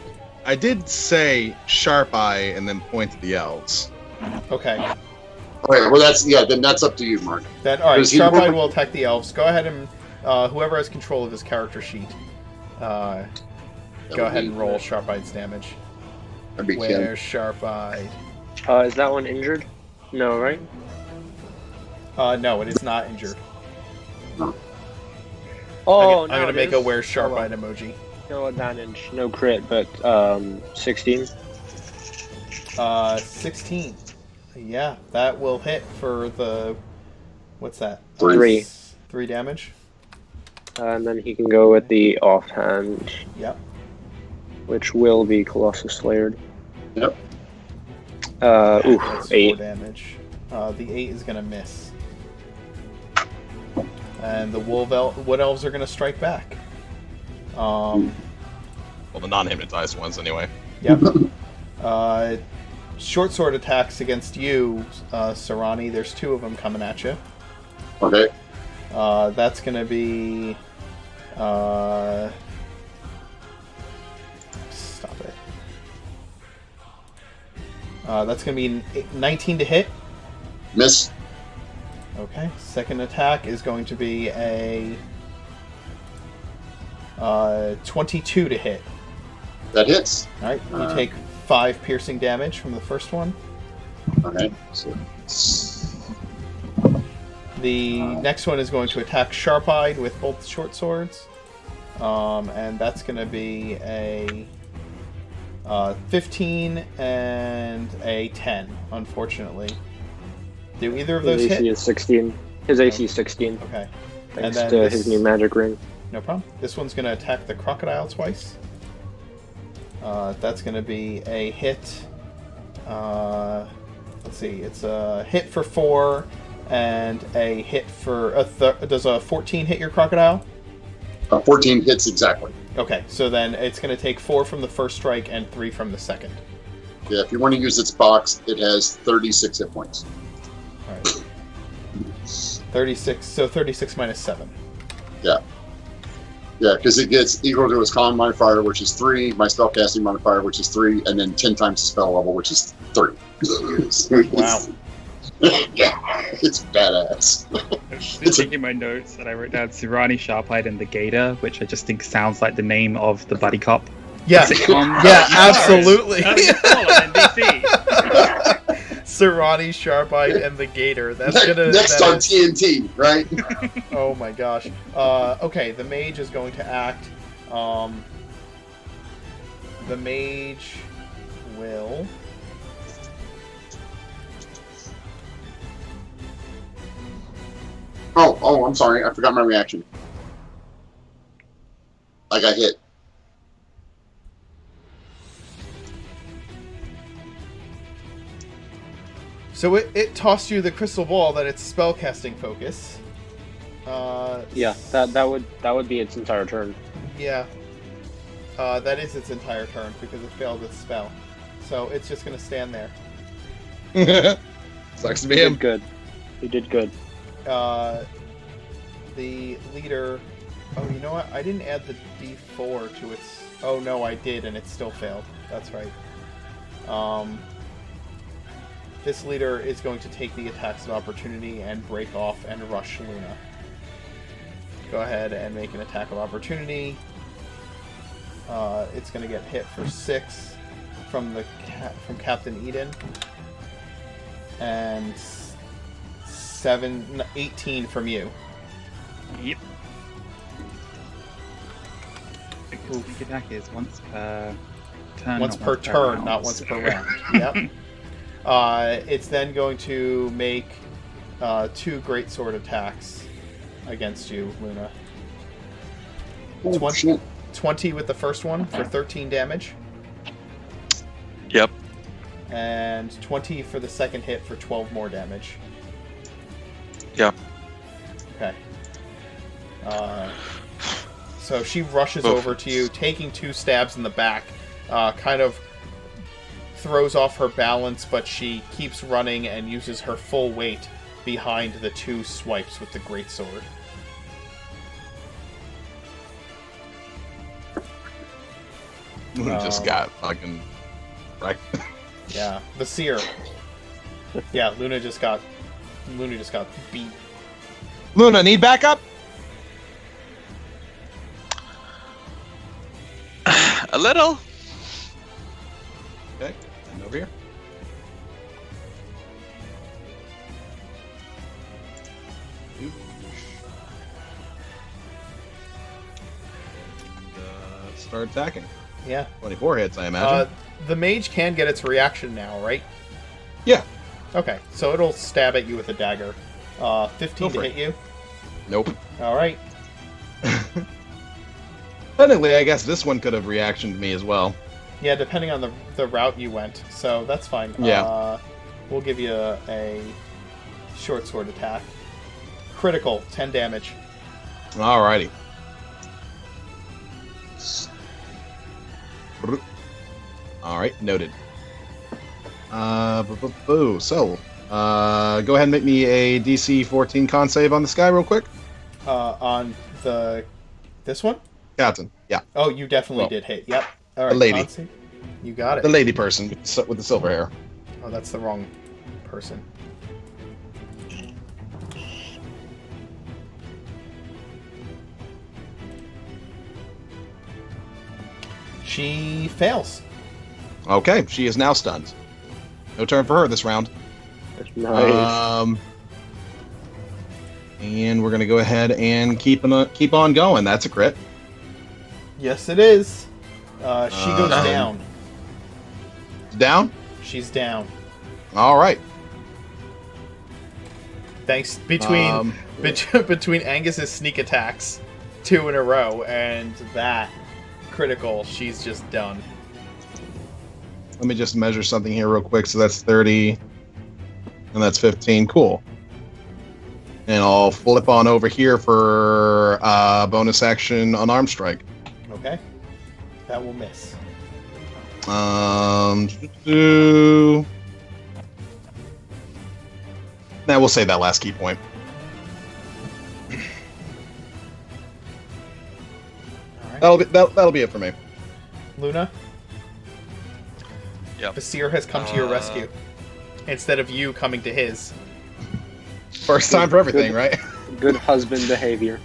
I did say Sharp Eye and then point to the elves. Okay. Okay, well then that's up to you, Mark. Then all right, Does he- Sharp-Eyed will attack the elves. Go ahead and whoever has control of his character sheet, go ahead and roll Sharp-Eye's damage. That'd be Ken. Where's Sharp-Eyed? Is that one injured? No, right? No, it is not injured. Oh, I'm no, gonna it make is. a where's Sharp-Eyed emoji. No advantage, no crit, but 16. 16. Yeah, that will hit for the. What's that? 3. 3 damage. And then he can go with the offhand, Yep. which will be Colossus Slayered. Yep. That's 8. 4 damage. The 8 is gonna miss. And the wood elves are gonna strike back. Well, the non-hypnotized ones, anyway. Yep. Short sword attacks against you, Sarani. There's 2 of them coming at you. Okay. That's going to be... stop it. That's going to be 19 to hit. Miss. Okay. Second attack is going to be a 22 to hit. That hits. All right. You take 5 piercing damage from the first one. Okay. So. The next one is going to attack Sharp-Eyed with both short swords. And that's going to be a 15 and a 10, unfortunately. Do either of those His AC hit? is 16. His AC is 16, Okay. thanks then to this- his new magic ring. No problem. This one's going to attack the crocodile twice. That's going to be a hit. Let's see. It's a hit for 4 and a hit for... does a 14 hit your crocodile? 14 hits exactly. Okay, so then it's going to take 4 from the first strike and 3 from the second. Yeah, if you want to use its box, it has 36 hit points. All right. 36. So 36 minus 7. Yeah. Yeah, because it gets equal to its con modifier, which is 3, my spellcasting modifier, which is 3, and then 10 times the spell level, which is 3. Wow. Yeah, it's badass. I'm just taking my notes and I wrote down Sirani, Sharp-Eyed, and the Gator, which I just think sounds like the name of the buddy cop Yeah. sitcom. Yeah, absolutely. How do you call it in DC? Sarani, Sharp-Eyed, and the Gator. That's gonna Next that on is- TNT, right? Oh my gosh. Okay, the mage is going to act. The mage will. Oh, I'm sorry. I forgot my reaction. I got hit. So it tossed you the crystal ball that it's spellcasting focus. Yeah, that would be its entire turn. Yeah. That is its entire turn because it failed its spell. So it's just going to stand there. Sucks to He be him. did good. He did good. The leader... Oh, you know what? I didn't add the D4 to its... Oh, no, I did, and it still failed. That's right. this leader is going to take the attacks of opportunity and break off and rush Luna. Go ahead and make an attack of opportunity. It's going to get hit for 6 from Captain Eden, and 18 from you. Yep. Because sneak attack is once per turn. Once per turn, not once per round. Yep. It's then going to make 2 greatsword attacks against you, Luna. 20 with the first one for 13 damage. Yep. And 20 for the second hit for 12 more damage. Yep. Okay. So she rushes over to you, taking 2 stabs in the back, kind of throws off her balance, but she keeps running and uses her full weight behind the 2 swipes with the greatsword. Luna just got fucking right. Yeah, the seer. Yeah, Luna just got beat. Luna, need backup? A little. Okay, and over here. Start attacking. Yeah. 24 hits, I imagine. The mage can get its reaction now, right? Yeah. Okay, so it'll stab at you with a dagger. 15 to hit you. Nope. All right. Technically, I guess this one could have reactioned me as well. Yeah, depending on the route you went. So that's fine. Yeah. We'll give you a short sword attack. Critical, 10 damage. Alrighty. Alright, noted. So, go ahead and make me a DC 14 con save on this guy real quick. On this one? Captain, yeah. Oh, you definitely did hit. Yep. All right, the lady. con save. You got it. The lady person with the silver hair. Oh, that's the wrong person. She fails. Okay, she is now stunned. No turn for her this round. Nice. And we're gonna go ahead and keep on going. That's a crit. Yes, it is. She goes down. Down? She's down. All right. Thanks between Angus's sneak attacks, 2 in a row, and that critical, she's just done. Let me just measure something here real quick. So that's 30, and that's 15. Cool. And I'll flip on over here for bonus action unarmed strike. Okay. That will miss. Now we'll save that last key point. All right. That'll be it for me. Luna? Yep. Vasir has come to your rescue. Instead of you coming to his. First time for everything, right? Good husband behavior.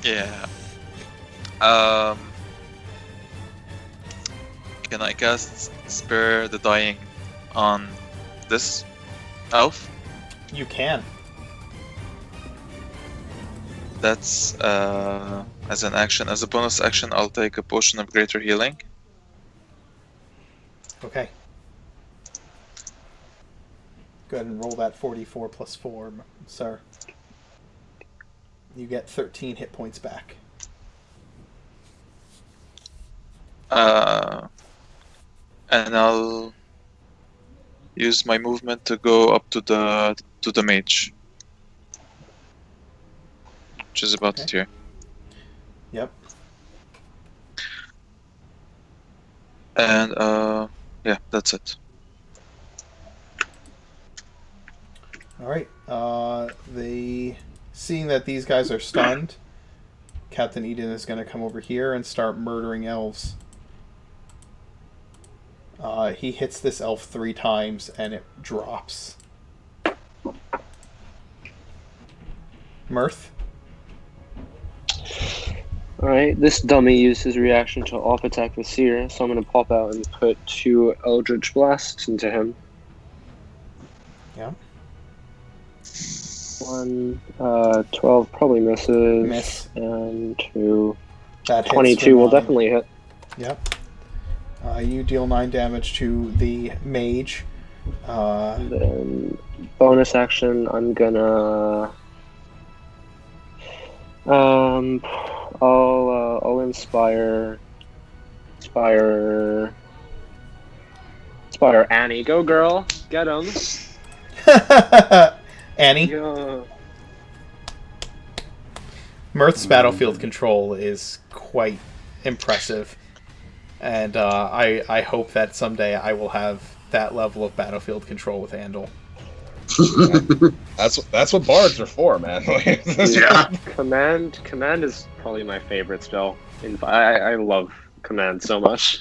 Yeah. Can I cast Spare the Dying on this elf? You can. That's as an action. As a bonus action, I'll take a potion of greater healing. Okay. Go ahead and roll that 44 plus 4, sir. You get 13 hit points back. And I'll use my movement to go up to the mage, which is about it here. Yep. And yeah, that's it. All right. Seeing that these guys are stunned, Captain Eden is going to come over here and start murdering elves. He hits this elf 3 times, and it drops. Mirth? Alright, this dummy used his reaction to off attack the Seer, so I'm going to pop out and put 2 Eldritch Blasts into him. Yeah. 1, 12 probably misses. Miss. And 2, That hits 22 for will 9. definitely hit. Yep. You deal 9 damage to the mage. And then bonus action, I'm gonna I'll inspire Annie. Go girl, get him. Annie? Yeah. Mirth's battlefield control is quite impressive. And I hope that someday I will have that level of battlefield control with Andal. That's what bards are for, man. Yeah. Command is probably my favorite spell. I love command so much.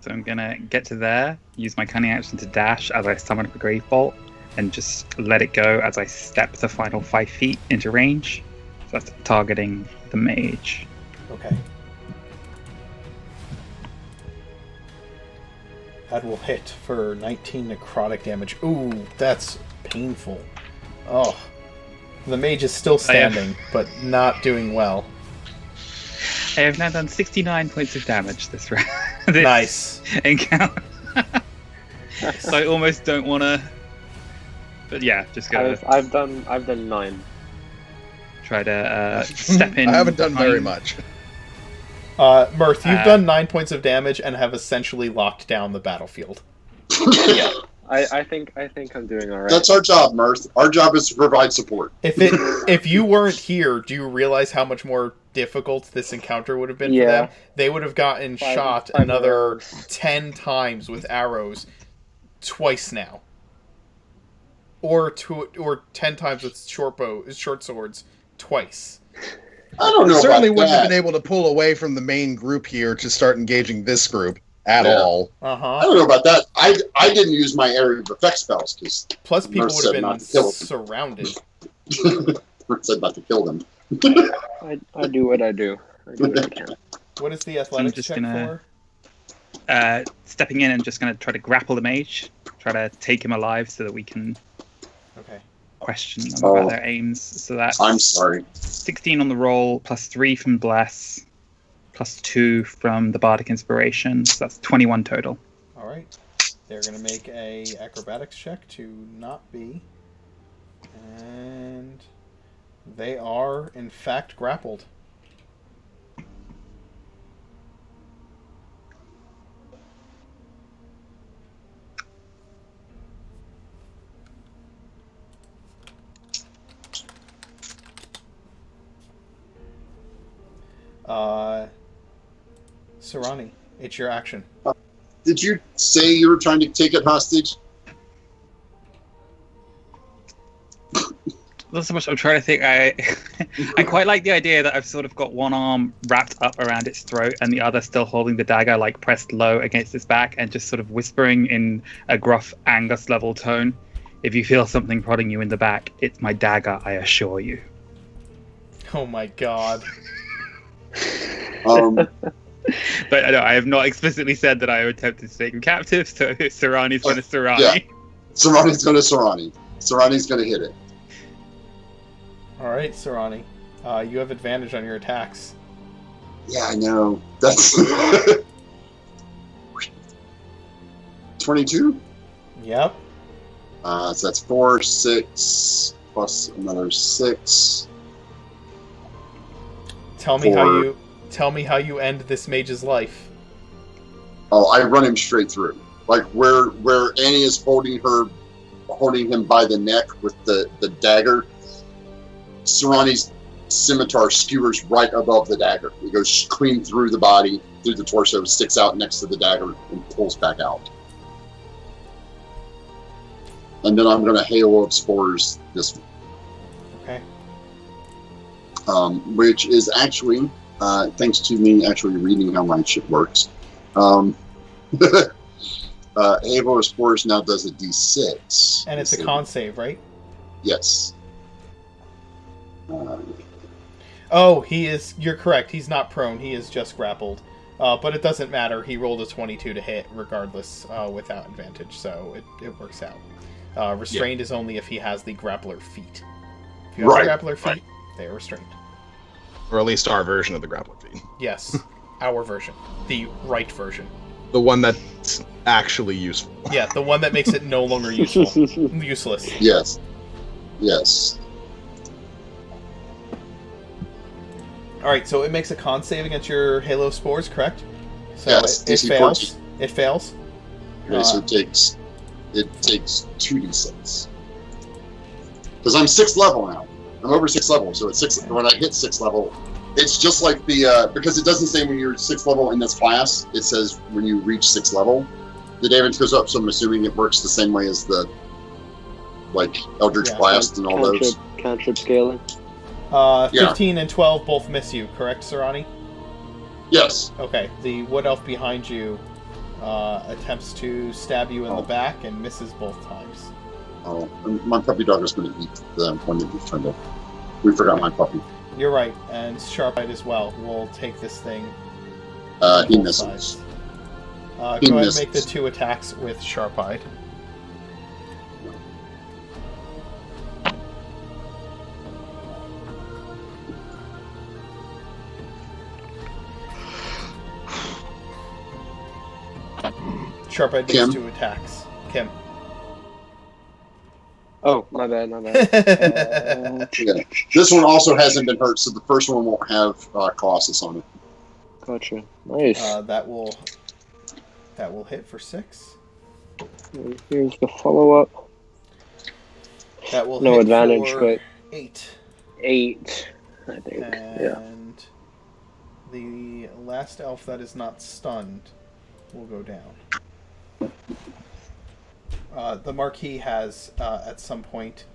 So I'm gonna get to there, use my cunning action to dash as I summon up a Grave Bolt, and just let it go as I step the final 5 feet into range. So that's targeting the mage. Okay. That will hit for 19 necrotic damage. Ooh, that's painful. Oh. The mage is still standing, but not doing well. I have now done 69 points of damage this round. Nice. Encounter. So I almost don't want to. But yeah, just go. I've done 9. Try to step in. I haven't done very behind- much. Mirth, you've done 9 points of damage and have essentially locked down the battlefield. I think I'm doing alright. That's our job, Mirth. Our job is to provide support. If you weren't here, do you realize how much more difficult this encounter would have been for them? They would have gotten shot another arrows. 10 times with arrows twice now. Or 10 times with short swords twice. I don't know Certainly about wouldn't have that. been able to pull away from the main group here to start engaging this group at Yeah. all. I Uh-huh. don't know about that. I didn't use my area of effect spells because Plus people Mirth would said have not been to kill him. surrounded. Mirth said not to kill them. I do what I do. I do what I can. What is the athletics just check gonna- for? Stepping in and just going to try to grapple the mage, try to take him alive so that we can Okay. question them Oh. about their aims. So that's I'm sorry. 16 on the roll, plus 3 from Bless, plus 2 from the Bardic Inspiration. So that's 21 total. Alright. They're going to make a acrobatics check to not be. And they are, in fact, grappled. Sarani, it's your action. Did you say you were trying to take it hostage? Not so much. I'm trying to think. I quite like the idea that I've sort of got one arm wrapped up around its throat and the other still holding the dagger, like pressed low against its back, and just sort of whispering in a gruff Angus level tone. If you feel something prodding you in the back, it's my dagger, I assure you. Oh my god. But no, I have not explicitly said that I attempted to take him captive, so Sarani's going to Sarani. Yeah. Sarani's going to Sarani. Sarani's going to hit it. Alright, Sarani. You have advantage on your attacks. Yeah, I know. That's 22. Yep. So that's 4, 6 plus another 6. Tell me how you end this mage's life. Oh, I run him straight through, like where Annie is holding him by the neck with the dagger. Sarani's scimitar skewers right above the dagger. It goes clean through the body, through the torso, sticks out next to the dagger, and pulls back out. And then I'm going to Halo of Spores this one. Okay. Which is actually, thanks to me actually reading how my shit works. Halo Spores now does a D6. And it's a con save, right? Yes. Oh, he is. You're correct. He's not prone. He is just grappled. But it doesn't matter. He rolled a 22 to hit, regardless, without advantage, so it works out. Restrained is only if he has the grappler feet. If you have the grappler feet, they are restrained. Or at least our version of the grappler feet. Yes, our version, the right version. The one that's actually useful. Yeah, the one that makes it no longer useful, useless. Yes. Yes. All right, so it makes a con save against your Halo Spores, correct? So Yes, it DC fails. 14. It fails. Okay, so it takes 2d6. Because I'm 6th level now. I'm over 6th level, so when I hit 6th level, it's just like the because it doesn't say when you're 6th level in this class. It says when you reach 6th level, the damage goes up. So I'm assuming it works the same way as the Eldritch Blast and all those. Cantrip scaling. 15 and 12 both miss you, correct, Sarani? Yes. Okay, the wood elf behind you attempts to stab you in the back and misses both times. Oh, my puppy dog is going to eat them when they turn to. We forgot my puppy. You're right, and Sharpite as well. We'll take this thing. He misses. Go ahead and make the 2 attacks with Sharpite. Sharpite makes 2 attacks. Kim. Oh, my bad. Yeah. This one also hasn't been hurt, so the first one won't have Colossus on it. Gotcha. Nice. That will hit for 6. And here's the follow-up. That will no hit advantage, for but 8. 8, I think. And the last elf that is not stunned will go down. The Marquis has, at some point,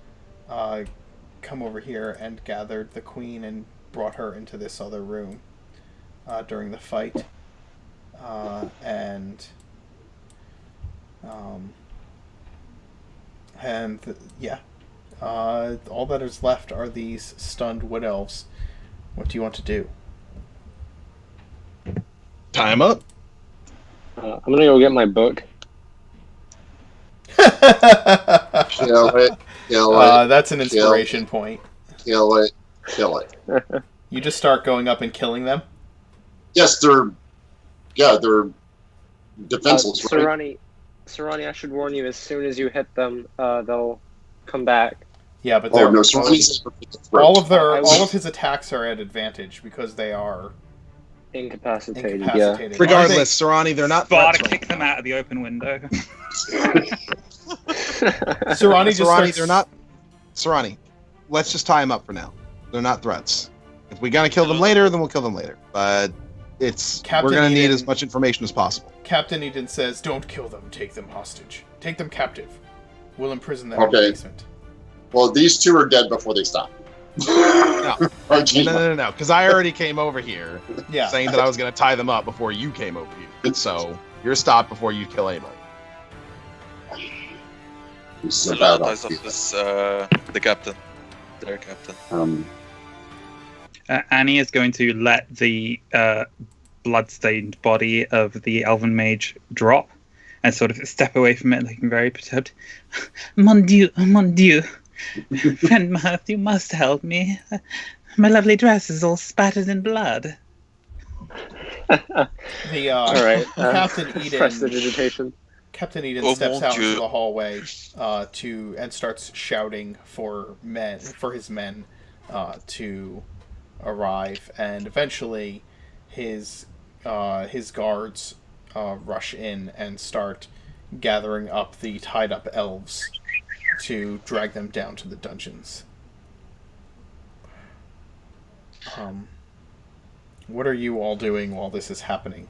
come over here and gathered the Queen and brought her into this other room during the fight. All that is left are these stunned wood elves. What do you want to do? Time up. I'm gonna go get my book. Kill it. That's an inspiration point. Kill it. You just start going up and killing them? Yes, they're defenseless, right? Sarani, I should warn you, as soon as you hit them, they'll come back. Yeah, but no, Sarani's all of his attacks are at advantage because they are incapacitated. Yeah. Regardless, Sarani, they're not Bar threats. to kick them out of the open window. Sarani, they're not. Sarani, let's just tie them up for now. They're not threats. If we gotta kill them later, then we'll kill them later. But we're gonna need as much information as possible. Captain Eden says, "Don't kill them. Take them hostage. Take them captive. We'll imprison them in the basement." Well, these 2 are dead before they stop. No, because I already came over here saying that I was going to tie them up before you came over here. So you're stopped before you kill anybody. Ties up this, the captain. Their captain. Annie is going to let the blood-stained body of the elven mage drop and sort of step away from it, looking very perturbed. Mon Dieu, mon Dieu. Friend Mirth, you must help me. My lovely dress is all spattered in blood. All right. Captain Eden. Prestidigitation. Captain Eden steps out into the hallway and starts shouting for his men to arrive, and eventually his guards rush in and start gathering up the tied up elves to drag them down to the dungeons. What are you all doing while this is happening?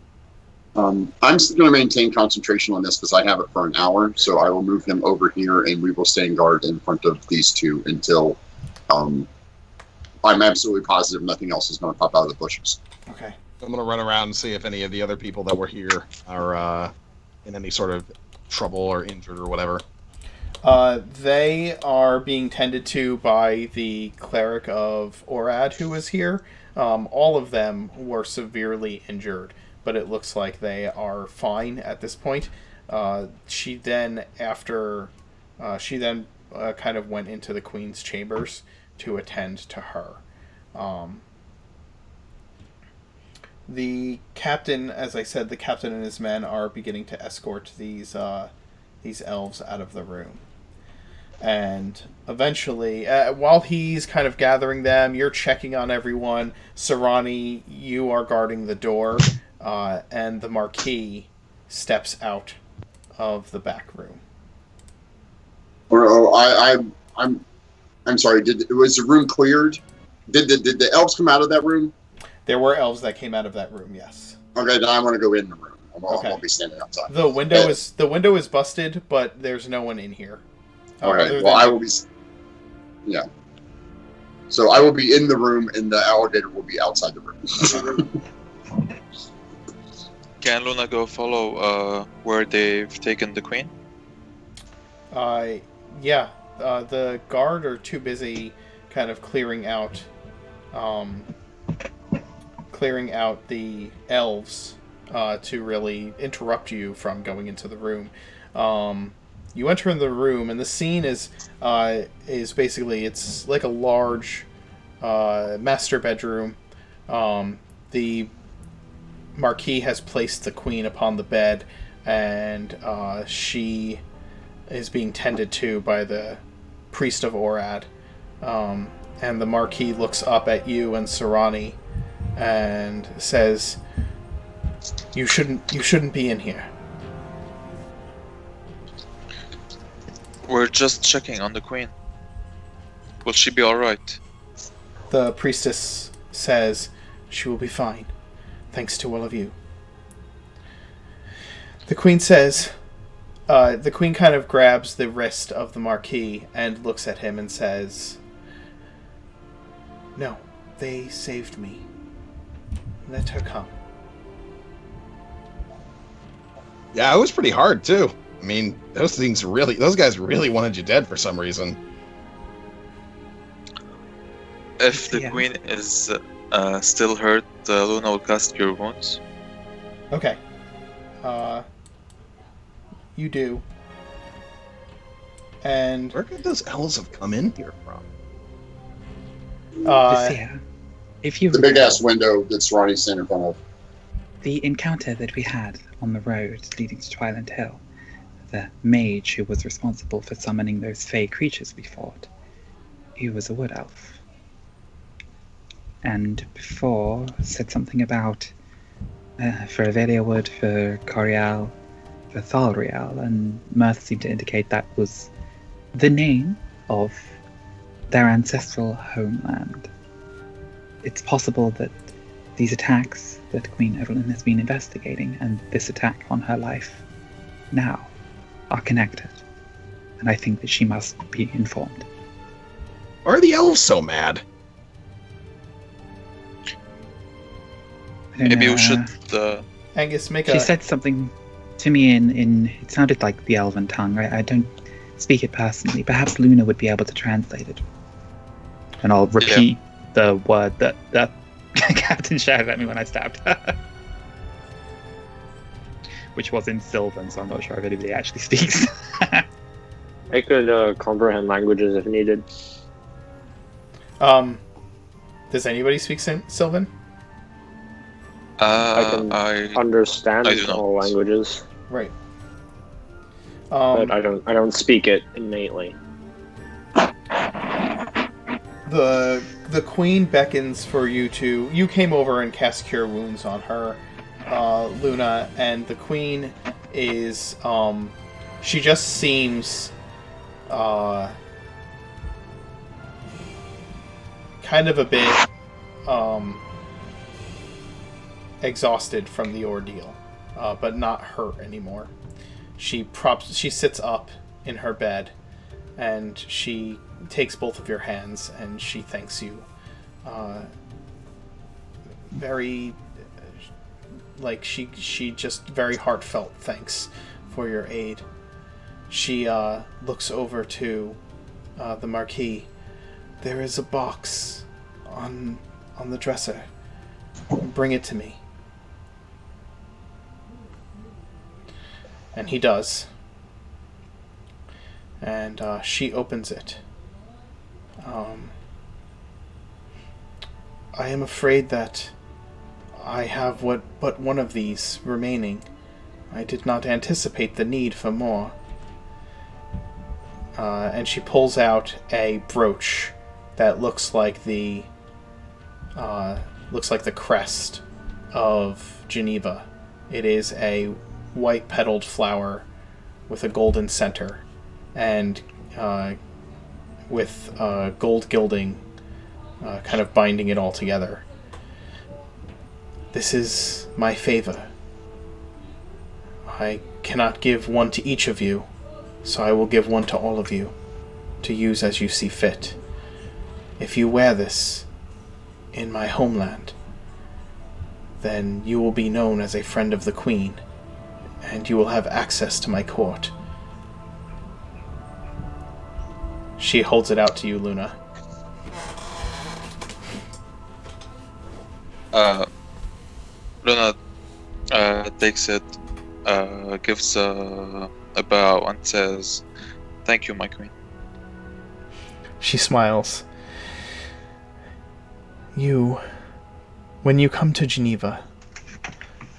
I'm still going to maintain concentration on this because I have it for an hour, so I will move him over here and we will stand guard in front of these 2 until I'm absolutely positive nothing else is going to pop out of the bushes. Okay. I'm going to run around and see if any of the other people that were here are in any sort of trouble or injured or whatever. They are being tended to by the cleric of Orad who was here. All of them were severely injured, but it looks like they are fine at this point. She then kind of went into the Queen's chambers to attend to her. The captain, as I said, the captain and his men are beginning to escort these elves out of the room. And eventually, while he's kind of gathering them, you're checking on everyone. Sarani, you are guarding the door, and the Marquis steps out of the back room. I'm sorry. Was the room cleared? Did the elves come out of that room? There were elves that came out of that room. Yes. Okay, then I want to go in the room. I Okay. won't be standing outside. The window is busted, but there's no one in here. Okay. Well, I will be. Yeah. So I will be in the room, and the alligator will be outside the room. Can Luna go follow where they've taken the queen? Yeah. The guard are too busy kind of clearing out the elves to really interrupt you from going into the room. You enter in the room, and the scene is basically, it's like a large master bedroom. The Marquis has placed the Queen upon the bed, and she is being tended to by the priest of Orad. And the Marquis looks up at you and Sarani and says, You shouldn't be in here. We're just checking on the queen. Will she be alright? The priestess says, She will be fine, thanks to all of you. The Queen says, the Queen kind of grabs the wrist of the Marquis and looks at him and says, No, they saved me. Let her come. Yeah, it was pretty hard too. I mean, those guys really wanted you dead for some reason. If the queen is still hurt, Luna will cast Cure Wounds. Okay. You do. And where could those elves have come in here from? If you the big ass window that's Ronnie standing in front of. The encounter that we had on the road leading to Twiland Hill, the mage who was responsible for summoning those fey creatures we fought, he was a wood elf. And before said something about for Avelia Wood, for Corial, for Thalriel, and Mirth seemed to indicate that was the name of their ancestral homeland. It's possible that these attacks that Queen Evelyn has been investigating and this attack on her life now are connected. And I think that she must be informed. Why are the elves so mad? Maybe we should... Angus, She said something to me in it sounded like the elven tongue. I don't speak it personally. Perhaps Luna would be able to translate it. And I'll repeat the word that Captain shouted at me when I stabbed her. Which was in Sylvan, so I'm not sure if anybody actually speaks. I could comprehend languages if needed. Does anybody speak Sylvan? I can understand all languages. Right. But I don't speak it innately. The Queen beckons for you to... You came over and cast Cure Wounds on her, Luna, and the Queen is... she just seems... kind of a bit... exhausted from the ordeal, but not hurt anymore. She sits up in her bed, and she takes both of your hands, and she thanks you. Very, like she just very heartfelt thanks for your aid. She looks over to the Marquis. There is a box on the dresser. Bring it to me. And he does. And she opens it. I am afraid that I have but one of these remaining. I did not anticipate the need for more. And she pulls out a brooch that looks like the crest of Geneva. It is a white petaled flower with a golden center, and with gold gilding kind of binding it all together. This is my favor. I cannot give one to each of you, so I will give one to all of you, to use as you see fit. If you wear this in my homeland, then you will be known as a friend of the Queen, and you will have access to my court. She holds it out to you, Luna. Luna takes it, gives a bow and says, "Thank you, my queen." She smiles. When you come to Geneva,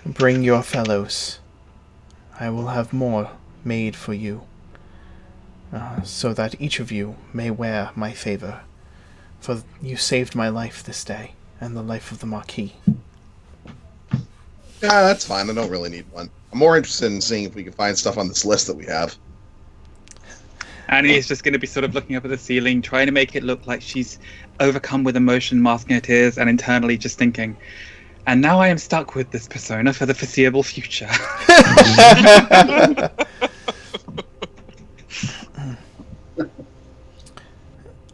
bring your fellows. I will have more made for you, so that each of you may wear my favor, for you saved my life this day, and the life of the Marquis. Yeah, that's fine. I don't really need one. I'm more interested in seeing if we can find stuff on this list that we have. Annie is just going to be sort of looking up at the ceiling, trying to make it look like she's overcome with emotion, masking her tears, and internally just thinking, and now I am stuck with this persona for the foreseeable future.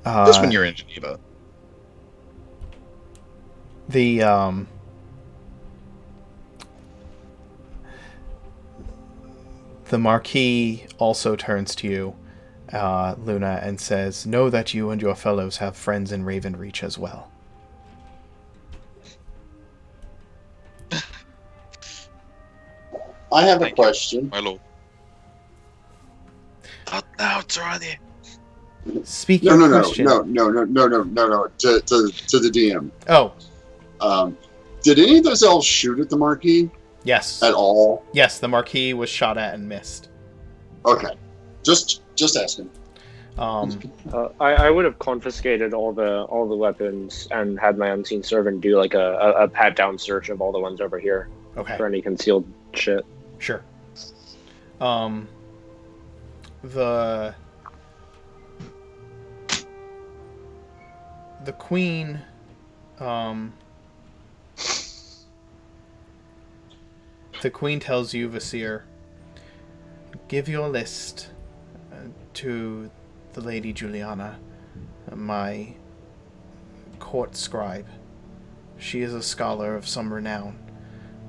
Just when you're in Geneva. The Marquis also turns to you, Luna, and says, "Know that you and your fellows have friends in Ravenreach as well." I have a Thank you, question. my lord. Not now, Tarani. Speak No, your no, question. no. To the DM. Oh, Did any of those elves shoot at the Marquis yes. at all? Yes, the Marquis was shot at and missed. Okay, just asking. I would have confiscated all the weapons and had my unseen servant do like a pat down search of all the ones over here Okay. for any concealed shit. Sure. The Queen, the Queen tells you, Vasir, give your list to the Lady Juliana, my court scribe. She is a scholar of some renown.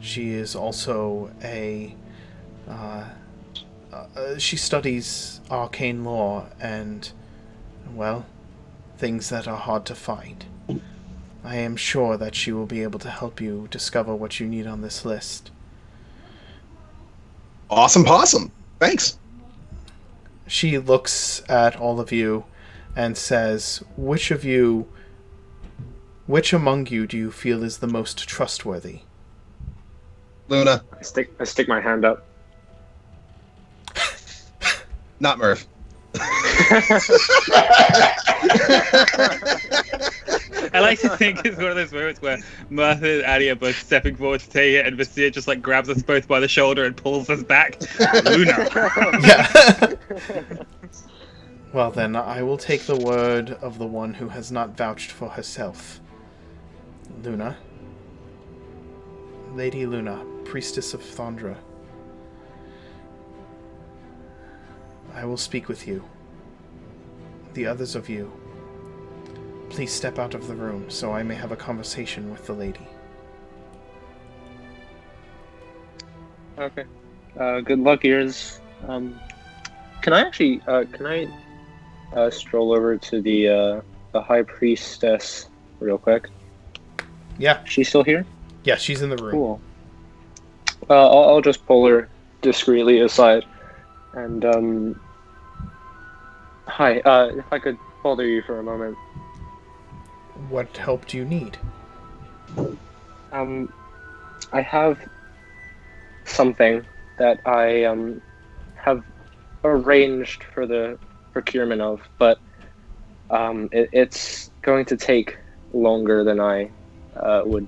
She is also she studies arcane law and, well, things that are hard to find. I am sure that she will be able to help you discover what you need on this list. Awesome possum. Thanks. She looks at all of you and says, which among you do you feel is the most trustworthy? Luna. I stick my hand up. Not Murph. I like to think it's one of those moments where Martha and Annie are both stepping forward to take it, and Vasir just like grabs us both by the shoulder and pulls us back. Luna. Yeah. Well then, I will take the word of the one who has not vouched for herself. Luna. Lady Luna, priestess of Thondra. I will speak with you. The others of you, please step out of the room so I may have a conversation with the lady. Okay. Good luck, ears. Can I actually? Can I stroll over to the high priestess real quick? Yeah. She's still here. Yeah, she's in the room. Cool. I'll just pull her discreetly aside, and hi. If I could bother you for a moment. What help do you need? I have something that I have arranged for the procurement of, but it's going to take longer than I would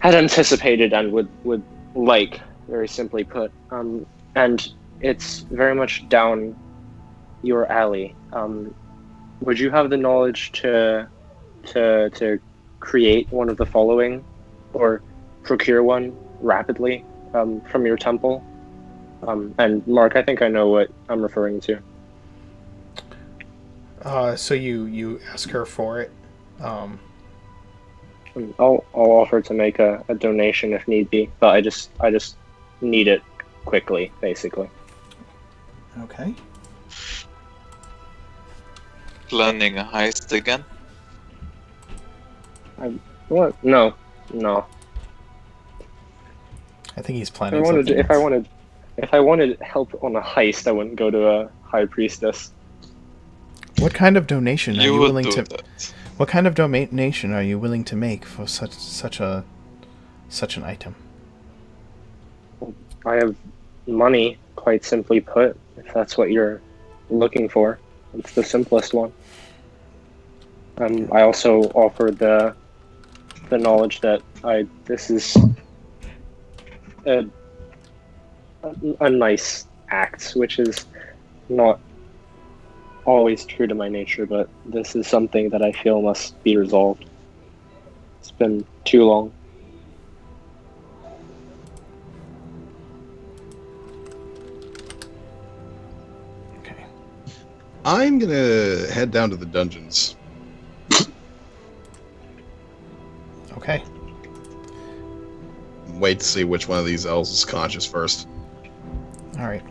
had anticipated and would like, very simply put. And it's very much down your alley. Would you have the knowledge to create one of the following, or procure one rapidly from your temple? And Mark, I think I know what I'm referring to. So you ask her for it. I'll offer to make a donation if need be, but I just need it quickly, basically. Okay. Planning a heist again? What? No. I think he's planning something. If I wanted help on a heist, I wouldn't go to a high priestess. What kind of donation are you would willing do to? that. What kind of donation are you willing to make for such an item? I have money, quite simply put, if that's what you're looking for. It's the simplest one. I also offer the knowledge that this is a nice act, which is not always true to my nature, but this is something that I feel must be resolved. It's been too long. Okay. I'm gonna head down to the dungeons. Okay. Wait to see which one of these elves is conscious first. All right.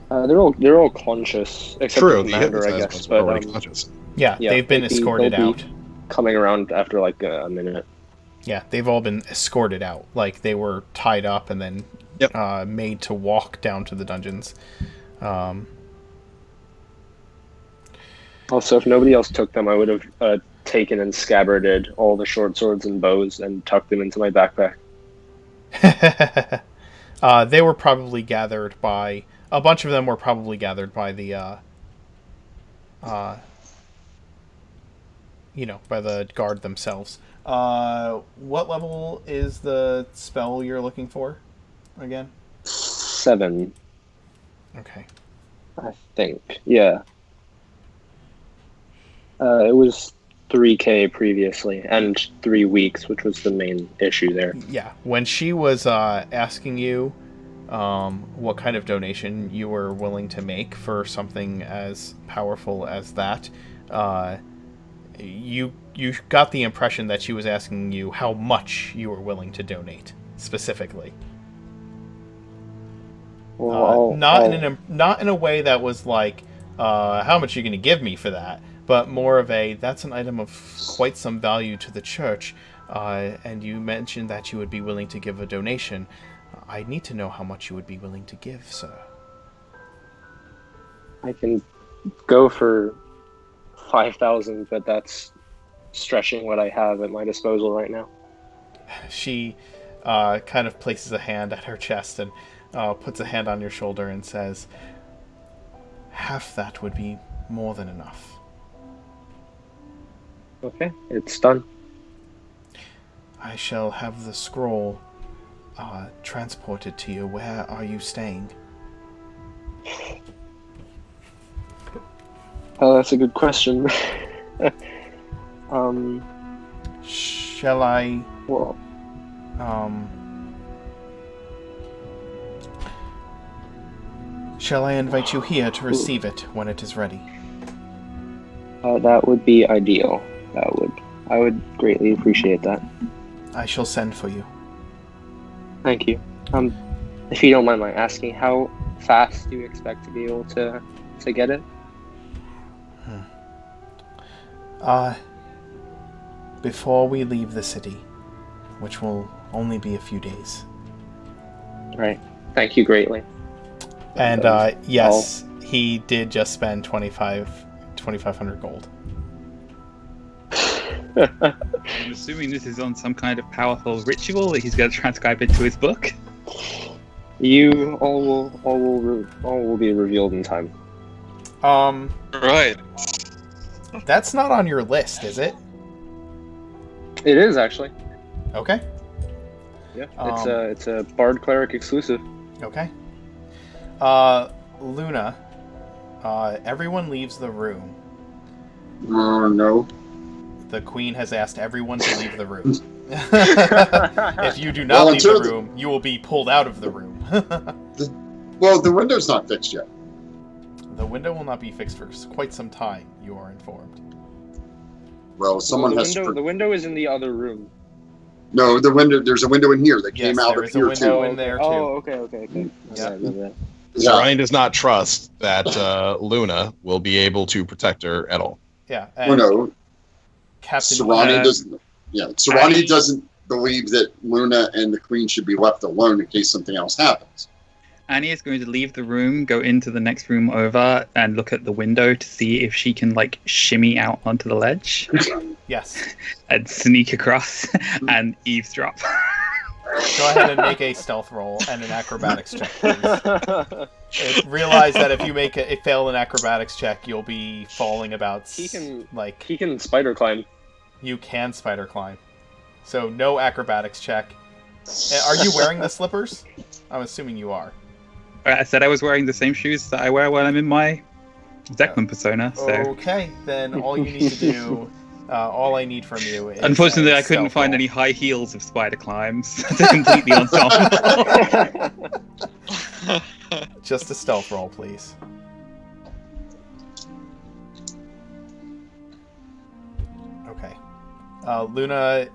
They're all conscious, except True, the the commander, I hypnotized guess. ones are But already conscious. Yeah, they've been escorted they'll out. be coming around after like a minute. Yeah, they've all been escorted out. Like they were tied up and then made to walk down to the dungeons. Also, if nobody else took them, I would have taken and scabbarded all the short swords and bows and tucked them into my backpack. They were probably gathered by a bunch of them were probably gathered by the by the guard themselves. What level is the spell you're looking for again? 7, Okay. I think. Yeah. It was 3K previously, and 3 weeks, which was the main issue there. Yeah. When she was asking you what kind of donation you were willing to make for something as powerful as that, you got the impression that she was asking you how much you were willing to donate specifically. Well, not in a way that was like, how much are you going to give me for that? But more of a, that's an item of quite some value to the church, and you mentioned that you would be willing to give a donation. I need to know how much you would be willing to give, sir. I can go for 5,000, but that's stretching what I have at my disposal right now. She kind of places a hand at her chest and puts a hand on your shoulder and says, half that would be more than enough. Okay, it's done. I shall have the scroll transported to you. Where are you staying? Oh, that's a good question. Shall I... Well, shall I invite you here to receive it when it is ready? that would be ideal. I would greatly appreciate that. I shall send for you. Thank you. If you don't mind my asking, how fast do you expect to be able to get it? Before we leave the city, which will only be a few days. Right. Thank you greatly. And yes, he did just spend 2,500 gold. I'm assuming this is on some kind of powerful ritual that he's going to transcribe into his book. You all will be revealed in time. Right. That's not on your list, is it? It is actually. Okay. Yeah. It's a Bard Cleric exclusive. Okay. Luna, everyone leaves the room. No. The Queen has asked everyone to leave the room. If you do not leave the room, you will be pulled out of the room. Well, the window's not fixed yet. The window will not be fixed for quite some time, you are informed. Well, someone the has window, to... the window is in the other room. No, the window. There's a window in here that Yes, came out there of is a here window too. in there too. Oh, okay. Yeah. Yeah. Ryan does not trust that Luna will be able to protect her at all. Yeah. Well, And no. Captain Serrani doesn't. Yeah, Serrani doesn't believe that Luna and the Queen should be left alone in case something else happens. Annie is going to leave the room, go into the next room over, and look at the window to see if she can, like, shimmy out onto the ledge Yes. and sneak across and eavesdrop. Go ahead and make a stealth roll and an acrobatics check, please. Realize that if you fail an acrobatics check, you'll be falling about. He can like spider climb. you can spider climb. So no acrobatics check. Are you wearing the slippers? I'm assuming you are. I said I was wearing the same shoes that I wear when I'm in my Zekman persona. So Okay, then all you need to do, all I need from you is. unfortunately, a I couldn't stealth find roll. any high heels of spider climbs to complete the ensemble. Just a stealth roll, please. Okay. Luna,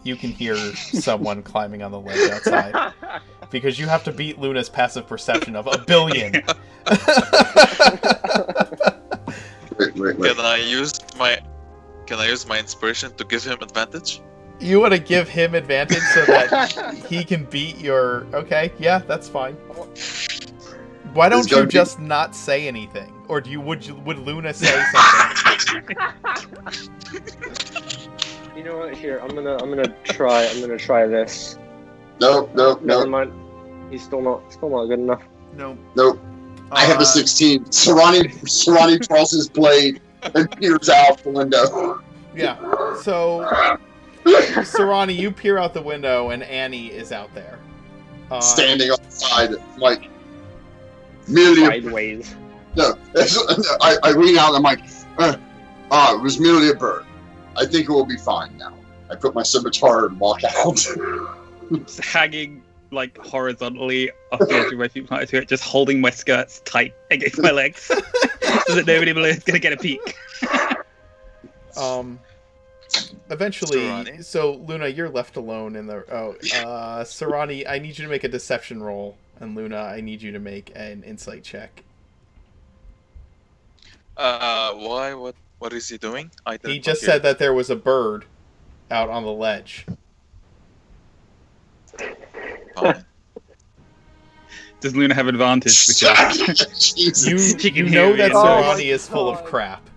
you can hear someone climbing on the ledge outside. Because you have to beat Luna's passive perception of 1 billion. Wait. Can I use my inspiration to give him advantage? You want to give him advantage so that he can beat your... Okay, yeah, that's fine. Why don't you just not say anything? Or would Luna say something? You know what? Here, I'm gonna try this. No. Never mind. He's still not good enough. Nope. I have a 16. Serrani draws his blade and peers out the window. Yeah. So, Serrani, you peer out the window, and Annie is out there. Standing outside, like, merely... Sideways. No, I lean out and I'm like, it was merely a bird. I think it will be fine now. I put my scimitar and walk out. Just hanging, like, horizontally off the edge of my feet, to it, just holding my skirts tight against my legs so that nobody below is going to get a peek. Eventually, Serrani? so Luna, you're left alone in the... Serrani, I need you to make a deception roll, and Luna, I need you to make an insight check. Why? What is he doing? He just said that there was a bird out on the ledge. Fine. Does Luna have advantage? Because Jesus. You know that Oh Serrani my is full of God. crap.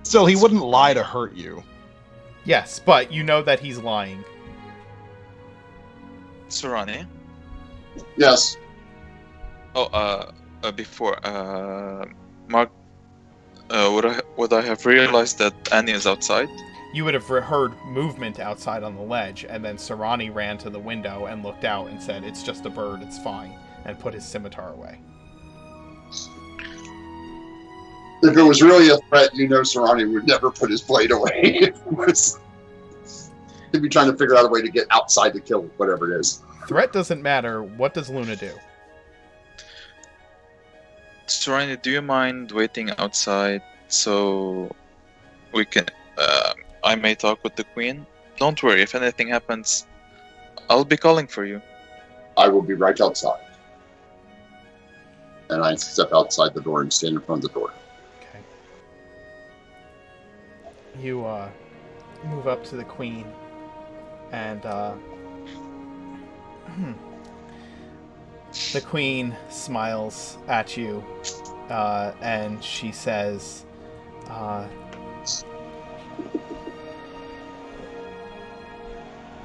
Still, he wouldn't lie to hurt you. Yes, but you know that he's lying. Serrani. Yes. Before, Mark, would I have realized that Annie is outside? You would have heard movement outside on the ledge, and then Serrani ran to the window and looked out and said, "It's just a bird, it's fine," and put his scimitar away. If it was really a threat, Serrani would never put his blade away. He'd be trying to figure out a way to get outside to kill whatever it is. Threat doesn't matter. What does Luna do? Serrani, do you mind waiting outside so we can? I may talk with the Queen. Don't worry. If anything happens, I'll be calling for you. I will be right outside. And I step outside the door and stand in front of the door. Okay. You move up to the queen, and the queen smiles at you, and she says,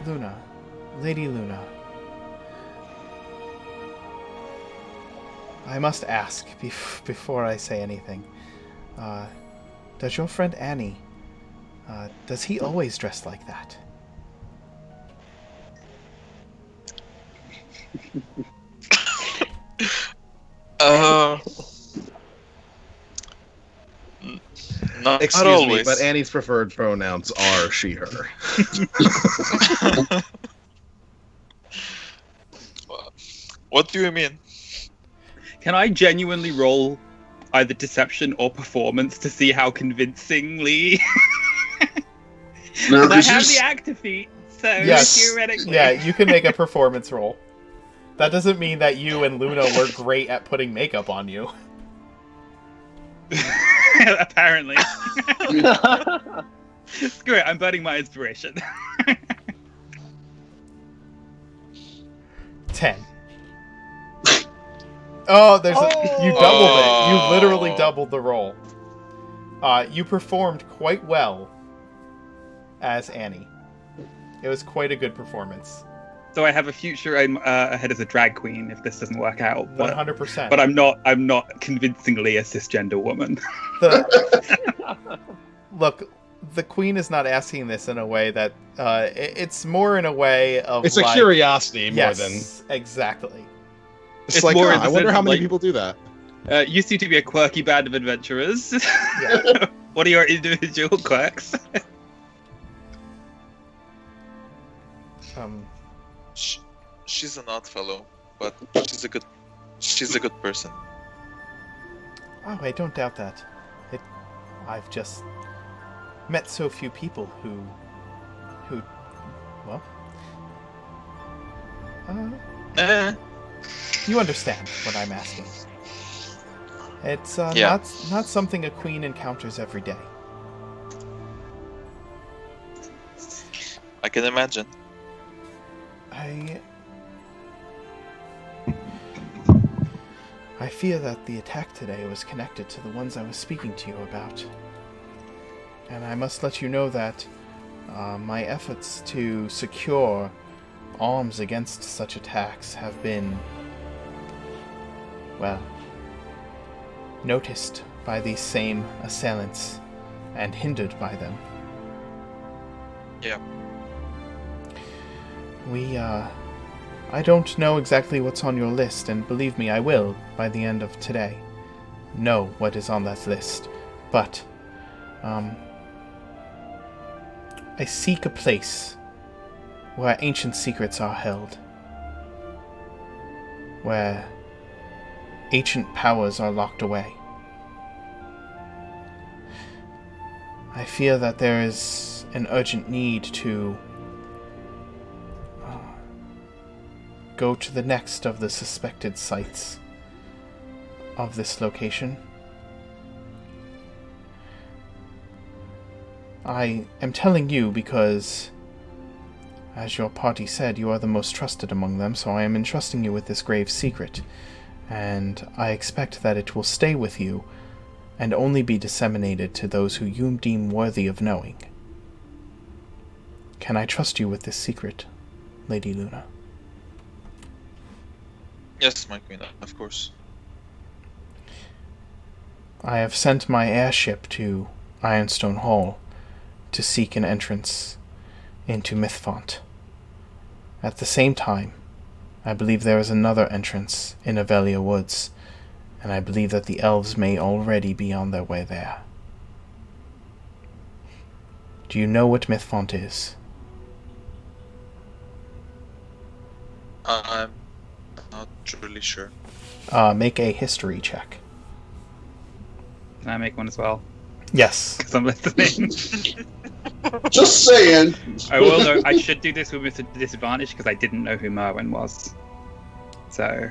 Luna, Lady Luna, I must ask before I say anything. Does your friend Annie, does he always dress like that? Not Excuse always. me, but Annie's preferred pronouns are she, her. What do you mean? Can I genuinely roll either deception or performance to see how convincingly? No, I 'cause have you the active feat, so Yes. theoretically. Yeah, you can make a performance roll. That doesn't mean that you and Luna were great at putting makeup on you. Apparently. Screw it, I'm burning my inspiration. 10. Oh, you doubled it. You literally doubled the roll. You performed quite well as Annie. It was quite a good performance. So I have a future ahead as a drag queen if this doesn't work out. 100%. But I'm not convincingly a cisgender woman. Look, the queen is not asking this in a way that it's more in a way of It's a curiosity more yes, than exactly. it's like, more oh, in the I wonder sense how of, many like, people do that. You seem to be a quirky band of adventurers. Yeah. What are your individual quirks? She's an odd fellow, but she's a good person. Oh, I don't doubt that. I've just met so few people who well, you understand what I'm asking. It's Yeah. not something a queen encounters every day. I can imagine. I fear that the attack today was connected to the ones I was speaking to you about. And I must let you know that my efforts to secure arms against such attacks have been, well, noticed by these same assailants and hindered by them. Yeah. I don't know exactly what's on your list, and believe me, I will, by the end of today, know what is on that list. But, I seek a place where ancient secrets are held, where ancient powers are locked away. I fear that there is an urgent need to go to the next of the suspected sites of this location. I am telling you because, as your party said, you are the most trusted among them, so I am entrusting you with this grave secret, and I expect that it will stay with you and only be disseminated to those who you deem worthy of knowing. Can I trust you with this secret, Lady Luna? Yes, my queen, of course. I have sent my airship to Ironstone Hall to seek an entrance into Mythfont. At the same time, I believe there is another entrance in Avelia Woods, and I believe that the elves may already be on their way there. Do you know what Mythfont is? I'm not really sure. Make a history check. Can I make one as well? Yes. Because I'm listening. Just saying. I will know. I should do this with a disadvantage because I didn't know who Merwin was, so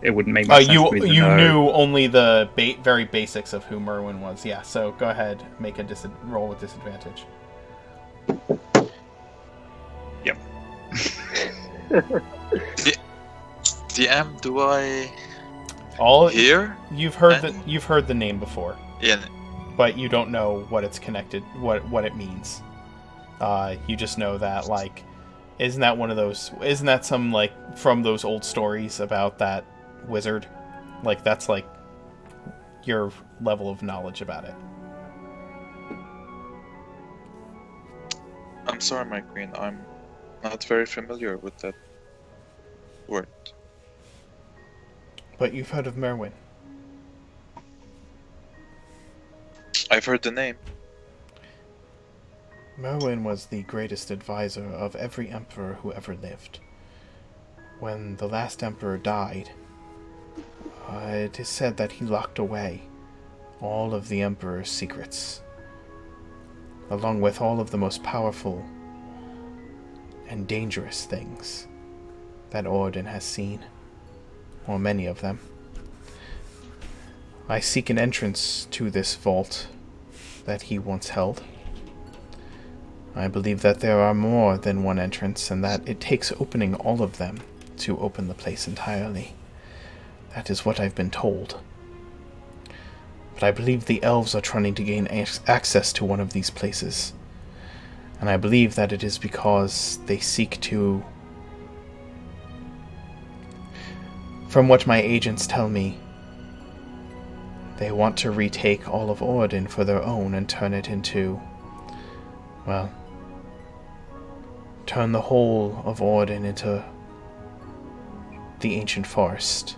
it wouldn't make much sense for me to You know. knew only the very basics of who Merwin was. Yeah. So go ahead, make a roll with disadvantage. Yep. DM, do I All hear? you've heard the name before, Yeah. but you don't know what it's connected, what it means. You just know that, like, isn't that some, like, from those old stories about that wizard? Like, that's like your level of knowledge about it. I'm sorry, my queen. I'm not very familiar with that word. But you've heard of Merwin. I've heard the name. Merwin was the greatest advisor of every emperor who ever lived. When the last emperor died, it is said that he locked away all of the emperor's secrets, along with all of the most powerful and dangerous things that Orden has seen, or many of them. I seek an entrance to this vault that he once held. I believe that there are more than one entrance, and that it takes opening all of them to open the place entirely. That is what I've been told. But I believe the elves are trying to gain access to one of these places. And I believe that it is because they seek to... From what my agents tell me, they want to retake all of Orden for their own and turn it into... well... turn the whole of Orden into the ancient forest.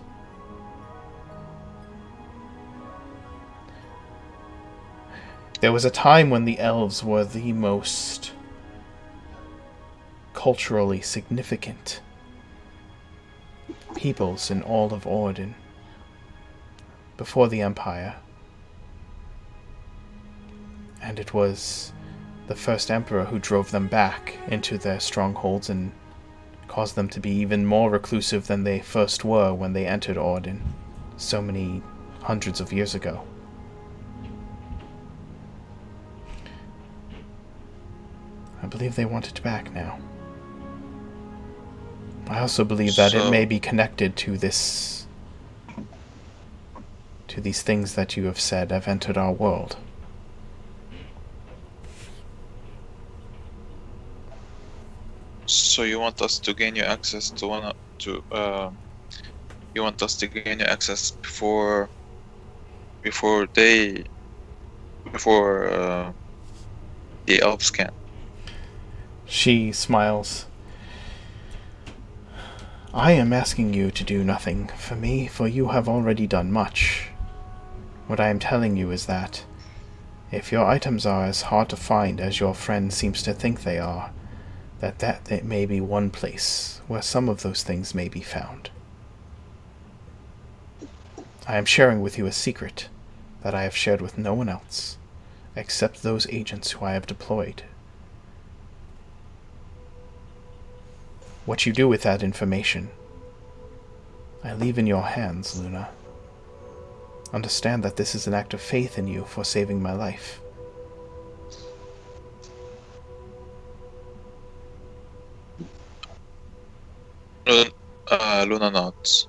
There was a time when the elves were the most culturally significant peoples in all of Orden before the Empire. And it was the first emperor who drove them back into their strongholds and caused them to be even more reclusive than they first were when they entered Orden so many hundreds of years ago. I believe they want it back now. I also believe that it may be connected to this... to these things that you have said have entered our world. So you want us to gain you access to you want us to gain you access before the elves can. She smiles. I am asking you to do nothing for me, for you have already done much. What I am telling you is that if your items are as hard to find as your friend seems to think they are, that may be one place where some of those things may be found. I am sharing with you a secret that I have shared with no one else, except those agents who I have deployed. What you do with that information, I leave in your hands, Luna. Understand that this is an act of faith in you for saving my life. Luna nods.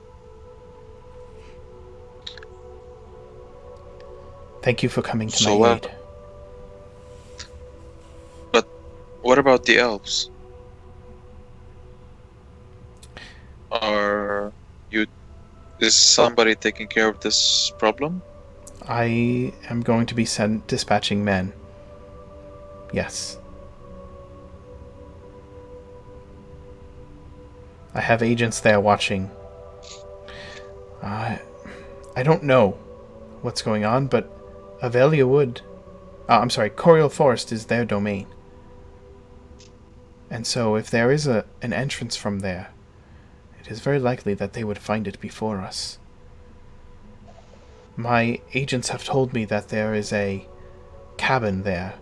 Thank you for coming to So my aid. But what about the elves? Is somebody taking care of this problem? I am going to be dispatching men. Yes. I have agents there watching. I don't know what's going on, but Avelia Wood... Coriel Forest is their domain. And so if there is an entrance from there, it is very likely that they would find it before us. My agents have told me that there is a cabin there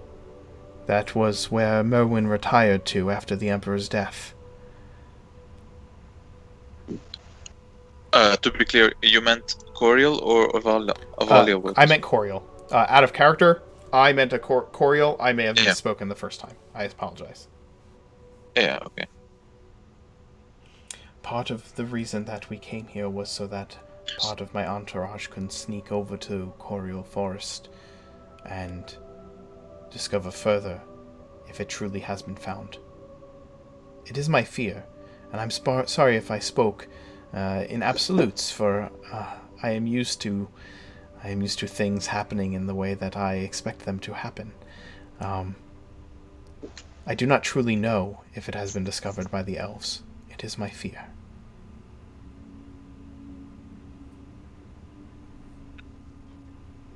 That was where Merwin retired to after the Emperor's death. To be clear, you meant Coriel or Avalia Wood? I meant Coriel. Out of character, I meant a Coriel. I may have Yeah. misspoken the first time. I apologize. Yeah, okay. Part of the reason that we came here was so that part of my entourage can sneak over to Coriel Forest and discover further if it truly has been found. It is my fear, and I'm sorry if I spoke in absolutes, for I am used to things happening in the way that I expect them to happen. I do not truly know if it has been discovered by the elves. It is my fear.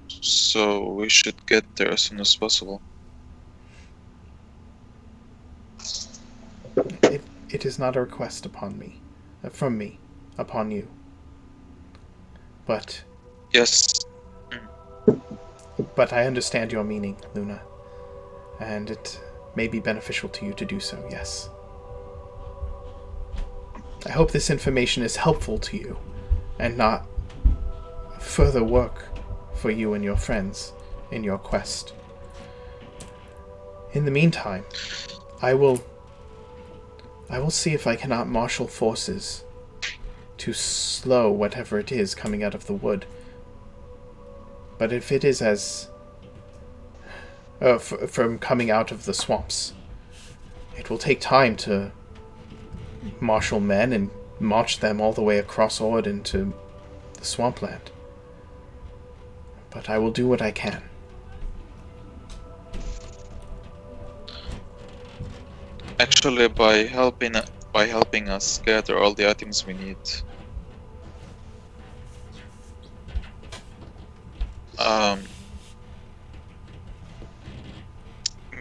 So we should get there as soon as possible. It is not a request upon me, from me, upon you. But Yes. I understand your meaning, Luna, and it may be beneficial to you to do so, yes. I hope this information is helpful to you, and not further work for you and your friends in your quest. In the meantime, I will see if I cannot marshal forces to slow whatever it is coming out of the wood. But if it is as... from coming out of the swamps, it will take time to marshal men and march them all the way across Ord into the swampland. But I will do what I can. Actually, by helping us gather all the items we need,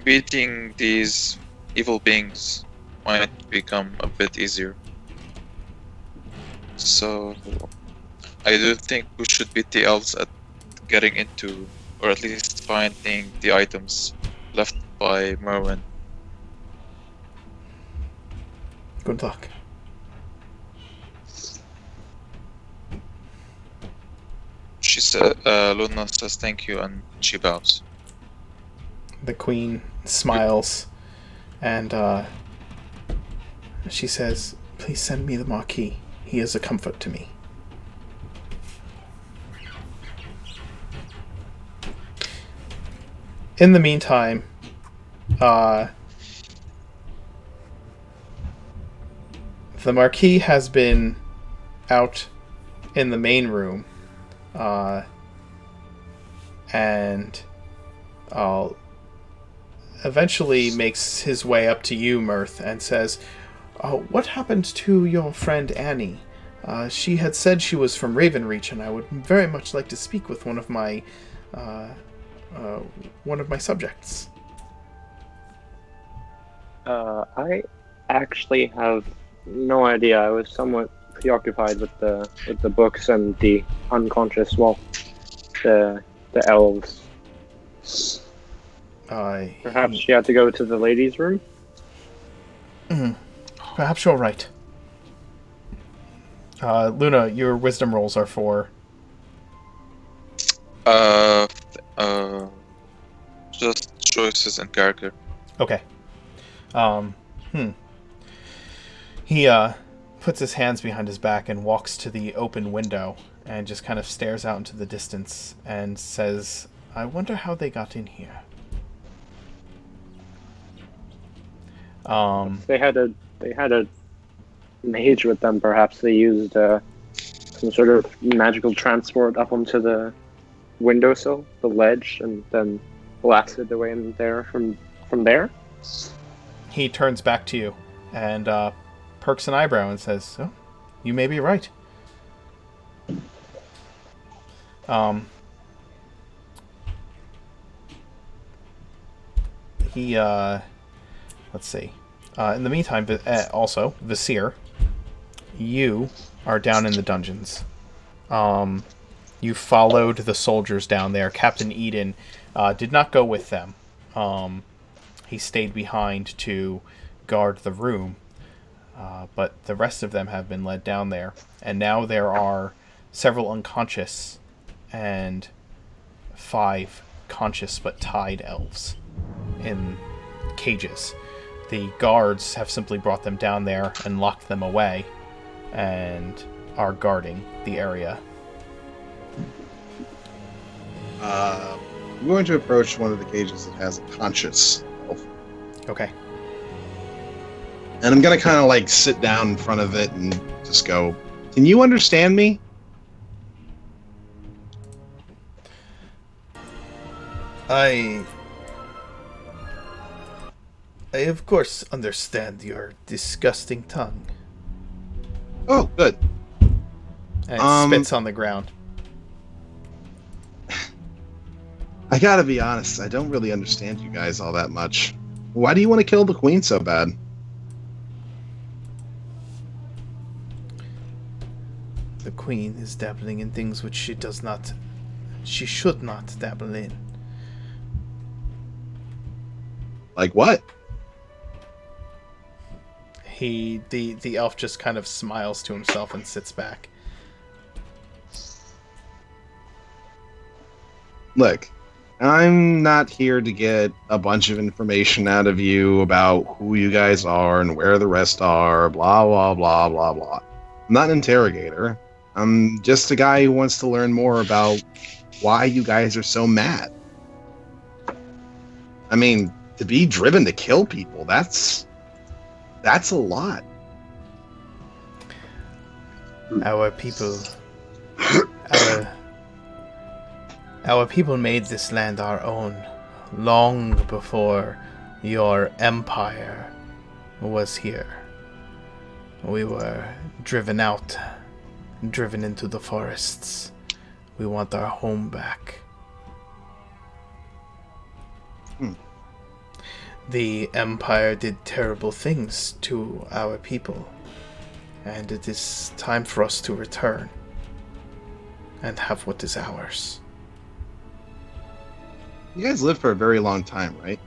beating these evil beings might become a bit easier. So I do think we should beat the elves at getting into, or at least finding the items left by Merwin. Good luck. She said, Luna says thank you, and she bows. The queen smiles, and she says, "Please send me the Marquis. He is a comfort to me." In the meantime, the Marquis has been out in the main room, and eventually makes his way up to you, Mirth, and says, "What happened to your friend Annie? She had said she was from Ravenreach, and I would very much like to speak with one of my subjects." I actually have no idea. I was somewhat preoccupied with the books and the unconscious, the elves. Perhaps she had to go to the ladies' room? Perhaps you're right. Luna, your wisdom rolls are for... Just choices and character. Okay. He puts his hands behind his back and walks to the open window and just kind of stares out into the distance and says, "I wonder how they got in here." They had a mage with them. Perhaps they used some sort of magical transport up onto the windowsill, the ledge, and then blasted their way in there from there. He turns back to you and perks an eyebrow and says, "Oh, you may be right." Let's see. In the meantime, also, Visir, you are down in the dungeons. You followed the soldiers down there. Captain Eden did not go with them. he stayed behind to guard the room. But the rest of them have been led down there, and now there are several unconscious and 5 conscious but tied elves in cages. The guards have simply brought them down there and locked them away and are guarding the area. I'm going to approach one of the cages that has a conscious elf. Okay. And I'm going to kind of like sit down in front of it and just go, "Can you understand me?" I of course understand your disgusting tongue. Oh, good. And it spits on the ground. I gotta be honest, I don't really understand you guys all that much. Why do you want to kill the queen so bad? The queen is dabbling in things which she should not dabble in. Like what? The elf just kind of smiles to himself and sits back. Look, I'm not here to get a bunch of information out of you about who you guys are and where the rest are, blah, blah, blah, blah, blah. I'm not an interrogator. I'm just a guy who wants to learn more about why you guys are so mad. I mean, to be driven to kill people, that's a lot. Our people made this land our own long before your empire was here. We were driven out, driven into the forests. We want our home back. The empire did terrible things to our people, and it is time for us to return and have what is ours. You guys live for a very long time, right?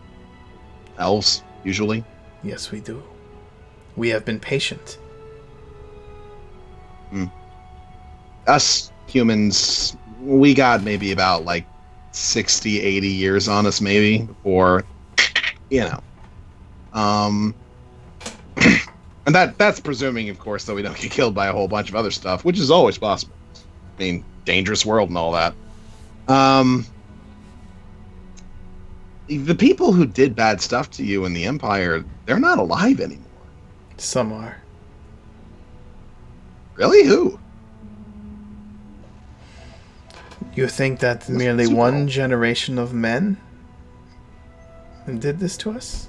Elves, usually. Yes, we do. We have been patient. Us humans, we got maybe about like 60, 80 years on us, maybe, before, you know. And that's presuming, of course, that we don't get killed by a whole bunch of other stuff, which is always possible. I mean, dangerous world and all that. The people who did bad stuff to you in the Empire, they're not alive anymore. Some are. Really? Who? You think that merely one generation of men did this to us?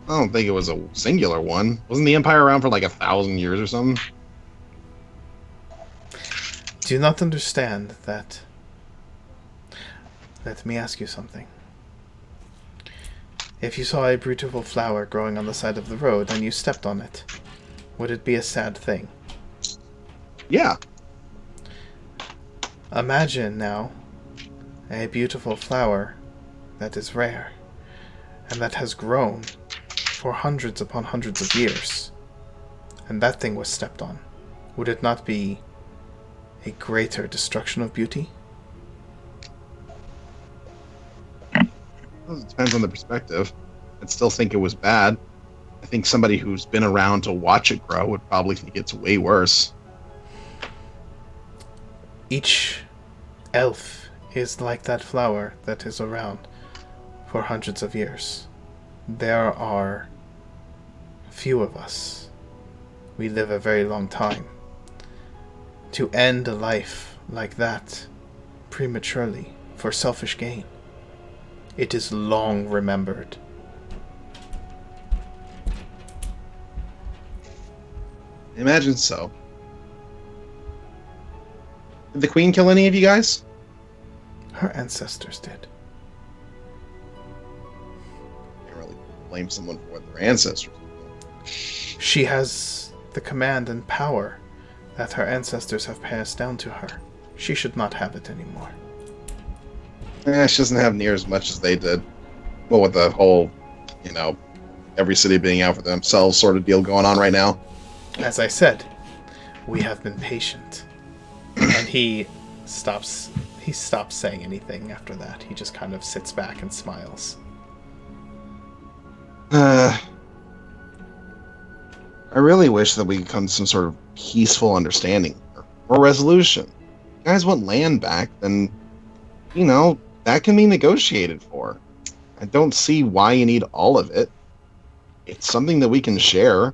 I don't think it was a singular one. Wasn't the Empire around for like 1,000 years or something? Do you not understand that? Let me ask you something. If you saw a beautiful flower growing on the side of the road and you stepped on it, would it be a sad thing? Yeah. Imagine now a beautiful flower that is rare and that has grown for hundreds upon hundreds of years, and that thing was stepped on. Would it not be a greater destruction of beauty? Well, it depends on the perspective. I'd still think it was bad. I think somebody who's been around to watch it grow would probably think it's way worse. Each elf is like that flower that is around for hundreds of years. There are few of us. We live a very long time. To end a life like that prematurely for selfish gain, it is long remembered. Imagine so. Did the Queen kill any of you guys? Her ancestors did. Can't really blame someone for what their ancestors did. She has the command and power that her ancestors have passed down to her. She should not have it anymore. She doesn't have near as much as they did. Well, with the whole, you know, every city being out for themselves sort of deal going on right now. As I said, we have been patient. And he stops saying anything after that. He just kind of sits back and smiles. I really wish that we could come to some sort of peaceful understanding or resolution. You guys want land back, then, you know, that can be negotiated for. I don't see why you need all of it. It's something that we can share.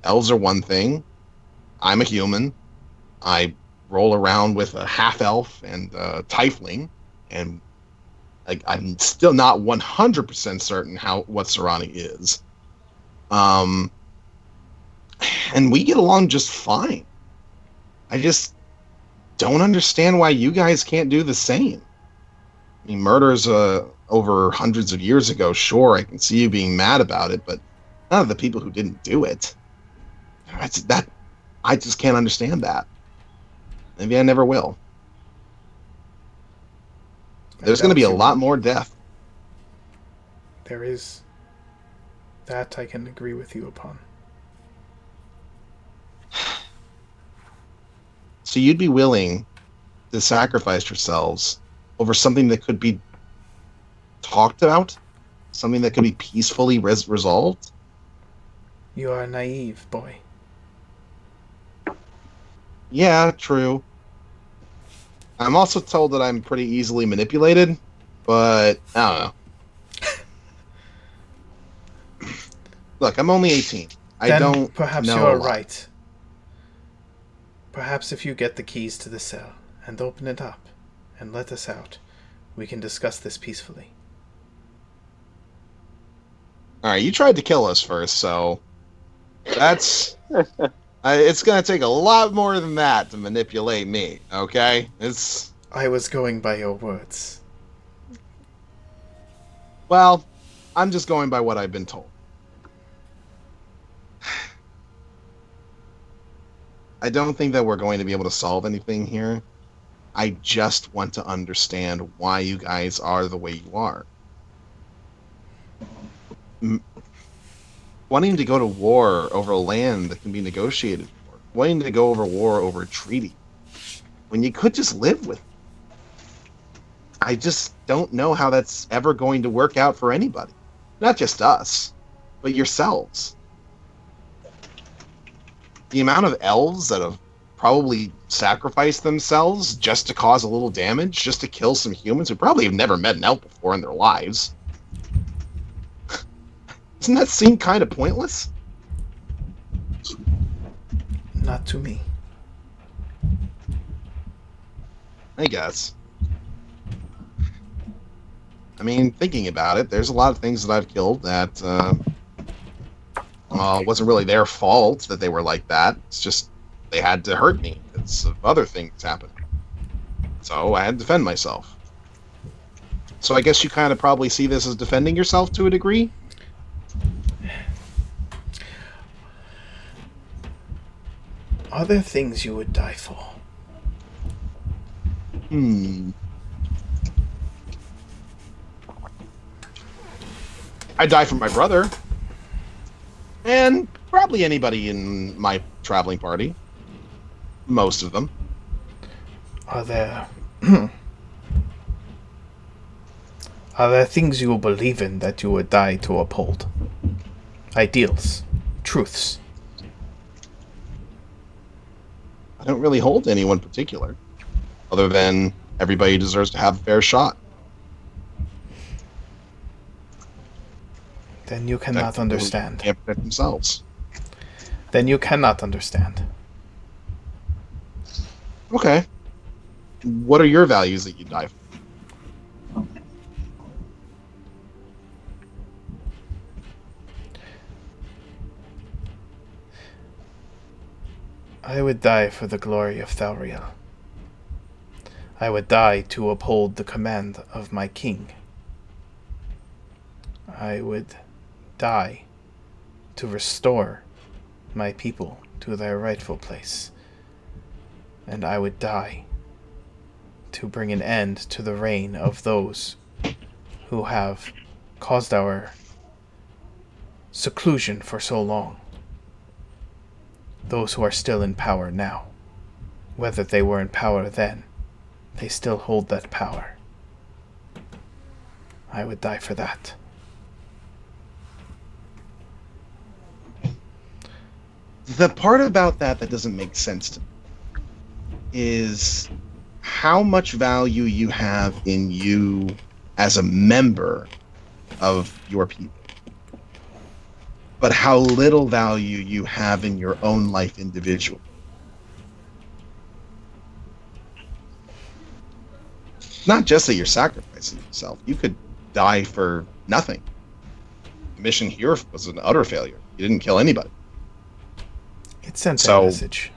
Elves are one thing. I'm a human. I roll around with a half-elf and a tiefling, and I'm still not 100% certain what Sarani is. And we get along just fine. I just don't understand why you guys can't do the same. I mean, murder's over hundreds of years ago. Sure, I can see you being mad about it, but none of the people who didn't do it. I just can't understand that. Maybe I never will. There's going to be a lot more death. There is. That I can agree with you upon. So you'd be willing to sacrifice yourselves over something that could be talked about? Something that could be peacefully resolved? You are naive, boy. Yeah, true. I'm also told that I'm pretty easily manipulated, but I don't know. Look, I'm only 18. Perhaps you are right. Perhaps if you get the keys to the cell and open it up and let us out, we can discuss this peacefully. Alright, you tried to kill us first, so that's... it's going to take a lot more than that to manipulate me, okay? I was going by your words. Well, I'm just going by what I've been told. I don't think that we're going to be able to solve anything here. I just want to understand why you guys are the way you are. Wanting to go to war over land that can be negotiated for. Wanting to go over war over a treaty. When you could just live with it. I just don't know how that's ever going to work out for anybody. Not just us, but yourselves. The amount of elves that have probably sacrificed themselves just to cause a little damage, just to kill some humans who probably have never met an elf before in their lives. Doesn't that seem kind of pointless? Not to me. I guess. I mean, thinking about it, there's a lot of things that I've killed that it wasn't really their fault that they were like that. It's just they had to hurt me because of other things happening. So I had to defend myself. So I guess you kind of probably see this as defending yourself to a degree? Are there things you would die for? I'd die for my brother. And probably anybody in my traveling party. Most of them. Are there... Are there things you believe in that you would die to uphold? Ideals. Truths. I don't really hold to anyone particular. Other than everybody deserves to have a fair shot. Then you cannot understand. Can't protect themselves. Then you cannot understand. Okay. What are your values that you die for? I would die for the glory of Thalriel. I would die to uphold the command of my king. I would die to restore my people to their rightful place. And I would die to bring an end to the reign of those who have caused our seclusion for so long. Those who are still in power now, whether they were in power then, they still hold that power. I would die for that. The part about that doesn't make sense to me is how much value you have in you as a member of your people, but how little value you have in your own life individually. It's not just that you're sacrificing yourself. You could die for nothing. The mission here was an utter failure. You didn't kill anybody. It sent a message.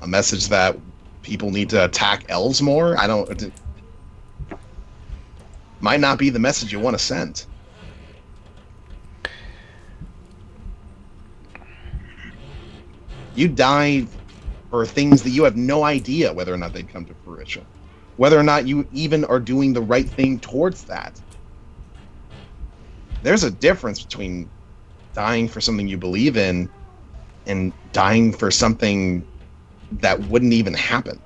A message that people need to attack elves more? Might not be the message you want to send. You died for things that you have no idea whether or not they'd come to fruition. Whether or not you even are doing the right thing towards that. There's a difference between dying for something you believe in and dying for something that wouldn't even happen,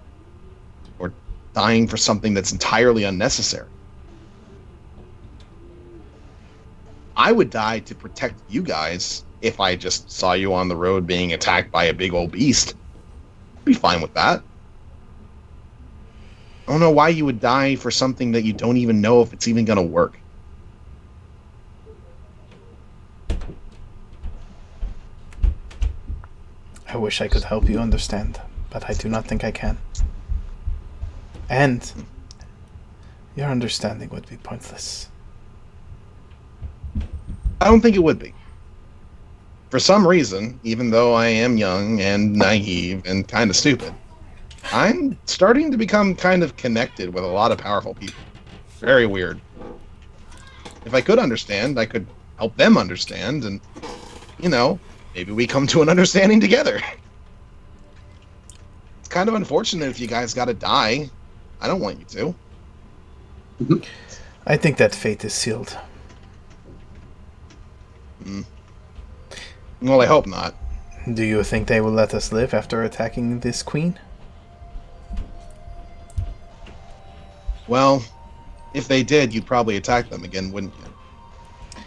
or dying for something that's entirely unnecessary. I would die to protect you guys if I just saw you on the road being attacked by a big old beast. I'd be fine with that. I don't know why you would die for something that you don't even know if it's even going to work. I wish I could help you understand, but I do not think I can. And your understanding would be pointless. I don't think it would be. For some reason, even though I am young and naive and kind of stupid, I'm starting to become kind of connected with a lot of powerful people. Very weird. If I could understand, I could help them understand, and, maybe we come to an understanding together. It's kind of unfortunate if you guys gotta die. I don't want you to. I think that fate is sealed. Well, I hope not. Do you think they will let us live after attacking this queen? Well, if they did, you'd probably attack them again, wouldn't you?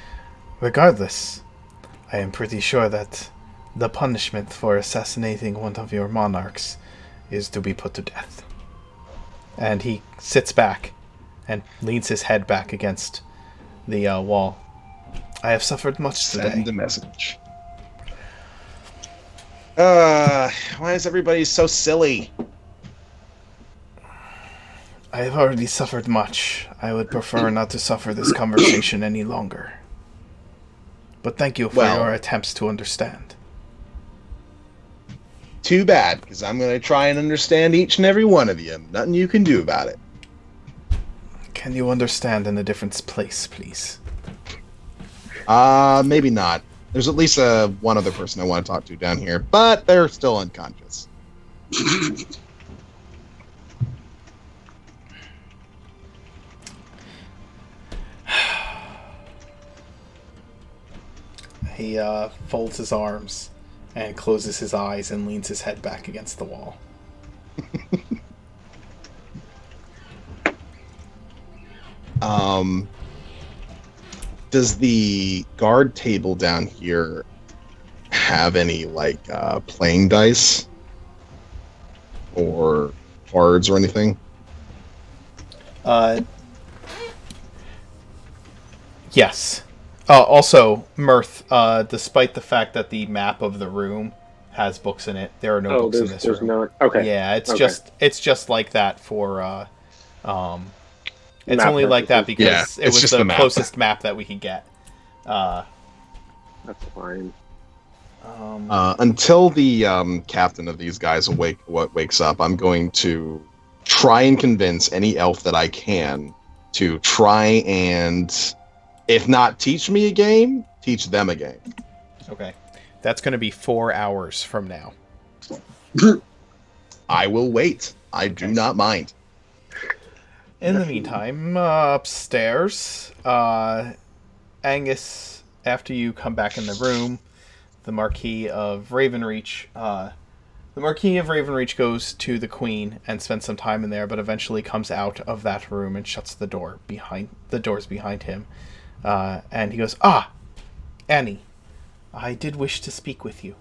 Regardless, I am pretty sure that the punishment for assassinating one of your monarchs is to be put to death. And he sits back and leans his head back against the wall. I have suffered much today. Send a message. Why is everybody so silly? I have already suffered much. I would prefer not to suffer this conversation any longer. But thank you for your attempts to understand. Too bad, because I'm going to try and understand each and every one of you. Nothing you can do about it. Can you understand in a different place, please? Maybe not. There's at least one other person I want to talk to down here, but they're still unconscious. He folds his arms and closes his eyes and leans his head back against the wall. Does the guard table down here have any, playing dice? Or cards or anything? Yes. Also, Mirth, despite the fact that the map of the room has books in it, there are no books in this room. No, okay. Yeah, it's just like that for it's map only like that because it was the closest map that we could get. That's fine. Until the captain of these guys wakes up, I'm going to try and convince any elf that I can to try and, if not teach me a game, teach them a game. Okay. That's going to be 4 hours from now. I will wait. I do not mind. In the meantime, upstairs, Angus, after you come back in the room, the Marquis of Ravenreach, goes to the Queen and spends some time in there, but eventually comes out of that room and shuts the doors behind him. And he goes, Annie, I did wish to speak with you.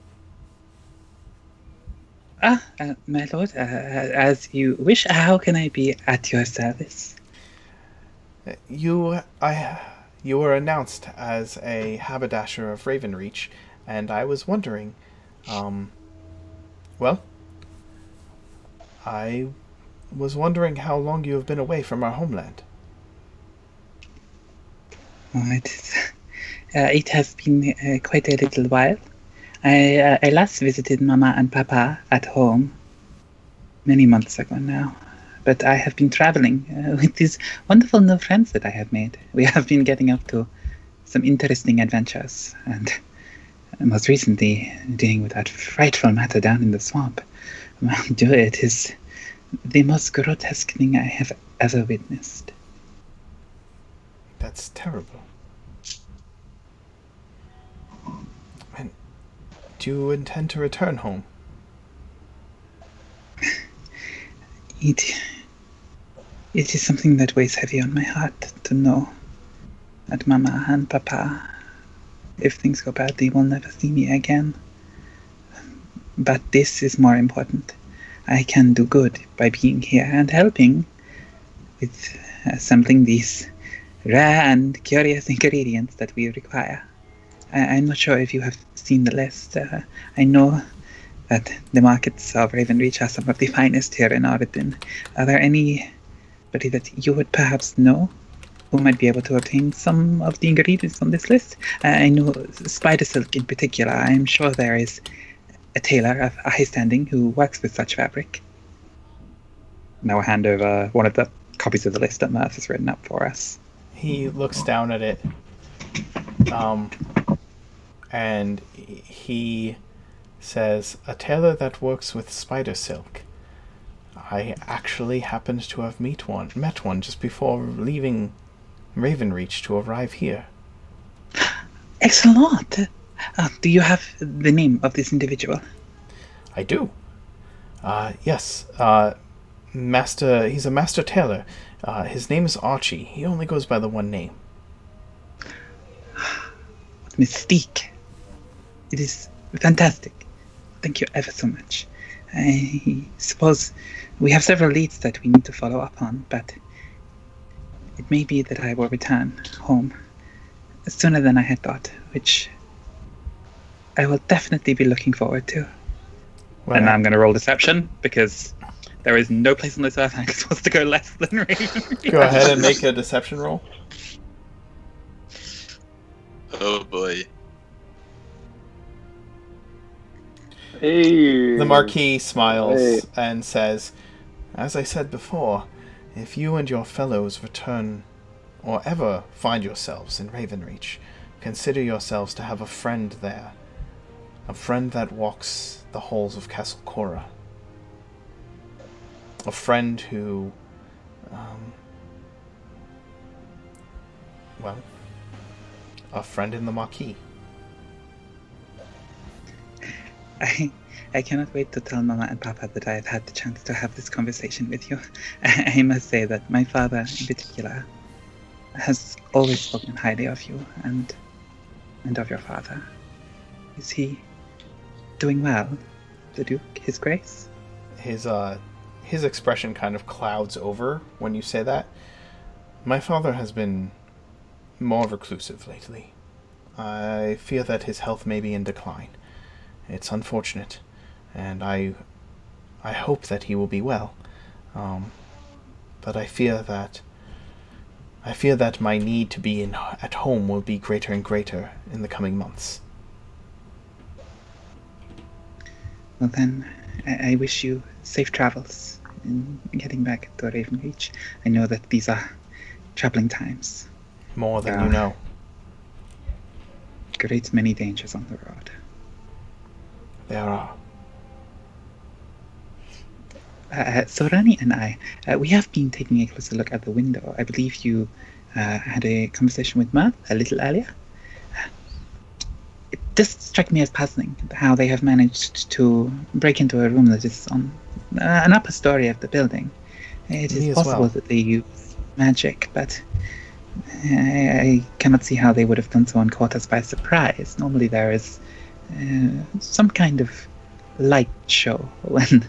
My lord, as you wish, how can I be at your service? You were announced as a haberdasher of Ravenreach, and I was wondering, I was wondering how long you have been away from our homeland. It has been quite a little while. I last visited Mama and Papa at home many months ago now. But I have been traveling with these wonderful new friends that I have made. We have been getting up to some interesting adventures, and most recently dealing with that frightful matter down in the swamp. It is the most grotesque thing I have ever witnessed. That's terrible. And do you intend to return home? It is something that weighs heavy on my heart to know that Mama and Papa, if things go badly, will never see me again. But this is more important. I can do good by being here and helping with assembling these rare and curious ingredients that we require. I'm not sure if you have seen the list. I know that the markets of Ravenreach are some of the finest here in Arden. Are there anybody that you would perhaps know who might be able to obtain some of the ingredients on this list? I know spider silk in particular. I'm sure there is a tailor of high standing who works with such fabric. Now I'll hand over one of the copies of the list that Murph has written up for us. He looks down at it, and he says, "A tailor that works with spider silk. I actually happened to have met one just before leaving Ravenreach to arrive here." Excellent! Do you have the name of this individual? I do. Yes. He's a master tailor. His name is Archie. He only goes by the one name. Mystique. It is fantastic. Thank you ever so much. I suppose we have several leads that we need to follow up on, but it may be that I will return home sooner than I had thought, which I will definitely be looking forward to. Well, and I'm going to roll deception, because there is no place on this earth I'm supposed to go less than Raven. Go ahead and make a deception roll. Oh boy. Hey. The Marquis smiles Hey. and says, "As I said before, if you and your fellows return or ever find yourselves in Ravenreach, consider yourselves to have a friend there. A friend that walks the halls of Castle Cora. A friend who, a friend in the Marquis." I cannot wait to tell Mama and Papa that I have had the chance to have this conversation with you. I must say that my father, in particular, has always spoken highly of you and of your father. Is he doing well, the Duke, His Grace? His expression kind of clouds over when you say that. "My father has been more reclusive lately. I fear that his health may be in decline. It's unfortunate, and I hope that he will be well. But I fear that my need to be at home will be greater and greater in the coming months." Well then, I wish you safe travels in getting back to Ravenreach. I know that these are troubling times. More than you know. Great many dangers on the road. There are. Sorani and I, we have been taking a closer look at the window. I believe you had a conversation with Matt a little earlier. It does strike me as puzzling how they have managed to break into a room that is on an upper story of the building. It Me is as possible well. that they use magic, but I cannot see how they would have done so and caught us by surprise. Normally there is some kind of light show when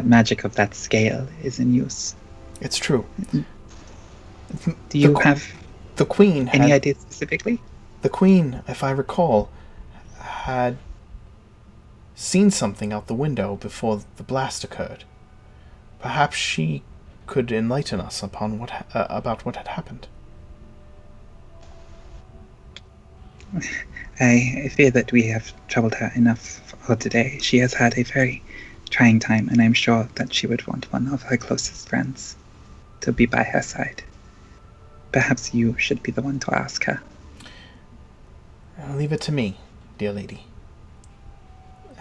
magic of that scale is in use. It's true. Do you have The Queen any had, ideas specifically? The Queen, if I recall, had seen something out the window before the blast occurred. Perhaps she could enlighten us upon about what had happened. I fear that we have troubled her enough for today. She has had a very trying time, and I'm sure that she would want one of her closest friends to be by her side. Perhaps you should be the one to ask her. Leave it to me, dear lady.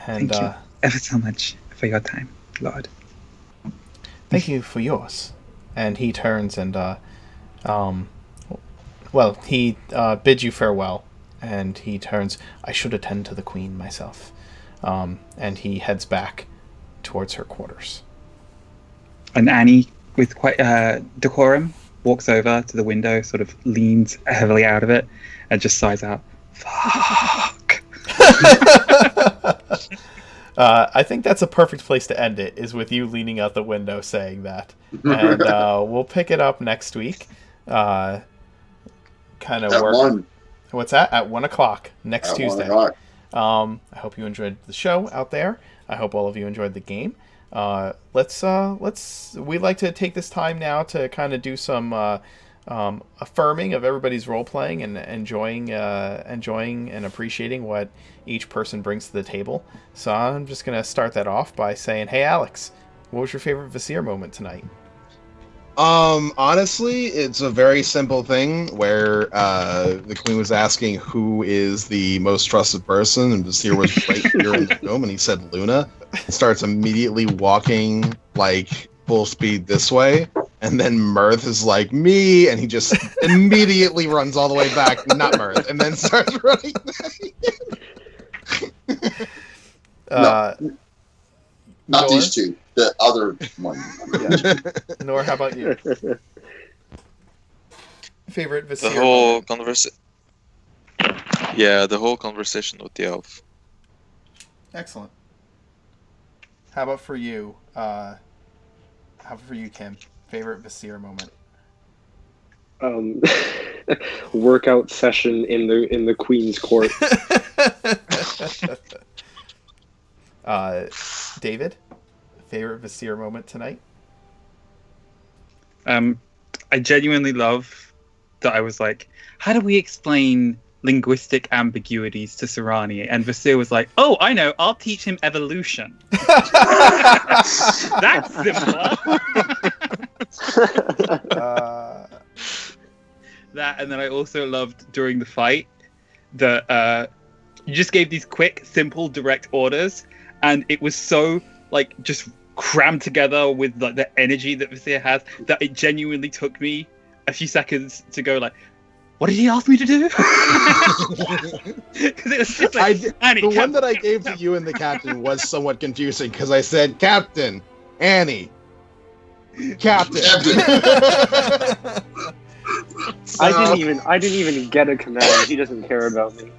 And Thank you ever so much for your time, Lord. thank you for yours. And he turns and he bids you farewell, and he turns. I should attend to the Queen myself. And he heads back towards her quarters. And Annie, with quite decorum, walks over to the window, sort of leans heavily out of it, and just sighs out, "Fuck." I think that's a perfect place to end it, is with you leaning out the window saying that. And we'll pick it up next week. Kind of At work. 1. What's that? At 1 o'clock next At Tuesday. 1 o'clock. I hope you enjoyed the show out there. I hope all of you enjoyed the game. We'd like to take this time now to kind of do some affirming of everybody's role playing and enjoying and appreciating what each person brings to the table. So I'm just gonna start that off by saying, hey Alex, what was your favorite Vasir moment tonight? Honestly, it's a very simple thing where the Queen was asking who is the most trusted person, and Vasir was right here in the room, and he said Luna. Starts immediately walking like full speed this way, and then Mirth is like me, and he just immediately runs all the way back, not Mirth, and then starts running back. Not Nor? these two. The other one. Nor, how about you? Favorite Vasir The whole moment? conversation. Yeah, the whole conversation with the elf. Excellent. How about for you? Kim? Favorite Vasir moment? Workout session in the Queen's court. David? Favorite Vasir moment tonight? I genuinely love that I was like, how do we explain linguistic ambiguities to Sorani? And Vasir was like, oh, I know, I'll teach him evolution. That's simpler. That, and then I also loved during the fight that you just gave these quick, simple, direct orders, and it was so like just crammed together with like the energy that Vasir has that it genuinely took me a few seconds to go like, what did he ask me to do? Because it was just like, Annie, The one Captain, that I gave to you and the captain was somewhat confusing because I said Captain, Annie, Captain. So- I didn't even get a command. He doesn't care about me.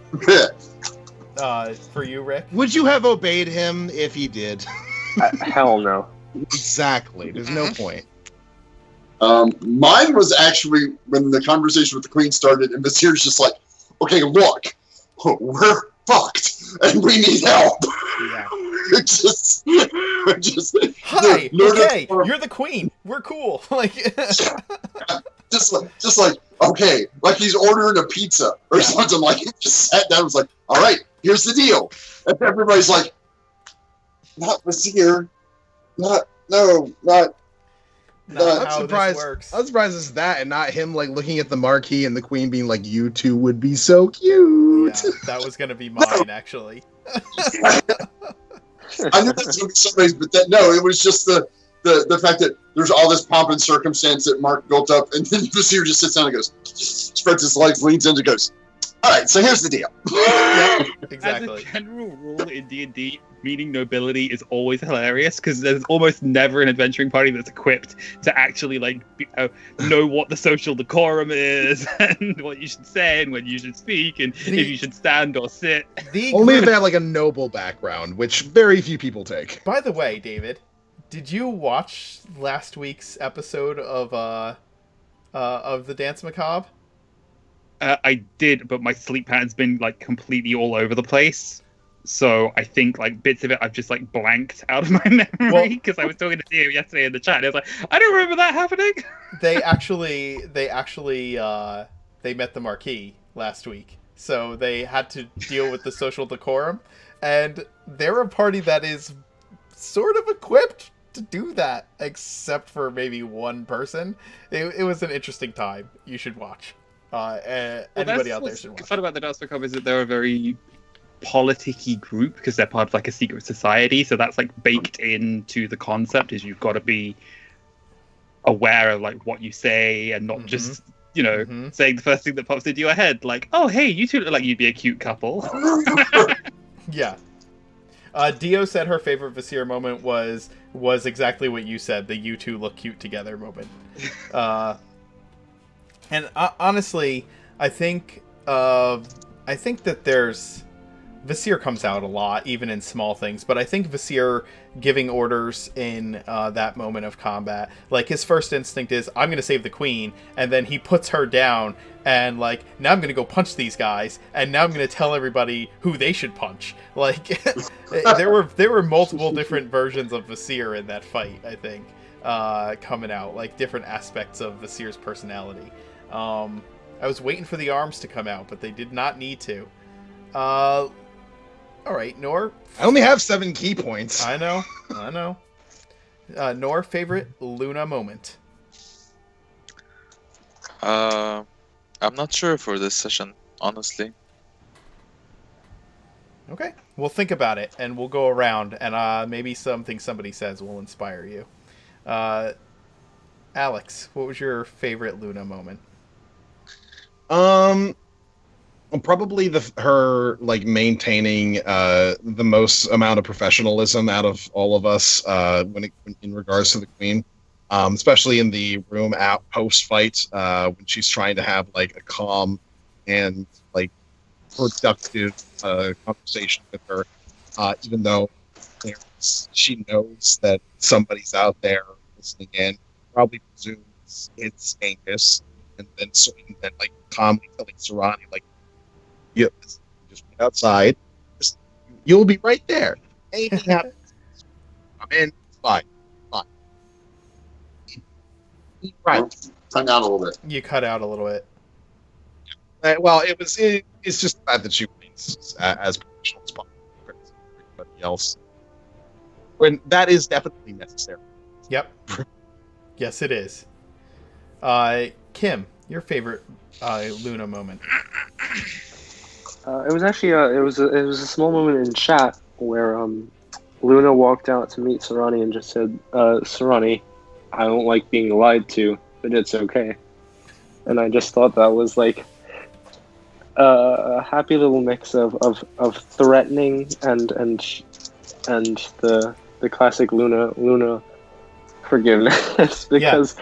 For you, Rick? Would you have obeyed him if he did? Hell no. Exactly. There's no point. Mine was actually when the conversation with the Queen started, and Vasir's just like, okay, look, we're fucked, and we need help. Yeah. just Hi, no, okay, you're the Queen. We're cool. Like, just like, okay, like he's ordering a pizza or something. Like he just sat down and was like, all right, here's the deal. And everybody's like, not Vasir, not. not I'm how surprised. this works. I'm surprised it's that and not him like looking at the marquee and the Queen being like, "You two would be so cute." Yeah, that was gonna be mine, actually. I knew that was going to be somebody's, but no, it was just the fact that there's all this pomp and circumstance that Mark built up, and then Vizier just sits down and goes, spreads his legs, leans in, and goes, "All right, so here's the deal." Yep, exactly. As a general rule in D&D, meeting nobility is always hilarious because there's almost never an adventuring party that's equipped to actually know what the social decorum is and what you should say and when you should speak and if you should stand or sit. Only if they have like a noble background, which very few people take. By the way, David, did you watch last week's episode of the Dance Macabre? I did, but my sleep pattern's been like completely all over the place. So I think like bits of it I've just like blanked out of my memory because I was talking to Theo yesterday in the chat. And I was like, I don't remember that happening. They met the Marquis last week, so they had to deal with the social decorum, and they're a party that is sort of equipped to do that, except for maybe one person. It was an interesting time. You should watch. Anybody out there should watch. What's fun about the Dance Macabre is that they're a very politic-y group because they're part of like a secret society, so that's like baked into the concept is you've got to be aware of like what you say and not just saying the first thing that pops into your head, like, oh hey, you two look like you'd be a cute couple. Yeah. Dio said her favorite Vizier moment was exactly what you said, the you two look cute together moment. And honestly, I think that there's Vizier comes out a lot, even in small things, but I think Vizier giving orders in that moment of combat, like his first instinct is, I'm going to save the queen, and then he puts her down, and like, now I'm going to go punch these guys, and now I'm going to tell everybody who they should punch. Like, there were multiple different versions of Vizier in that fight, I think, coming out, like different aspects of Vizier's personality. I was waiting for the arms to come out, but they did not need to. All right, Nor. I only have 7 key points. I know. Nor, favorite Luna moment. I'm not sure for this session, honestly. Okay, we'll think about it, and we'll go around, and maybe something somebody says will inspire you. Alex, what was your favorite Luna moment? Probably her like maintaining the most amount of professionalism out of all of us in regards to the queen, especially in the room out post fight when she's trying to have like a calm and like productive conversation with her, even though she knows that somebody's out there listening in, probably presumes it's Angus, and then like calmly telling Serrani like, "You just wait outside. You'll be right there. Anything happens, I'm in. It's fine. Right. Cut out a little bit. You cut out a little bit. Well, it's just the fact that she remains as professional as possible for everybody else. When that is definitely necessary. Yep. Yes, it is. Kim, your favorite Luna moment? It was actually it was a small moment in chat where Luna walked out to meet Serrani and just said, "Serrani, I don't like being lied to, but it's okay." And I just thought that was like a happy little mix of threatening and the classic Luna forgiveness because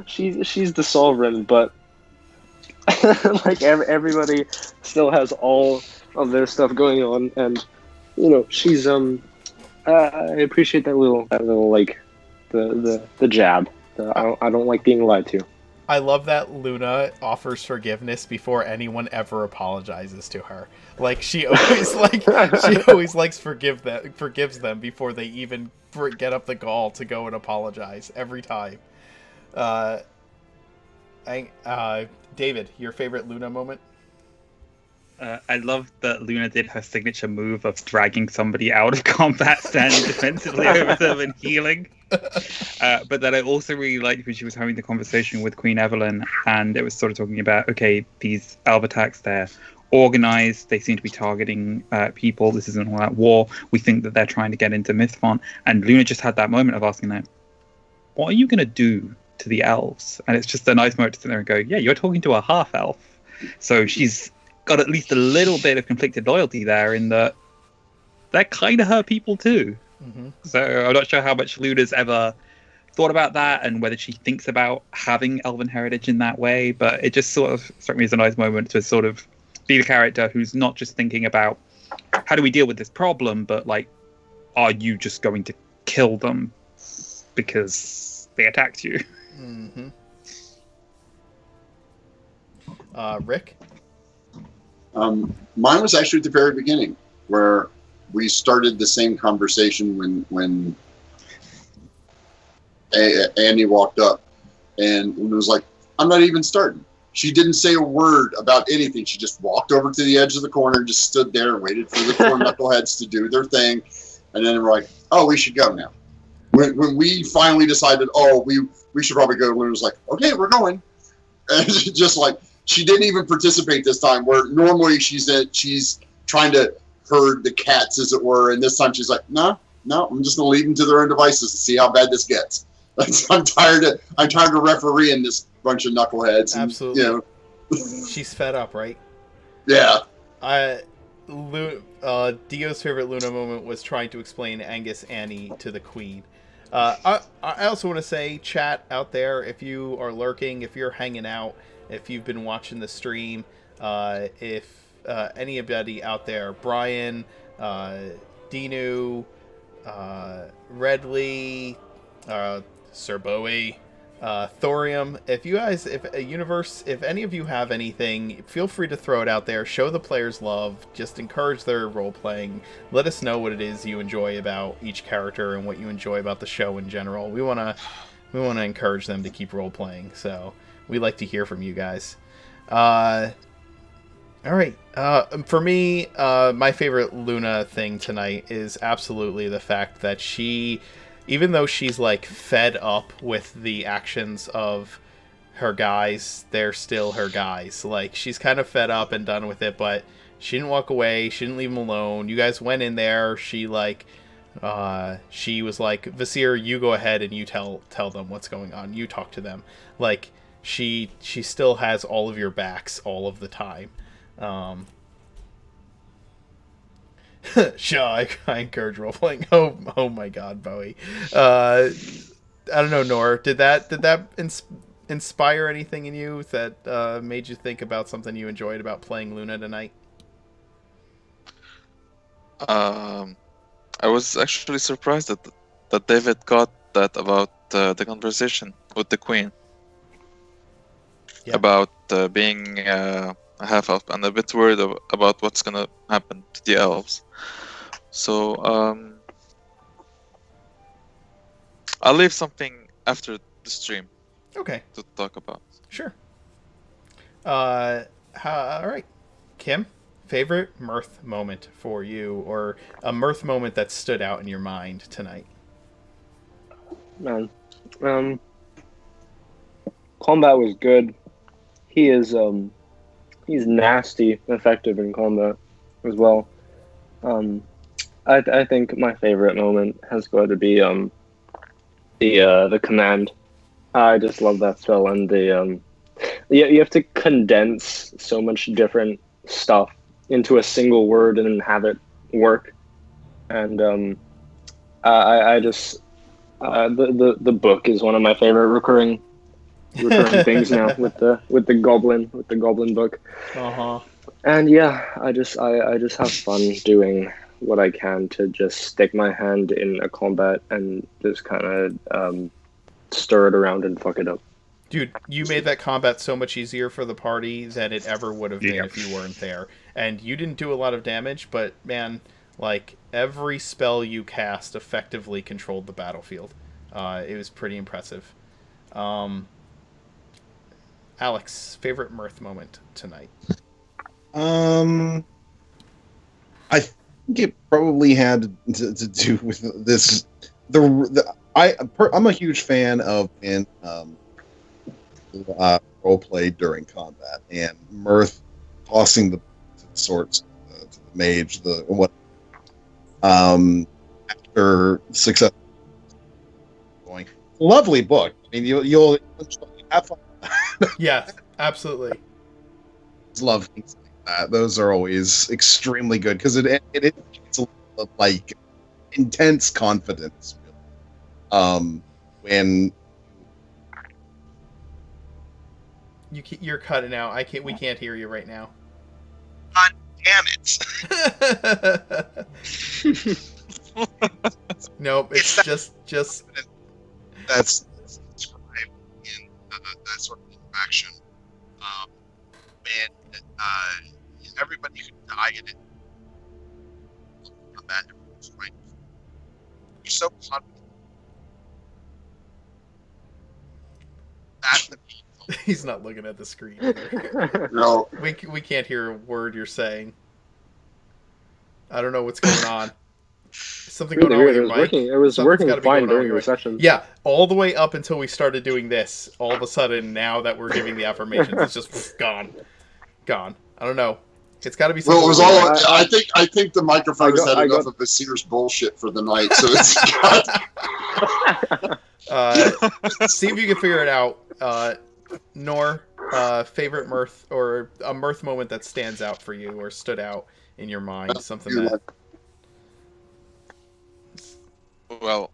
she's the sovereign, but like everybody still has all of their stuff going on, and she's I appreciate that little like the jab. I don't like being lied to. I love that Luna offers forgiveness before anyone ever apologizes to her. Like she always forgives them before they even get up the gall to go and apologize every time. David, your favorite Luna moment? I love that Luna did her signature move of dragging somebody out of combat, standing defensively over them and healing. But that I also really liked when she was having the conversation with Queen Evelyn, and it was sort of talking about, okay, these Albertax, they're organized. They seem to be targeting people. This isn't all out war. We think that they're trying to get into Mithfon. And Luna just had that moment of asking them, what are you going to do to the elves? And it's just a nice moment to sit there and go, yeah, you're talking to a half-elf. So she's got at least a little bit of conflicted loyalty there in that they're kind of her people too. Mm-hmm. So I'm not sure how much Luna's ever thought about that and whether she thinks about having elven heritage in that way, but it just sort of struck me as a nice moment to sort of be the character who's not just thinking about how do we deal with this problem, but like, are you just going to kill them because they attacked you? Mm-hmm. Rick? Mine was actually at the very beginning, where we started the same conversation when Andy walked up, and it was like, I'm not even starting. She didn't say a word about anything. She just walked over to the edge of the corner, just stood there and waited for the four knuckleheads to do their thing. And then we're like, oh, we should go now. When we finally decided, oh, we should probably go, Luna was like, okay, we're going. And just like, she didn't even participate this time, where normally she's trying to herd the cats, as it were. And this time she's like, no, I'm just going to leave them to their own devices and see how bad this gets. I'm tired of refereeing this bunch of knuckleheads. And, Absolutely. you know. She's fed up, right? Yeah. Dio's favorite Luna moment was trying to explain Angus Annie to the Queen. I also want to say, chat out there, if you are lurking, if you're hanging out, if you've been watching the stream, if anybody out there, Brian, Dinu, Redley, Sir Bowie, Thorium, if any of you have anything, feel free to throw it out there. Show the players love. Just encourage their role playing. Let us know what it is you enjoy about each character and what you enjoy about the show in general. We wanna encourage them to keep role playing. So we like to hear from you guys. All right. For me, my favorite Luna thing tonight is absolutely the fact that she, even though she's like fed up with the actions of her guys, they're still her guys. Like, she's kind of fed up and done with it, but she didn't walk away. She didn't leave them alone. You guys went in there. She was like, Vasir, you go ahead and you tell them what's going on. You talk to them. Like, she still has all of your backs all of the time. Sure, I encourage role playing. Oh my God, Bowie. I don't know, Nor. Did that inspire anything in you that made you think about something you enjoyed about playing Luna tonight? I was actually surprised that David got that about the conversation with the Queen. Yeah. About being a half-elf, and a bit worried about what's gonna happen to the elves. So I'll leave something after the stream. Okay. To talk about. Sure. All right, Kim, favorite mirth moment for you, or a mirth moment that stood out in your mind tonight? Man, combat was good. He is he's nasty effective in combat as well. I think my favorite moment has got to be the command. I just love that spell, and the you have to condense so much different stuff into a single word and have it work. And I just the book is one of my favorite recurring things now with the goblin book. And yeah, I just have fun doing what I can to just stick my hand in a combat and just kind of stir it around and fuck it up. Dude, you made that combat so much easier for the party than it ever would have been if you weren't there. And you didn't do a lot of damage, but man, like, every spell you cast effectively controlled the battlefield. It was pretty impressive. Alex, favorite mirth moment tonight? I think it probably had to do with this. I'm a huge fan of when role play during combat, and mirth tossing the sorts, to the mage, the what. After success, going lovely book. I mean, you'll have fun. Yeah, absolutely. Love things like that. Those are always extremely good because it's a lot of, like, intense confidence. When You're cutting out. We can't hear you right now. God damn it! Nope, it's just that's described in that sort of interaction. When everybody could die in it. That everyone's right. You're so confident. That's the he's not looking at the screen either. No. We can't hear a word you're saying. I don't know what's going on. Something Really going on weird. with your mic. It was Something's working gotta be fine going on with during your the mic. session. Yeah, all the way up until we started doing this. All of a sudden, now that we're giving the affirmations, it's just gone. I don't know. It's got to be something. Well, it was all. I think the microphone has had enough got- of Vasir's bullshit for the night, so it's got. See if you can figure it out. Nor, favorite mirth or a mirth moment that stands out for you or stood out in your mind. Something that. Well,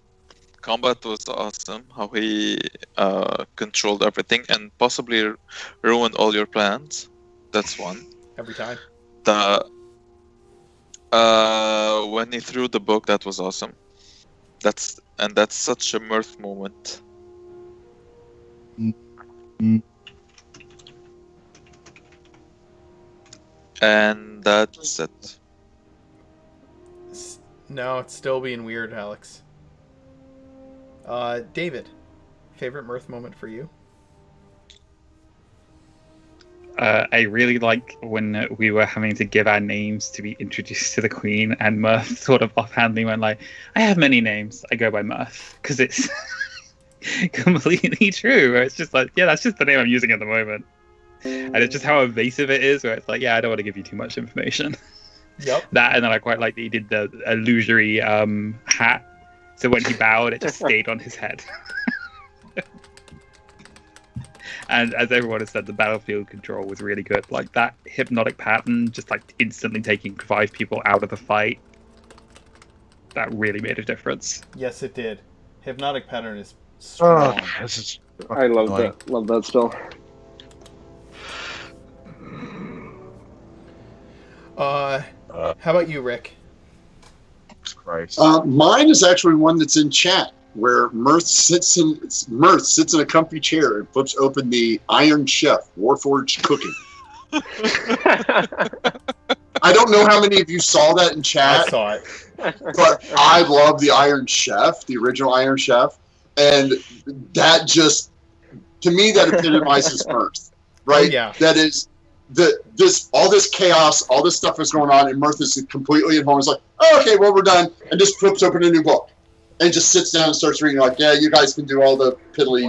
combat was awesome. How he controlled everything and possibly ruined all your plans. That's one. Every time. When he threw the book, that was awesome. That's such a mirth moment. And that's it. No, it's still being weird, Alex. David, favorite mirth moment for you? I really like when we were having to give our names to be introduced to the Queen, and Murph sort of offhandedly went like, "I have many names. I go by Murph," because it's completely true. It's just like, yeah, that's just the name I'm using at the moment, and it's just how evasive it is. Where it's like, yeah, I don't want to give you too much information. Yep. That, and then I quite like that he did the illusory hat, so when he bowed, it just stayed on his head. And as everyone has said, the battlefield control was really good. Like that hypnotic pattern, just like instantly taking 5 people out of the fight. That really made a difference. Yes, it did. Hypnotic pattern is strong. This is I love annoying. that. Love that spell. How about you, Rick? Jesus Christ. Mine is actually one that's in chat, where Mirth sits in a comfy chair and flips open the Iron Chef Warforged Cooking. I don't know how many of you saw that in I chat, saw it. but I love the Iron Chef, the original Iron Chef, and that just, to me, that epitomizes Mirth, right? Yeah. That is all this chaos, all this stuff is going on, and Mirth is completely at home. It's like, oh, okay, well, we're done, and just flips open a new book. And just sits down and starts reading, like, yeah, you guys can do all the piddly,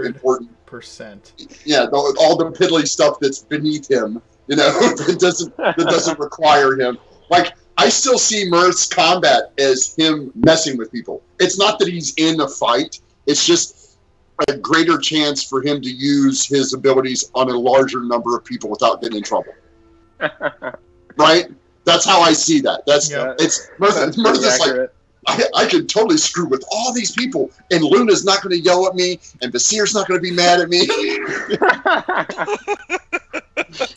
important, 100%. yeah, all the piddly stuff that's beneath him, that doesn't require him. Like, I still see Mirth's combat as him messing with people. It's not that he's in a fight. It's just a greater chance for him to use his abilities on a larger number of people without getting in trouble. Right? That's how I see that. Mirth is like, accurate. I could totally screw with all these people, and Luna's not going to yell at me, and Vasir's not going to be mad at me.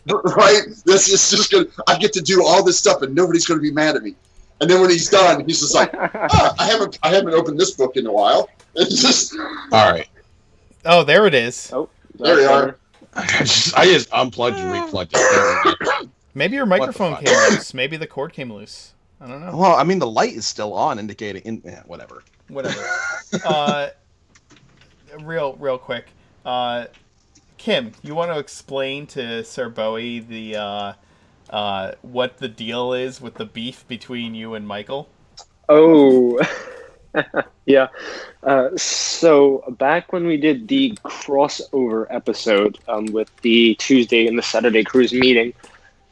Right? This is just good. I get to do all this stuff, and nobody's going to be mad at me. And then when he's done, he's just like, I haven't opened this book in a while. It's just All right. Oh, there it is. Oh, there we are. I just unplugged and replugged it. Maybe your microphone fuck? came loose. Maybe the cord came loose. I don't know. Well, I mean, the light is still on, indicating. Whatever. Whatever. Real quick. Kim, you want to explain to Sir Bowie the what the deal is with the beef between you and Michael? Oh, yeah. So back when we did the crossover episode with the Tuesday and the Saturday cruise meeting,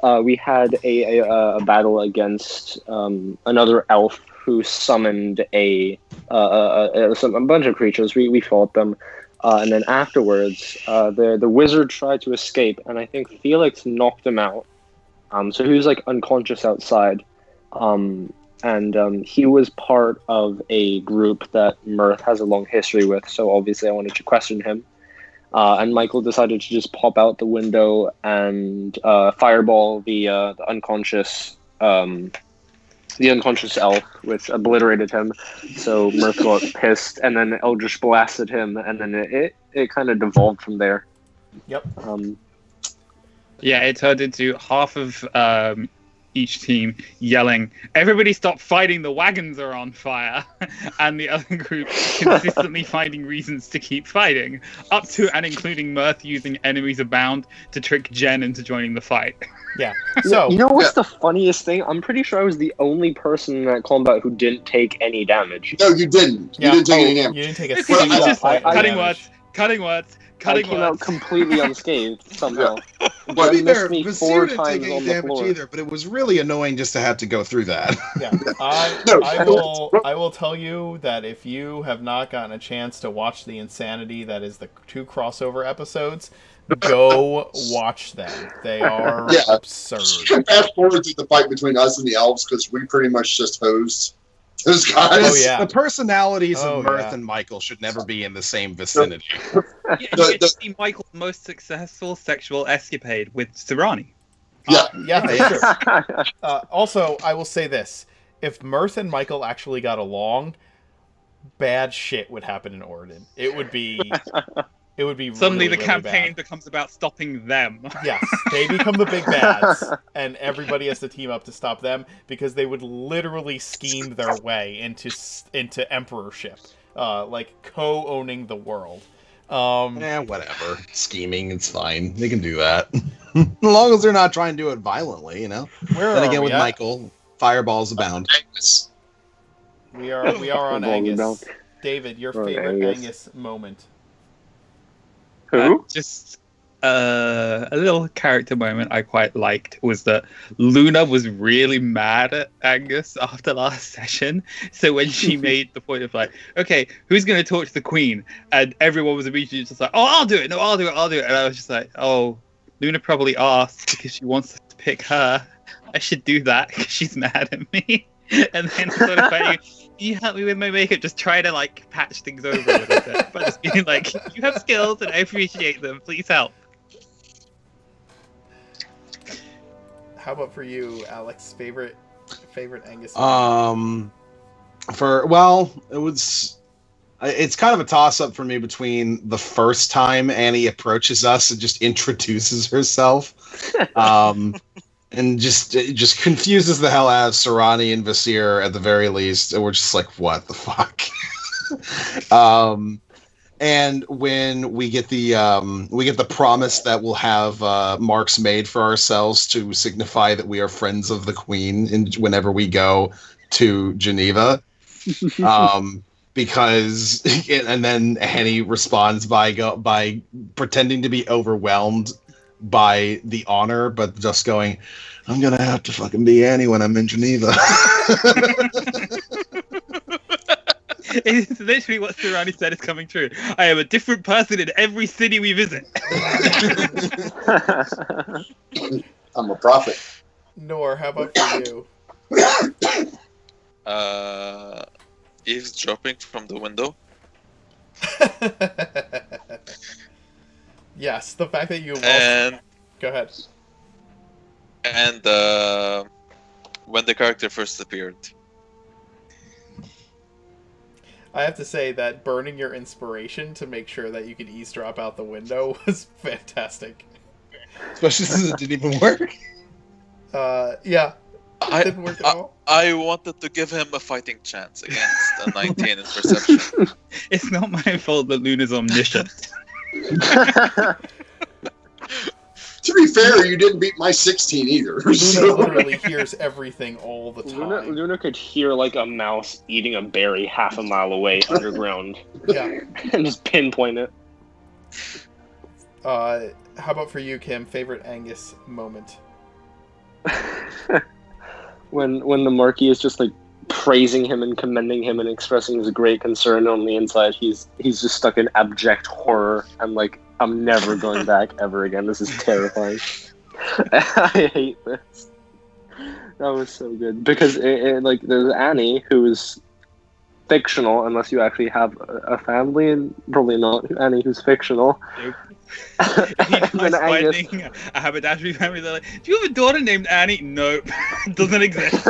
we had a battle against another elf who summoned a bunch of creatures. We fought them, and then afterwards, the wizard tried to escape, and I think Felix knocked him out. So he was like unconscious outside, and he was part of a group that Mirth has a long history with. So obviously, I wanted to question him. And Michael decided to just pop out the window and fireball the unconscious elf, which obliterated him. So Mirth got pissed, and then Eldritch blasted him, and then it kind of devolved from there. Yep. Yeah, it turned into half of each team yelling, "Everybody stop fighting, the wagons are on fire," and the other group consistently finding reasons to keep fighting, up to and including Mirth using enemies abound to trick Jen into joining the fight. Yeah. So you know what's the funniest thing? I'm pretty sure I was the only person in that combat who didn't take any damage. No, you didn't. Yeah. You didn't take any damage. you didn't take a Because he was single just point of cutting damage. words, cutting words, I cutting came out words. completely unscathed somehow. Well, to be Jen fair, missed me Vasir 4 didn't take times any on the damage floor. either, but it was really annoying just to have to go through that. Yeah, No. I will tell you that if you have not gotten a chance to watch the insanity that is the 2 crossover episodes, go watch them. They are Yeah. absurd. Fast forward to the fight between us and the elves because we pretty much just hosed those guys. Oh, yeah. The personalities Oh, of Mirth yeah. and Michael should never be in the same vicinity. Yeah, you get to see Michael's most successful sexual escapade with Sirani. Yeah. Yeah, that's true. Also, I will say this. If Mirth and Michael actually got along, bad shit would happen in Oregon. It would be Suddenly really, the campaign really bad. becomes about stopping them. Yes, they become the big bads, and everybody has to team up to stop them because they would literally scheme their way into emperorship, like co-owning the world. Whatever. Scheming, it's fine. They can do that. As long as they're not trying to do it violently, you know? Where Then are again, we with at? Michael, fireballs abound. We are on Fireballs Angus. abound. David, your We're on favorite Angus. Angus moment. Who? Just a little character moment I quite liked was that Luna was really mad at Angus after last session. So when she made the point of like, okay, who's going to talk to the queen? And everyone was immediately just like, oh, I'll do it. No, I'll do it. And I was just like, oh, Luna probably asked because she wants us to pick her. I should do that because she's mad at me. And then sort of like, can you help me with my makeup? Just try to like patch things over a little bit. But just being like, you have skills and I appreciate them. Please help. How about for you, Alex? Favorite Angus Uh, moment? It's kind of a toss-up for me between the first time Annie approaches us and just introduces herself, and just confuses the hell out of Sirani and Vasir at the very least, and we're just like, what the fuck? And when we get the promise that we'll have marks made for ourselves to signify that we are friends of the Queen whenever we go to Geneva. Because and then Annie responds by pretending to be overwhelmed by the honor, but just going, I'm gonna have to fucking be Annie when I'm in Geneva. It's literally what Sirani said is coming true. I am a different person in every city we visit. I'm a prophet. Nor, how about for you? Eavesdropping from the window. Yes, the fact that you And go ahead. When the character first appeared. I have to say that burning your inspiration to make sure that you could eavesdrop out the window was fantastic. Especially since it didn't even work. Yeah, it didn't work at all. I wanted to give him a fighting chance against a 19 in perception. It's not my fault that Luna's omniscient. To be fair, you didn't beat my 16 either. Luna So. literally hears everything all the time. Luna could hear like a mouse eating a berry half a mile away underground Yeah. and just pinpoint it. How about for you, Kim? Favorite Angus moment? when the Marquis is just like praising him and commending him and expressing his great concern, on the inside he's just stuck in abject horror and like, I'm never going back ever again. This is terrifying. I hate this. That was so good because like there's Annie who is fictional unless you actually have a family, and probably not Annie who's fictional. Nope. And then Angus, Finding a haberdashery family. They're like, do you have a daughter named Annie? Nope, doesn't exist.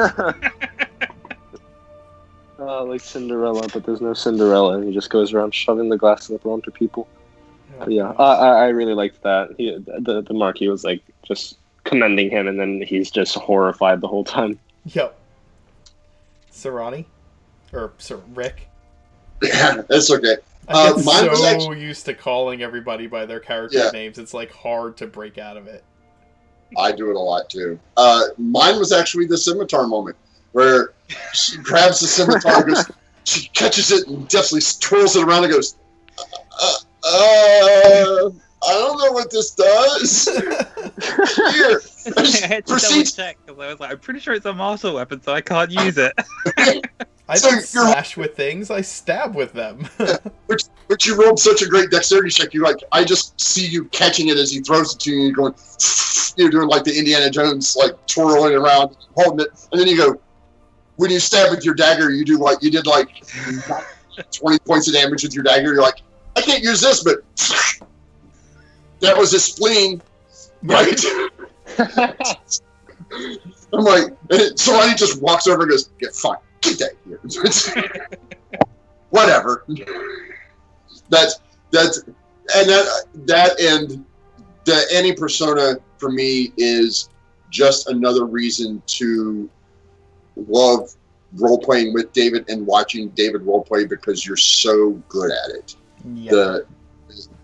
like Cinderella, but there's no Cinderella, and he just goes around shoving the glass slipper onto people. But yeah, I really liked that. The Marquis was like just commending him, and then he's just horrified the whole time. Yep. Sarani? Or Sir Rick? Yeah, that's okay. I get Mine so was actually, used to calling everybody by their character names. It's like hard to break out of it. I do it a lot too. Mine was actually the scimitar moment where she grabs the scimitar, goes, she catches it and definitely twirls it around and goes, I don't know what this does. Here. I had to double Proceeds. check because I was like, I'm pretty sure it's a martial weapon, so I can't use it. I So don't you're- slash with things, I stab with them. But you rolled such a great dexterity check. You like, I just see you catching it as he throws it to you. And you're going, you're doing like the Indiana Jones, like twirling around, holding it, and then you go. When you stab with your dagger, you do like you did like 20 points of damage with your dagger. You're like, I can't use this, but that was his spleen, right? I'm like, somebody just walks over and goes, "Yeah, fine, get that here." Whatever. That's and the Annie persona for me is just another reason to love role playing with David and watching David role play because you're so good at it. Yeah.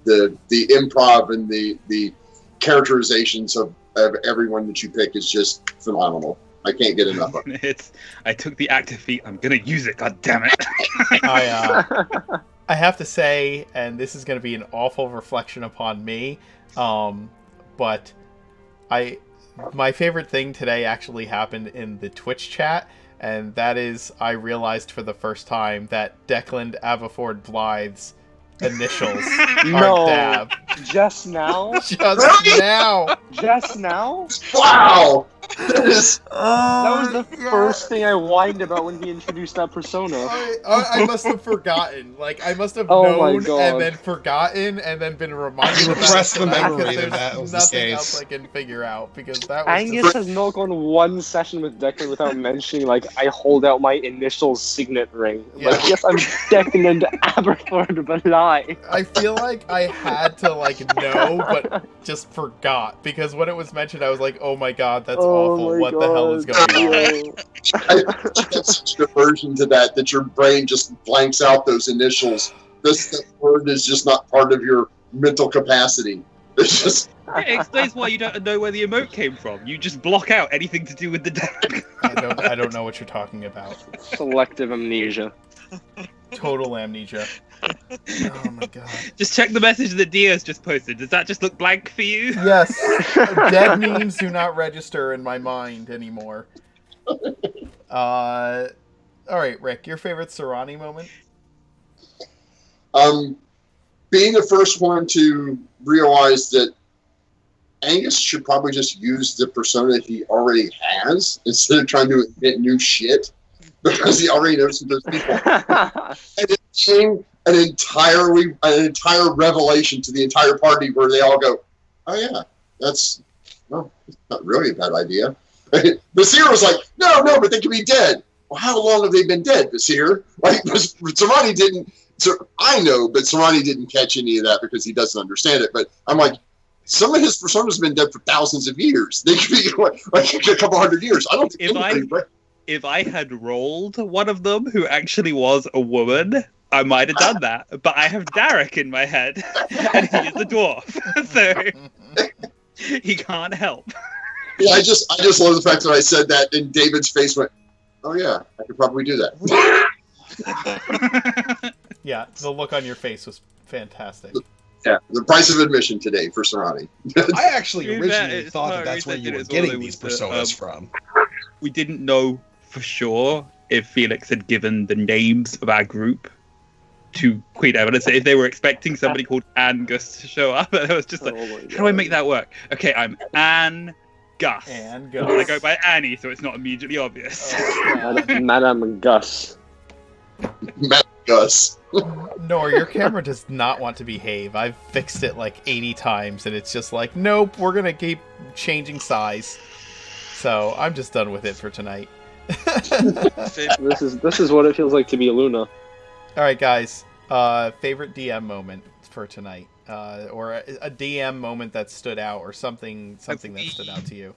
The improv and the characterizations of everyone that you pick is just phenomenal. I can't get enough of it. I took the active feat. I'm gonna use it. God damn it! I have to say, and this is going to be an awful reflection upon me, but my favorite thing today actually happened in the Twitch chat, and that is I realized for the first time that Declan Avaford Blythe's initials are Dab. Just now? Just now! Just now? Wow! That was the first thing I whined about when he introduced that persona. I must have forgotten. Like, I must have Oh my known God. and then forgotten and then been reminded of Repressed the that memory because that that there's was the nothing case. else I can figure out because that was Angus just... has not gone one session with Declan without mentioning, like, I hold out my initial signet ring. Like, Yeah. yes, I'm Declan Aberford, but lie. I feel like I had to, like, know, but just forgot. Because when it was mentioned, I was like, oh my god, that's awful. What the hell is going on? I have such an aversion to that your brain just blanks out those initials. This word is just not part of your mental capacity. It's just It explains why you don't know where the emote came from. You just block out anything to do with the deck. I don't know what you're talking about. Selective amnesia. Total amnesia. Oh my god. Just check the message that Diaz just posted. Does that just look blank for you? Yes. Dead memes do not register in my mind anymore. Alright, Rick, your favorite Sarani moment? being the first one to realize that Angus should probably just use the persona he already has instead of trying to invent new shit because he already knows who those people are. And it became an entire revelation to the entire party where they all go, oh yeah, that's not really a bad idea. Basir was like, no, but they could be dead. Well, how long have they been dead, Basir? Like, Sarani didn't, so I know, but Sarani didn't catch any of that because he doesn't understand it. But I'm like, some of his personas have been dead for thousands of years. They could be like a couple hundred years. I don't think if I had rolled one of them who actually was a woman, I might have done that. But I have Derek in my head, and he is a dwarf, so he can't help. Yeah, I just love the fact that I said that, and David's face went, "Oh yeah, I could probably do that." Yeah, the look on your face was fantastic. Yeah, the price of admission today for Sarani. I actually Yeah, originally it's thought not that's where reason you it were is getting all these over the, personas from. we didn't know for sure if Felix had given the names of our group to Queen Evidence. If they were expecting somebody called Angus to show up, and I was just like, Oh my how do I make God. that work? Okay, I'm Anne Gus. And But I Gus. go by Annie, so it's not immediately obvious. Oh, God. Madame Gus. Matt Gus. Nor, your camera does not want to behave. I've fixed it like 80 times, and it's just like, nope, we're gonna keep changing size. So I'm just done with it for tonight. This is what it feels like to be Luna. All right, guys. Favorite DM moment for tonight, or a DM moment that stood out, or something that stood out to you.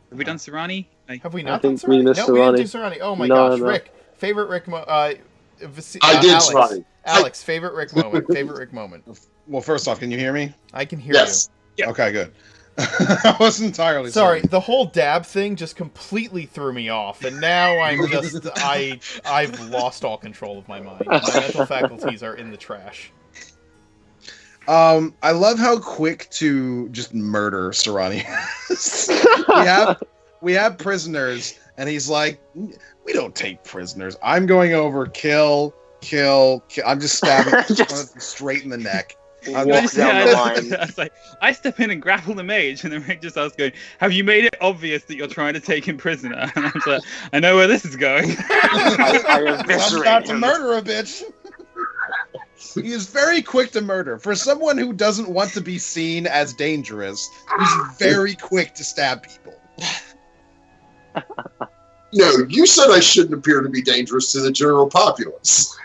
Have we done Serrani? Have we I not done think we Serrani? missed No, we didn't do Serrani. Serrani. Oh my No, gosh, no. Rick. Favorite Rick I did, Alex. Serrani. Alex, favorite Rick moment. Favorite Rick moment. Well, first off, can you hear me? I can hear Yes. Yeah. Okay, good. I wasn't entirely you. Sorry, certain. the whole dab thing just completely threw me off, and now I'm just I've lost all control of my mind. My mental faculties are in the trash. I love how quick to just murder Serrani is. we have prisoners, and he's like, we don't take prisoners. I'm going over, kill. I'm just stabbing one of them straight in the neck. I'm Walk just- down the line. I was like, I step in and grapple the mage, and then Rick just starts going, have you made it obvious that you're trying to take him prisoner? And I was like, I know where this is going. I I'm eviscerate about to him. murder a bitch. He is very quick to murder. For someone who doesn't want to be seen as dangerous, he's very quick to stab people. No, you said I shouldn't appear to be dangerous to the general populace.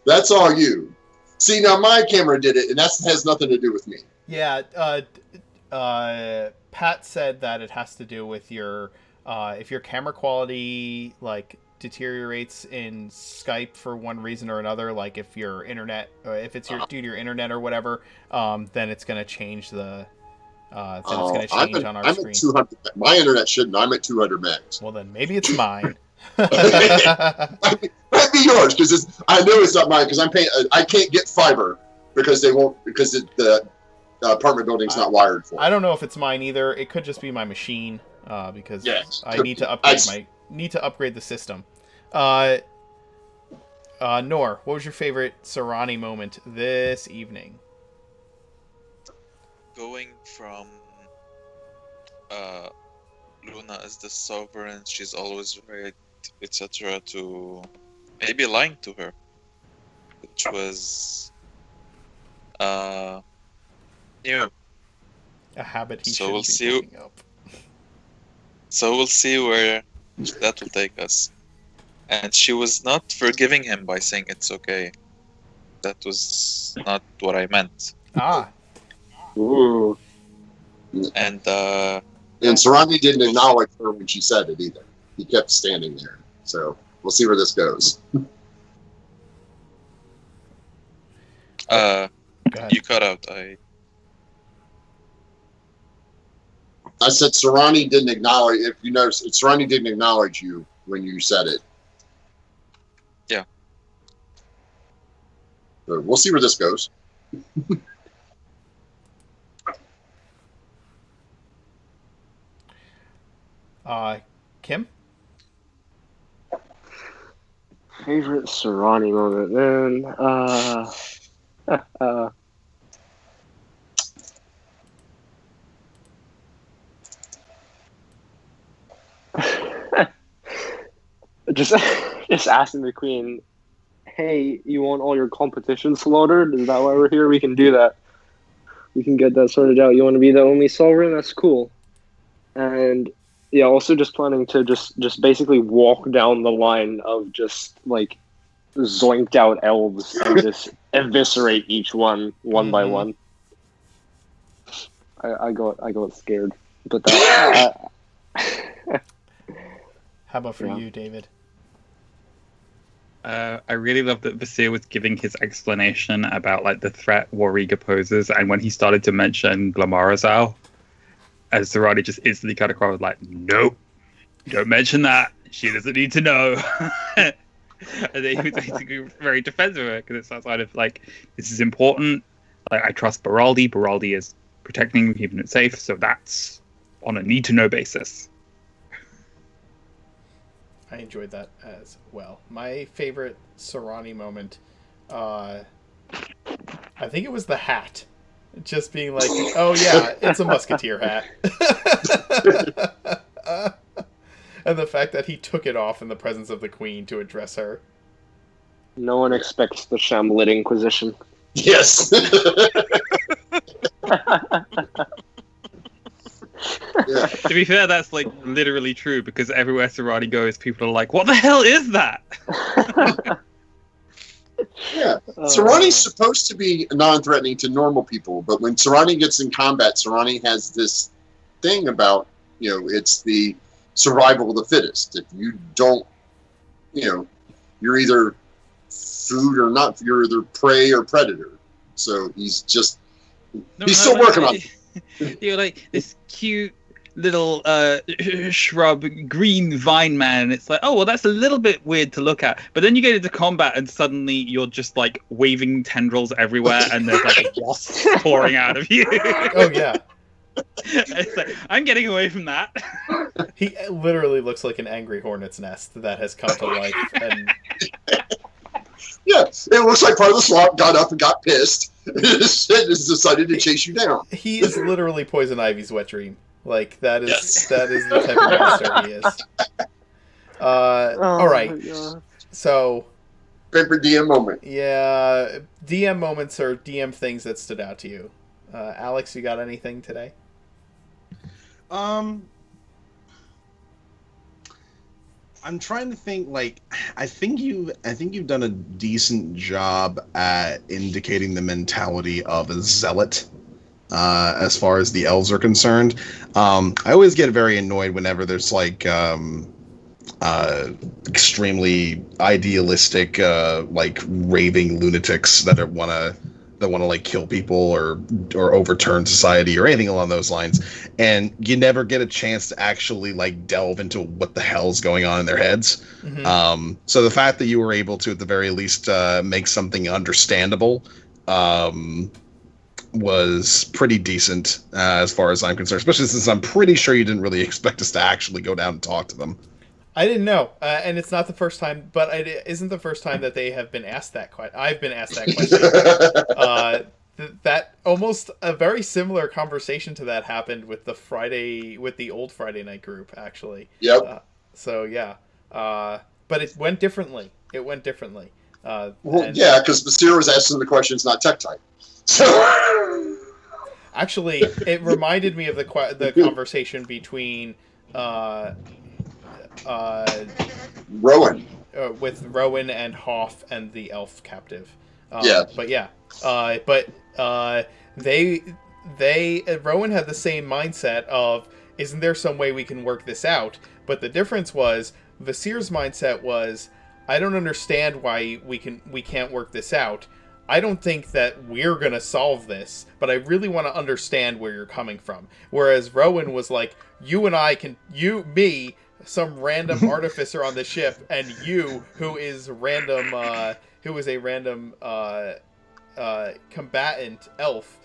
That's all you. See, now my camera did it, and that has nothing to do with me. Yeah, Pat said that it has to do with your if your camera quality like deteriorates in Skype for one reason or another, like if your internet, or if it's due to your internet or whatever, then it's gonna change the it's gonna change on our I'm screen. at 200. My internet shouldn't. I'm at 200 megs. Well, then maybe it's mine. Might be yours because I know it's not mine because I'm paying. I can't get fiber because they won't because the apartment building's not wired for it. I don't know if it's mine either. It could just be my machine because Yes. I need to upgrade the system. Nor, what was your favorite Serrani moment this evening? Going from Luna as the sovereign, she's always right, etc., to maybe lying to her, which was new. A habit he So should we'll be see. picking up. So we'll see where that will take us. And she was not forgiving him by saying it's okay. That was not what I meant. Ah, Ooh. And And Sarandi didn't acknowledge her when she said it either. He kept standing there. So we'll see where this goes. go ahead. you cut out. I said Sarani didn't acknowledge. If you notice, Sarani didn't acknowledge you when you said it. Yeah. So we'll see where this goes. Kim? Favorite Serrani moment, man. Just asking the queen, hey, you want all your competition slaughtered? Is that why we're here? We can do that. We can get that sorted out. You want to be the only sovereign? That's cool. And yeah, also just planning to just basically walk down the line of just like zoinked out elves and just eviscerate each one by one. I got scared, but that. How about for Yeah. you, David? I really love that Vasir was giving his explanation about like the threat Warriga poses, and when he started to mention Glamarazal, as Serrani just instantly cut across, like, nope, don't mention that. She doesn't need to know. And then he was basically very defensive of it because it's outside of like, this is important. Like, I trust Baraldi. Baraldi is protecting, keeping it safe. So that's on a need to know basis. I enjoyed that as well. My favorite Sarani moment, I think it was the hat. Just being like, oh yeah, it's a musketeer hat. And the fact that he took it off in the presence of the queen to address her. No one expects the Shamlit Inquisition. Yes. Yeah. To be fair, that's like literally true because everywhere Sarani goes, people are like, "What the hell is that?" Yeah. Sarani's supposed to be non-threatening to normal people, but when Sarani gets in combat, Sarani has this thing about, it's the survival of the fittest. If you don't, you're either food or not, you're either prey or predator. So he's still working on it. You're like this cute little shrub, green vine man. And it's like, oh, well, that's a little bit weird to look at. But then you get into combat and suddenly you're just like waving tendrils everywhere and there's like wasps pouring out of you. Oh, yeah. It's like, I'm getting away from that. He literally looks like an angry hornet's nest that has come to life. And yeah, it looks like part of the swamp got up and got pissed and decided to chase you down. He is literally Poison Ivy's wet dream. Like, that is the type of monster he is. All right. So, Favorite DM moment. Yeah, DM moments or DM things that stood out to you. Alex, you got anything today? I'm trying to think. Like, I think you've done a decent job at indicating the mentality of a zealot, as far as the elves are concerned. I always get very annoyed whenever there's like extremely idealistic, like raving lunatics that want to like kill people or overturn society or anything along those lines, and you never get a chance to actually like delve into what the hell's going on in their heads. Mm-hmm. So the fact that you were able to at the very least make something understandable was pretty decent as far as I'm concerned, especially since I'm pretty sure you didn't really expect us to actually go down and talk to them. I didn't know, and it's not the first time, but it isn't the first time that they have been asked that question. I've been asked that question. That almost a very similar conversation to that happened with the old Friday night group, actually. Yep. So yeah, but it went differently. Well, yeah, because Basir was asking the questions, not tech type. So actually, it reminded me of the conversation between. Rowan. With Rowan and Hoff and the elf captive. Yeah. But yeah. Rowan had the same mindset of, isn't there some way we can work this out? But the difference was, Vasir's mindset was, I don't understand why we can't work this out. I don't think that we're going to solve this, but I really want to understand where you're coming from. Whereas Rowan was like, me, some random artificer on the ship, and you, who is a random combatant elf,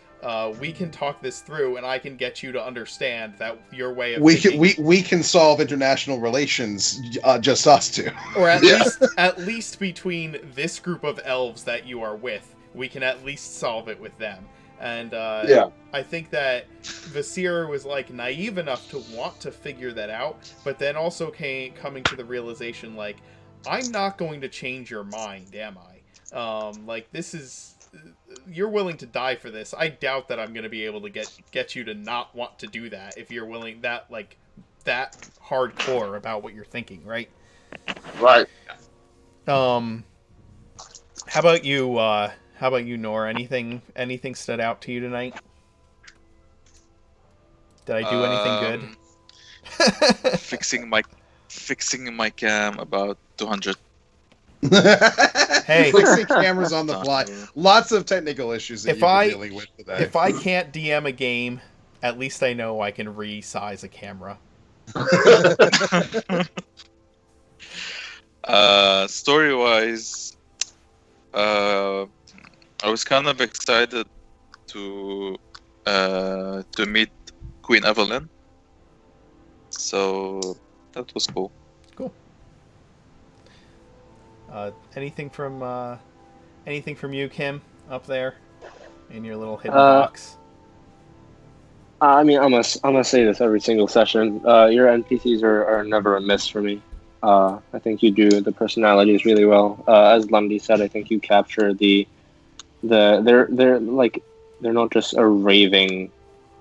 we can talk this through, and I can get you to understand that your way of we can solve international relations, just us two, or at least between this group of elves that you are with, we can at least solve it with them. And I think that Vasir was like naive enough to want to figure that out, but then also coming to the realization, like, I'm not going to change your mind, am I? Like, this is, you're willing to die for this. I doubt that I'm going to be able to get you to not want to do that if you're willing that hardcore about what you're thinking, right? Right. How about you? How about you, Nor? Anything stood out to you tonight? Did I do anything good? fixing my cam about 200. Hey, fixing cameras on the fly. Lots of technical issues that you've been dealing with today. If I can't DM a game, at least I know I can resize a camera. Story-wise, I was kind of excited to meet Queen Evelyn, so that was cool. Cool. Anything from you, Kim, up there in your little hidden Uh, box? I mean, I'm gonna say this every single session. Your NPCs are never a miss for me. I think you do the personalities really well. As Lundy said, I think you capture they're like they're not just a raving,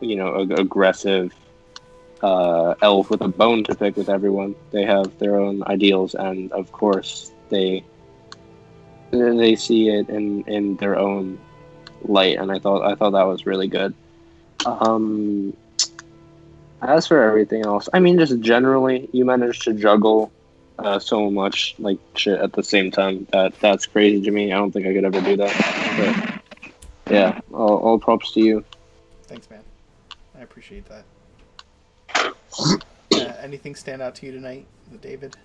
aggressive elf with a bone to pick with everyone. They have their own ideals, and of course they see it in their own light. And I thought that was really good. Um, as for everything else, I mean, just generally, you managed to juggle so much like shit at the same time. That's crazy to me. I don't think I could ever do that. But yeah, all props to you. Thanks, man. I appreciate that. Anything stand out to you tonight, David?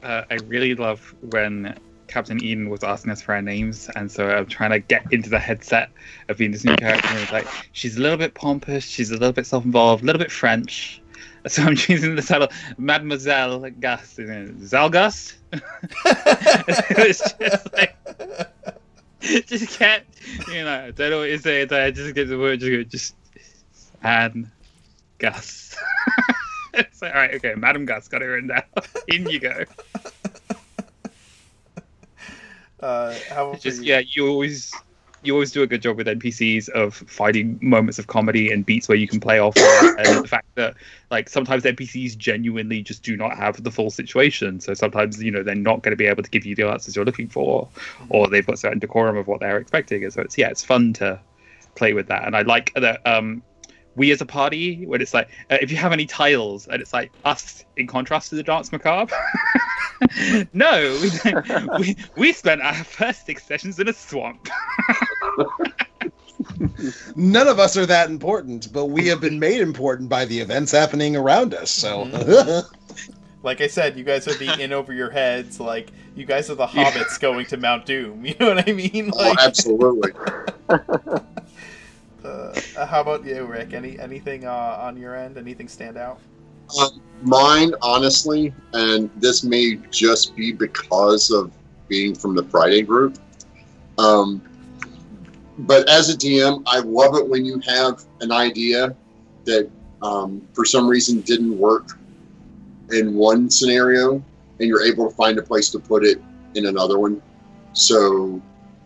I really love when Captain Eden was asking us for our names, and so I'm trying to get into the headset of being this new character. And it's like, she's a little bit pompous, she's a little bit self-involved, a little bit French. So I'm choosing the title Mademoiselle Gust. Zalgust? It's just like, just can't, I don't know what you say. I just get the word, just Anne Gus. It's like, all right, okay, Madam Gus got it written down. In you go. How about Just for yeah, you always do a good job with NPCs of finding moments of comedy and beats where you can play off that, and the fact that like sometimes NPCs genuinely just do not have the full situation. So sometimes they're not going to be able to give you the answers you're looking for, or they've got certain decorum of what they're expecting. And so it's fun to play with that, and I like that. We as a party, when it's like, if you have any tiles, and it's like us in contrast to the Dance Macabre. No, we spent our first 6 sessions in a swamp. None of us are that important, but we have been made important by the events happening around us. So, like I said, you guys are the in over your heads. Like you guys are the hobbits going to Mount Doom. You know what I mean? Like, Absolutely. How about you, Rick? Anything on your end? Anything stand out? Mine, honestly, and this may just be because of being from the Friday group, but as a DM, I love it when you have an idea that for some reason didn't work in one scenario, and you're able to find a place to put it in another one. So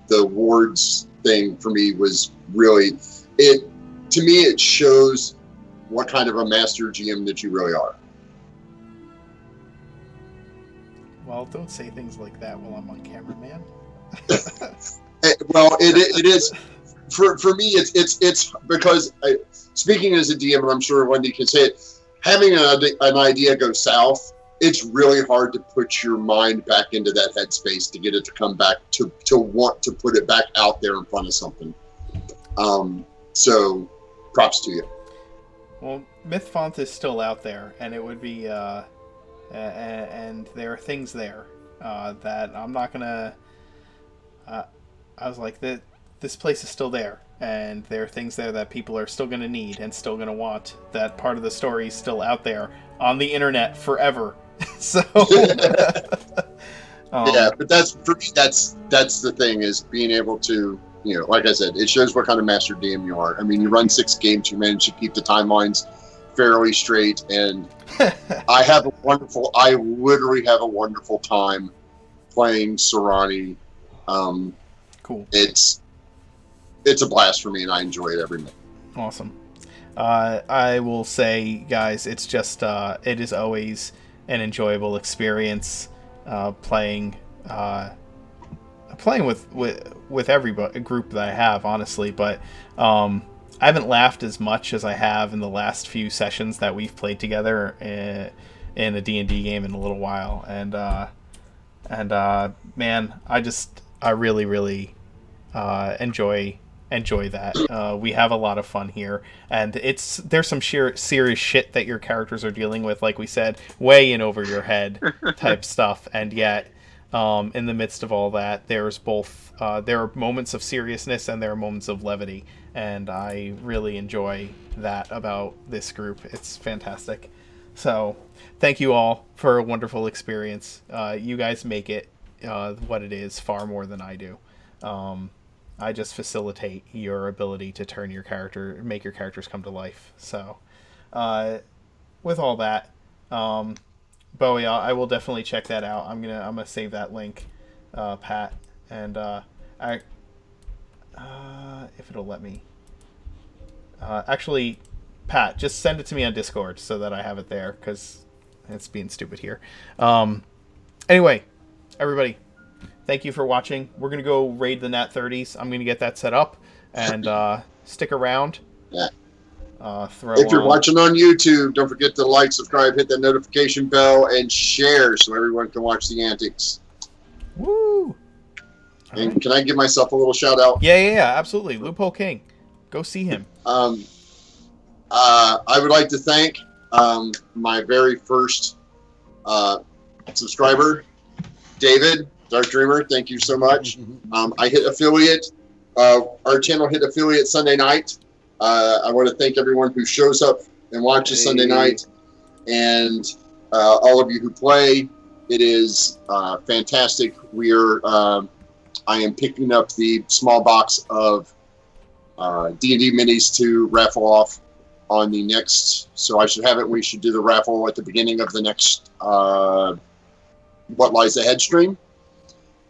the wards thing for me was really, to me, it shows what kind of a master GM that you really are. Well, don't say things like that while I'm on camera, man. Well, it is for me. It's because speaking as a DM, and I'm sure Wendy can say it. Having an idea go south, it's really hard to put your mind back into that headspace to get it to come back to want to put it back out there in front of something. So, props to you. Well, Myth Font is still out there, and it would be, and there are things there that I'm not gonna. I was like, this place is still there, and there are things there that people are still gonna need and still gonna want. That part of the story is still out there on the internet forever. So. Yeah, but that's for me. That's the thing, is being able to. Like I said, it shows what kind of master DM you are. I mean, you run 6 games, you manage to keep the timelines fairly straight, and I literally have a wonderful time playing Serani. Cool. It's a blast for me, and I enjoy it every minute. Awesome. I will say, guys, it's just it is always an enjoyable experience playing with every group that I have, honestly, but I haven't laughed as much as I have in the last few sessions that we've played together in a D&D game in a little while, and man, I really enjoy that. We have a lot of fun here, and there's some serious shit that your characters are dealing with, like we said, way in over your head type stuff, and yet in the midst of all that, there's both there are moments of seriousness and there are moments of levity, and I really enjoy that about this group. It's fantastic. So, thank you all for a wonderful experience. You guys make it what it is far more than I do. I just facilitate your ability to make your characters come to life. So, with all that, Bowie, I will definitely check that out. I'm gonna save that link, Pat, and if it'll let me. Actually, Pat, just send it to me on Discord so that I have it there, because it's being stupid here. Anyway, everybody, thank you for watching. We're going to go raid the Nat 30s. I'm going to get that set up, and stick around. Yeah. If you're watching on YouTube, don't forget to like, subscribe, hit that notification bell, and share so everyone can watch the antics. Woo! And right. Can I give myself a little shout out? Yeah, absolutely. Loophole King. Go see him. I would like to thank my very first subscriber, David, Dark Dreamer. Thank you so much. I hit affiliate. Our channel hit affiliate Sunday night. I want to thank everyone who shows up and watches Sunday night, and all of you who play. It is fantastic. I am picking up the small box of D&D minis to raffle off on the next. So I should have it. We should do the raffle at the beginning of the next What Lies Ahead stream.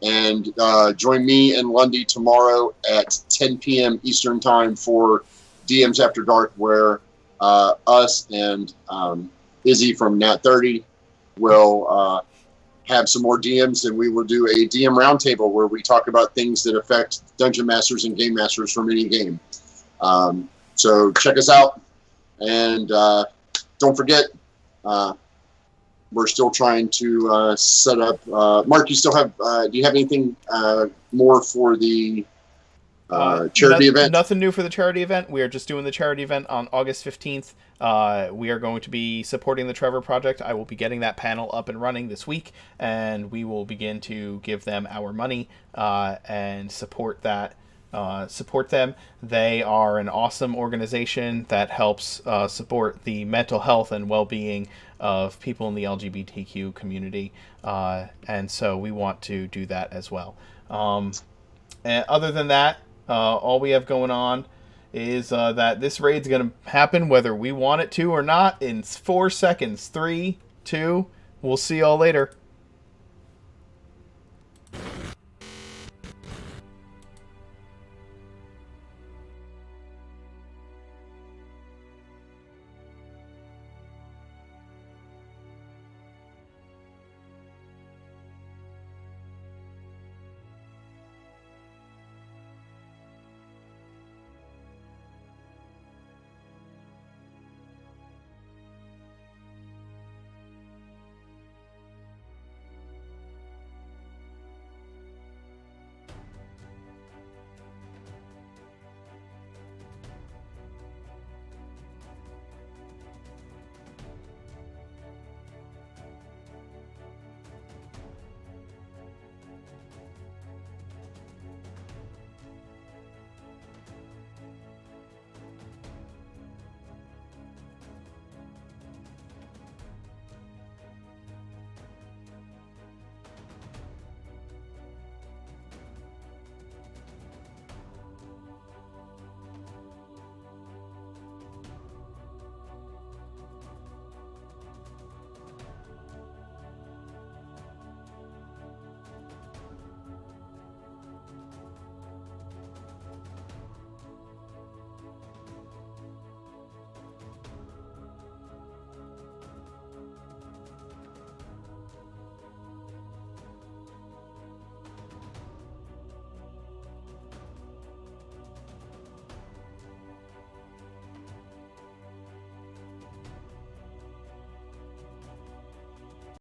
And join me and Lundy tomorrow at 10 p.m. Eastern Time for DMs After Dark, where us and Izzy from Nat 30 will have some more DMs, and we will do a DM roundtable where we talk about things that affect Dungeon Masters and Game Masters from any game. So check us out, and don't forget, we're still trying to set up. Mark, you still have? Do you have anything more for the charity event? Nothing new for the charity event. We are just doing the charity event on August 15th. We are going to be supporting the Trevor Project. I will be getting that panel up and running this week, and we will begin to give them our money and support that. Support them. They are an awesome organization that helps support the mental health and well-being of people in the LGBTQ community, and so we want to do that as well. And other than that, all we have going on is that this raid's going to happen whether we want it to or not in 4 seconds. 3, 2, we'll see y'all later.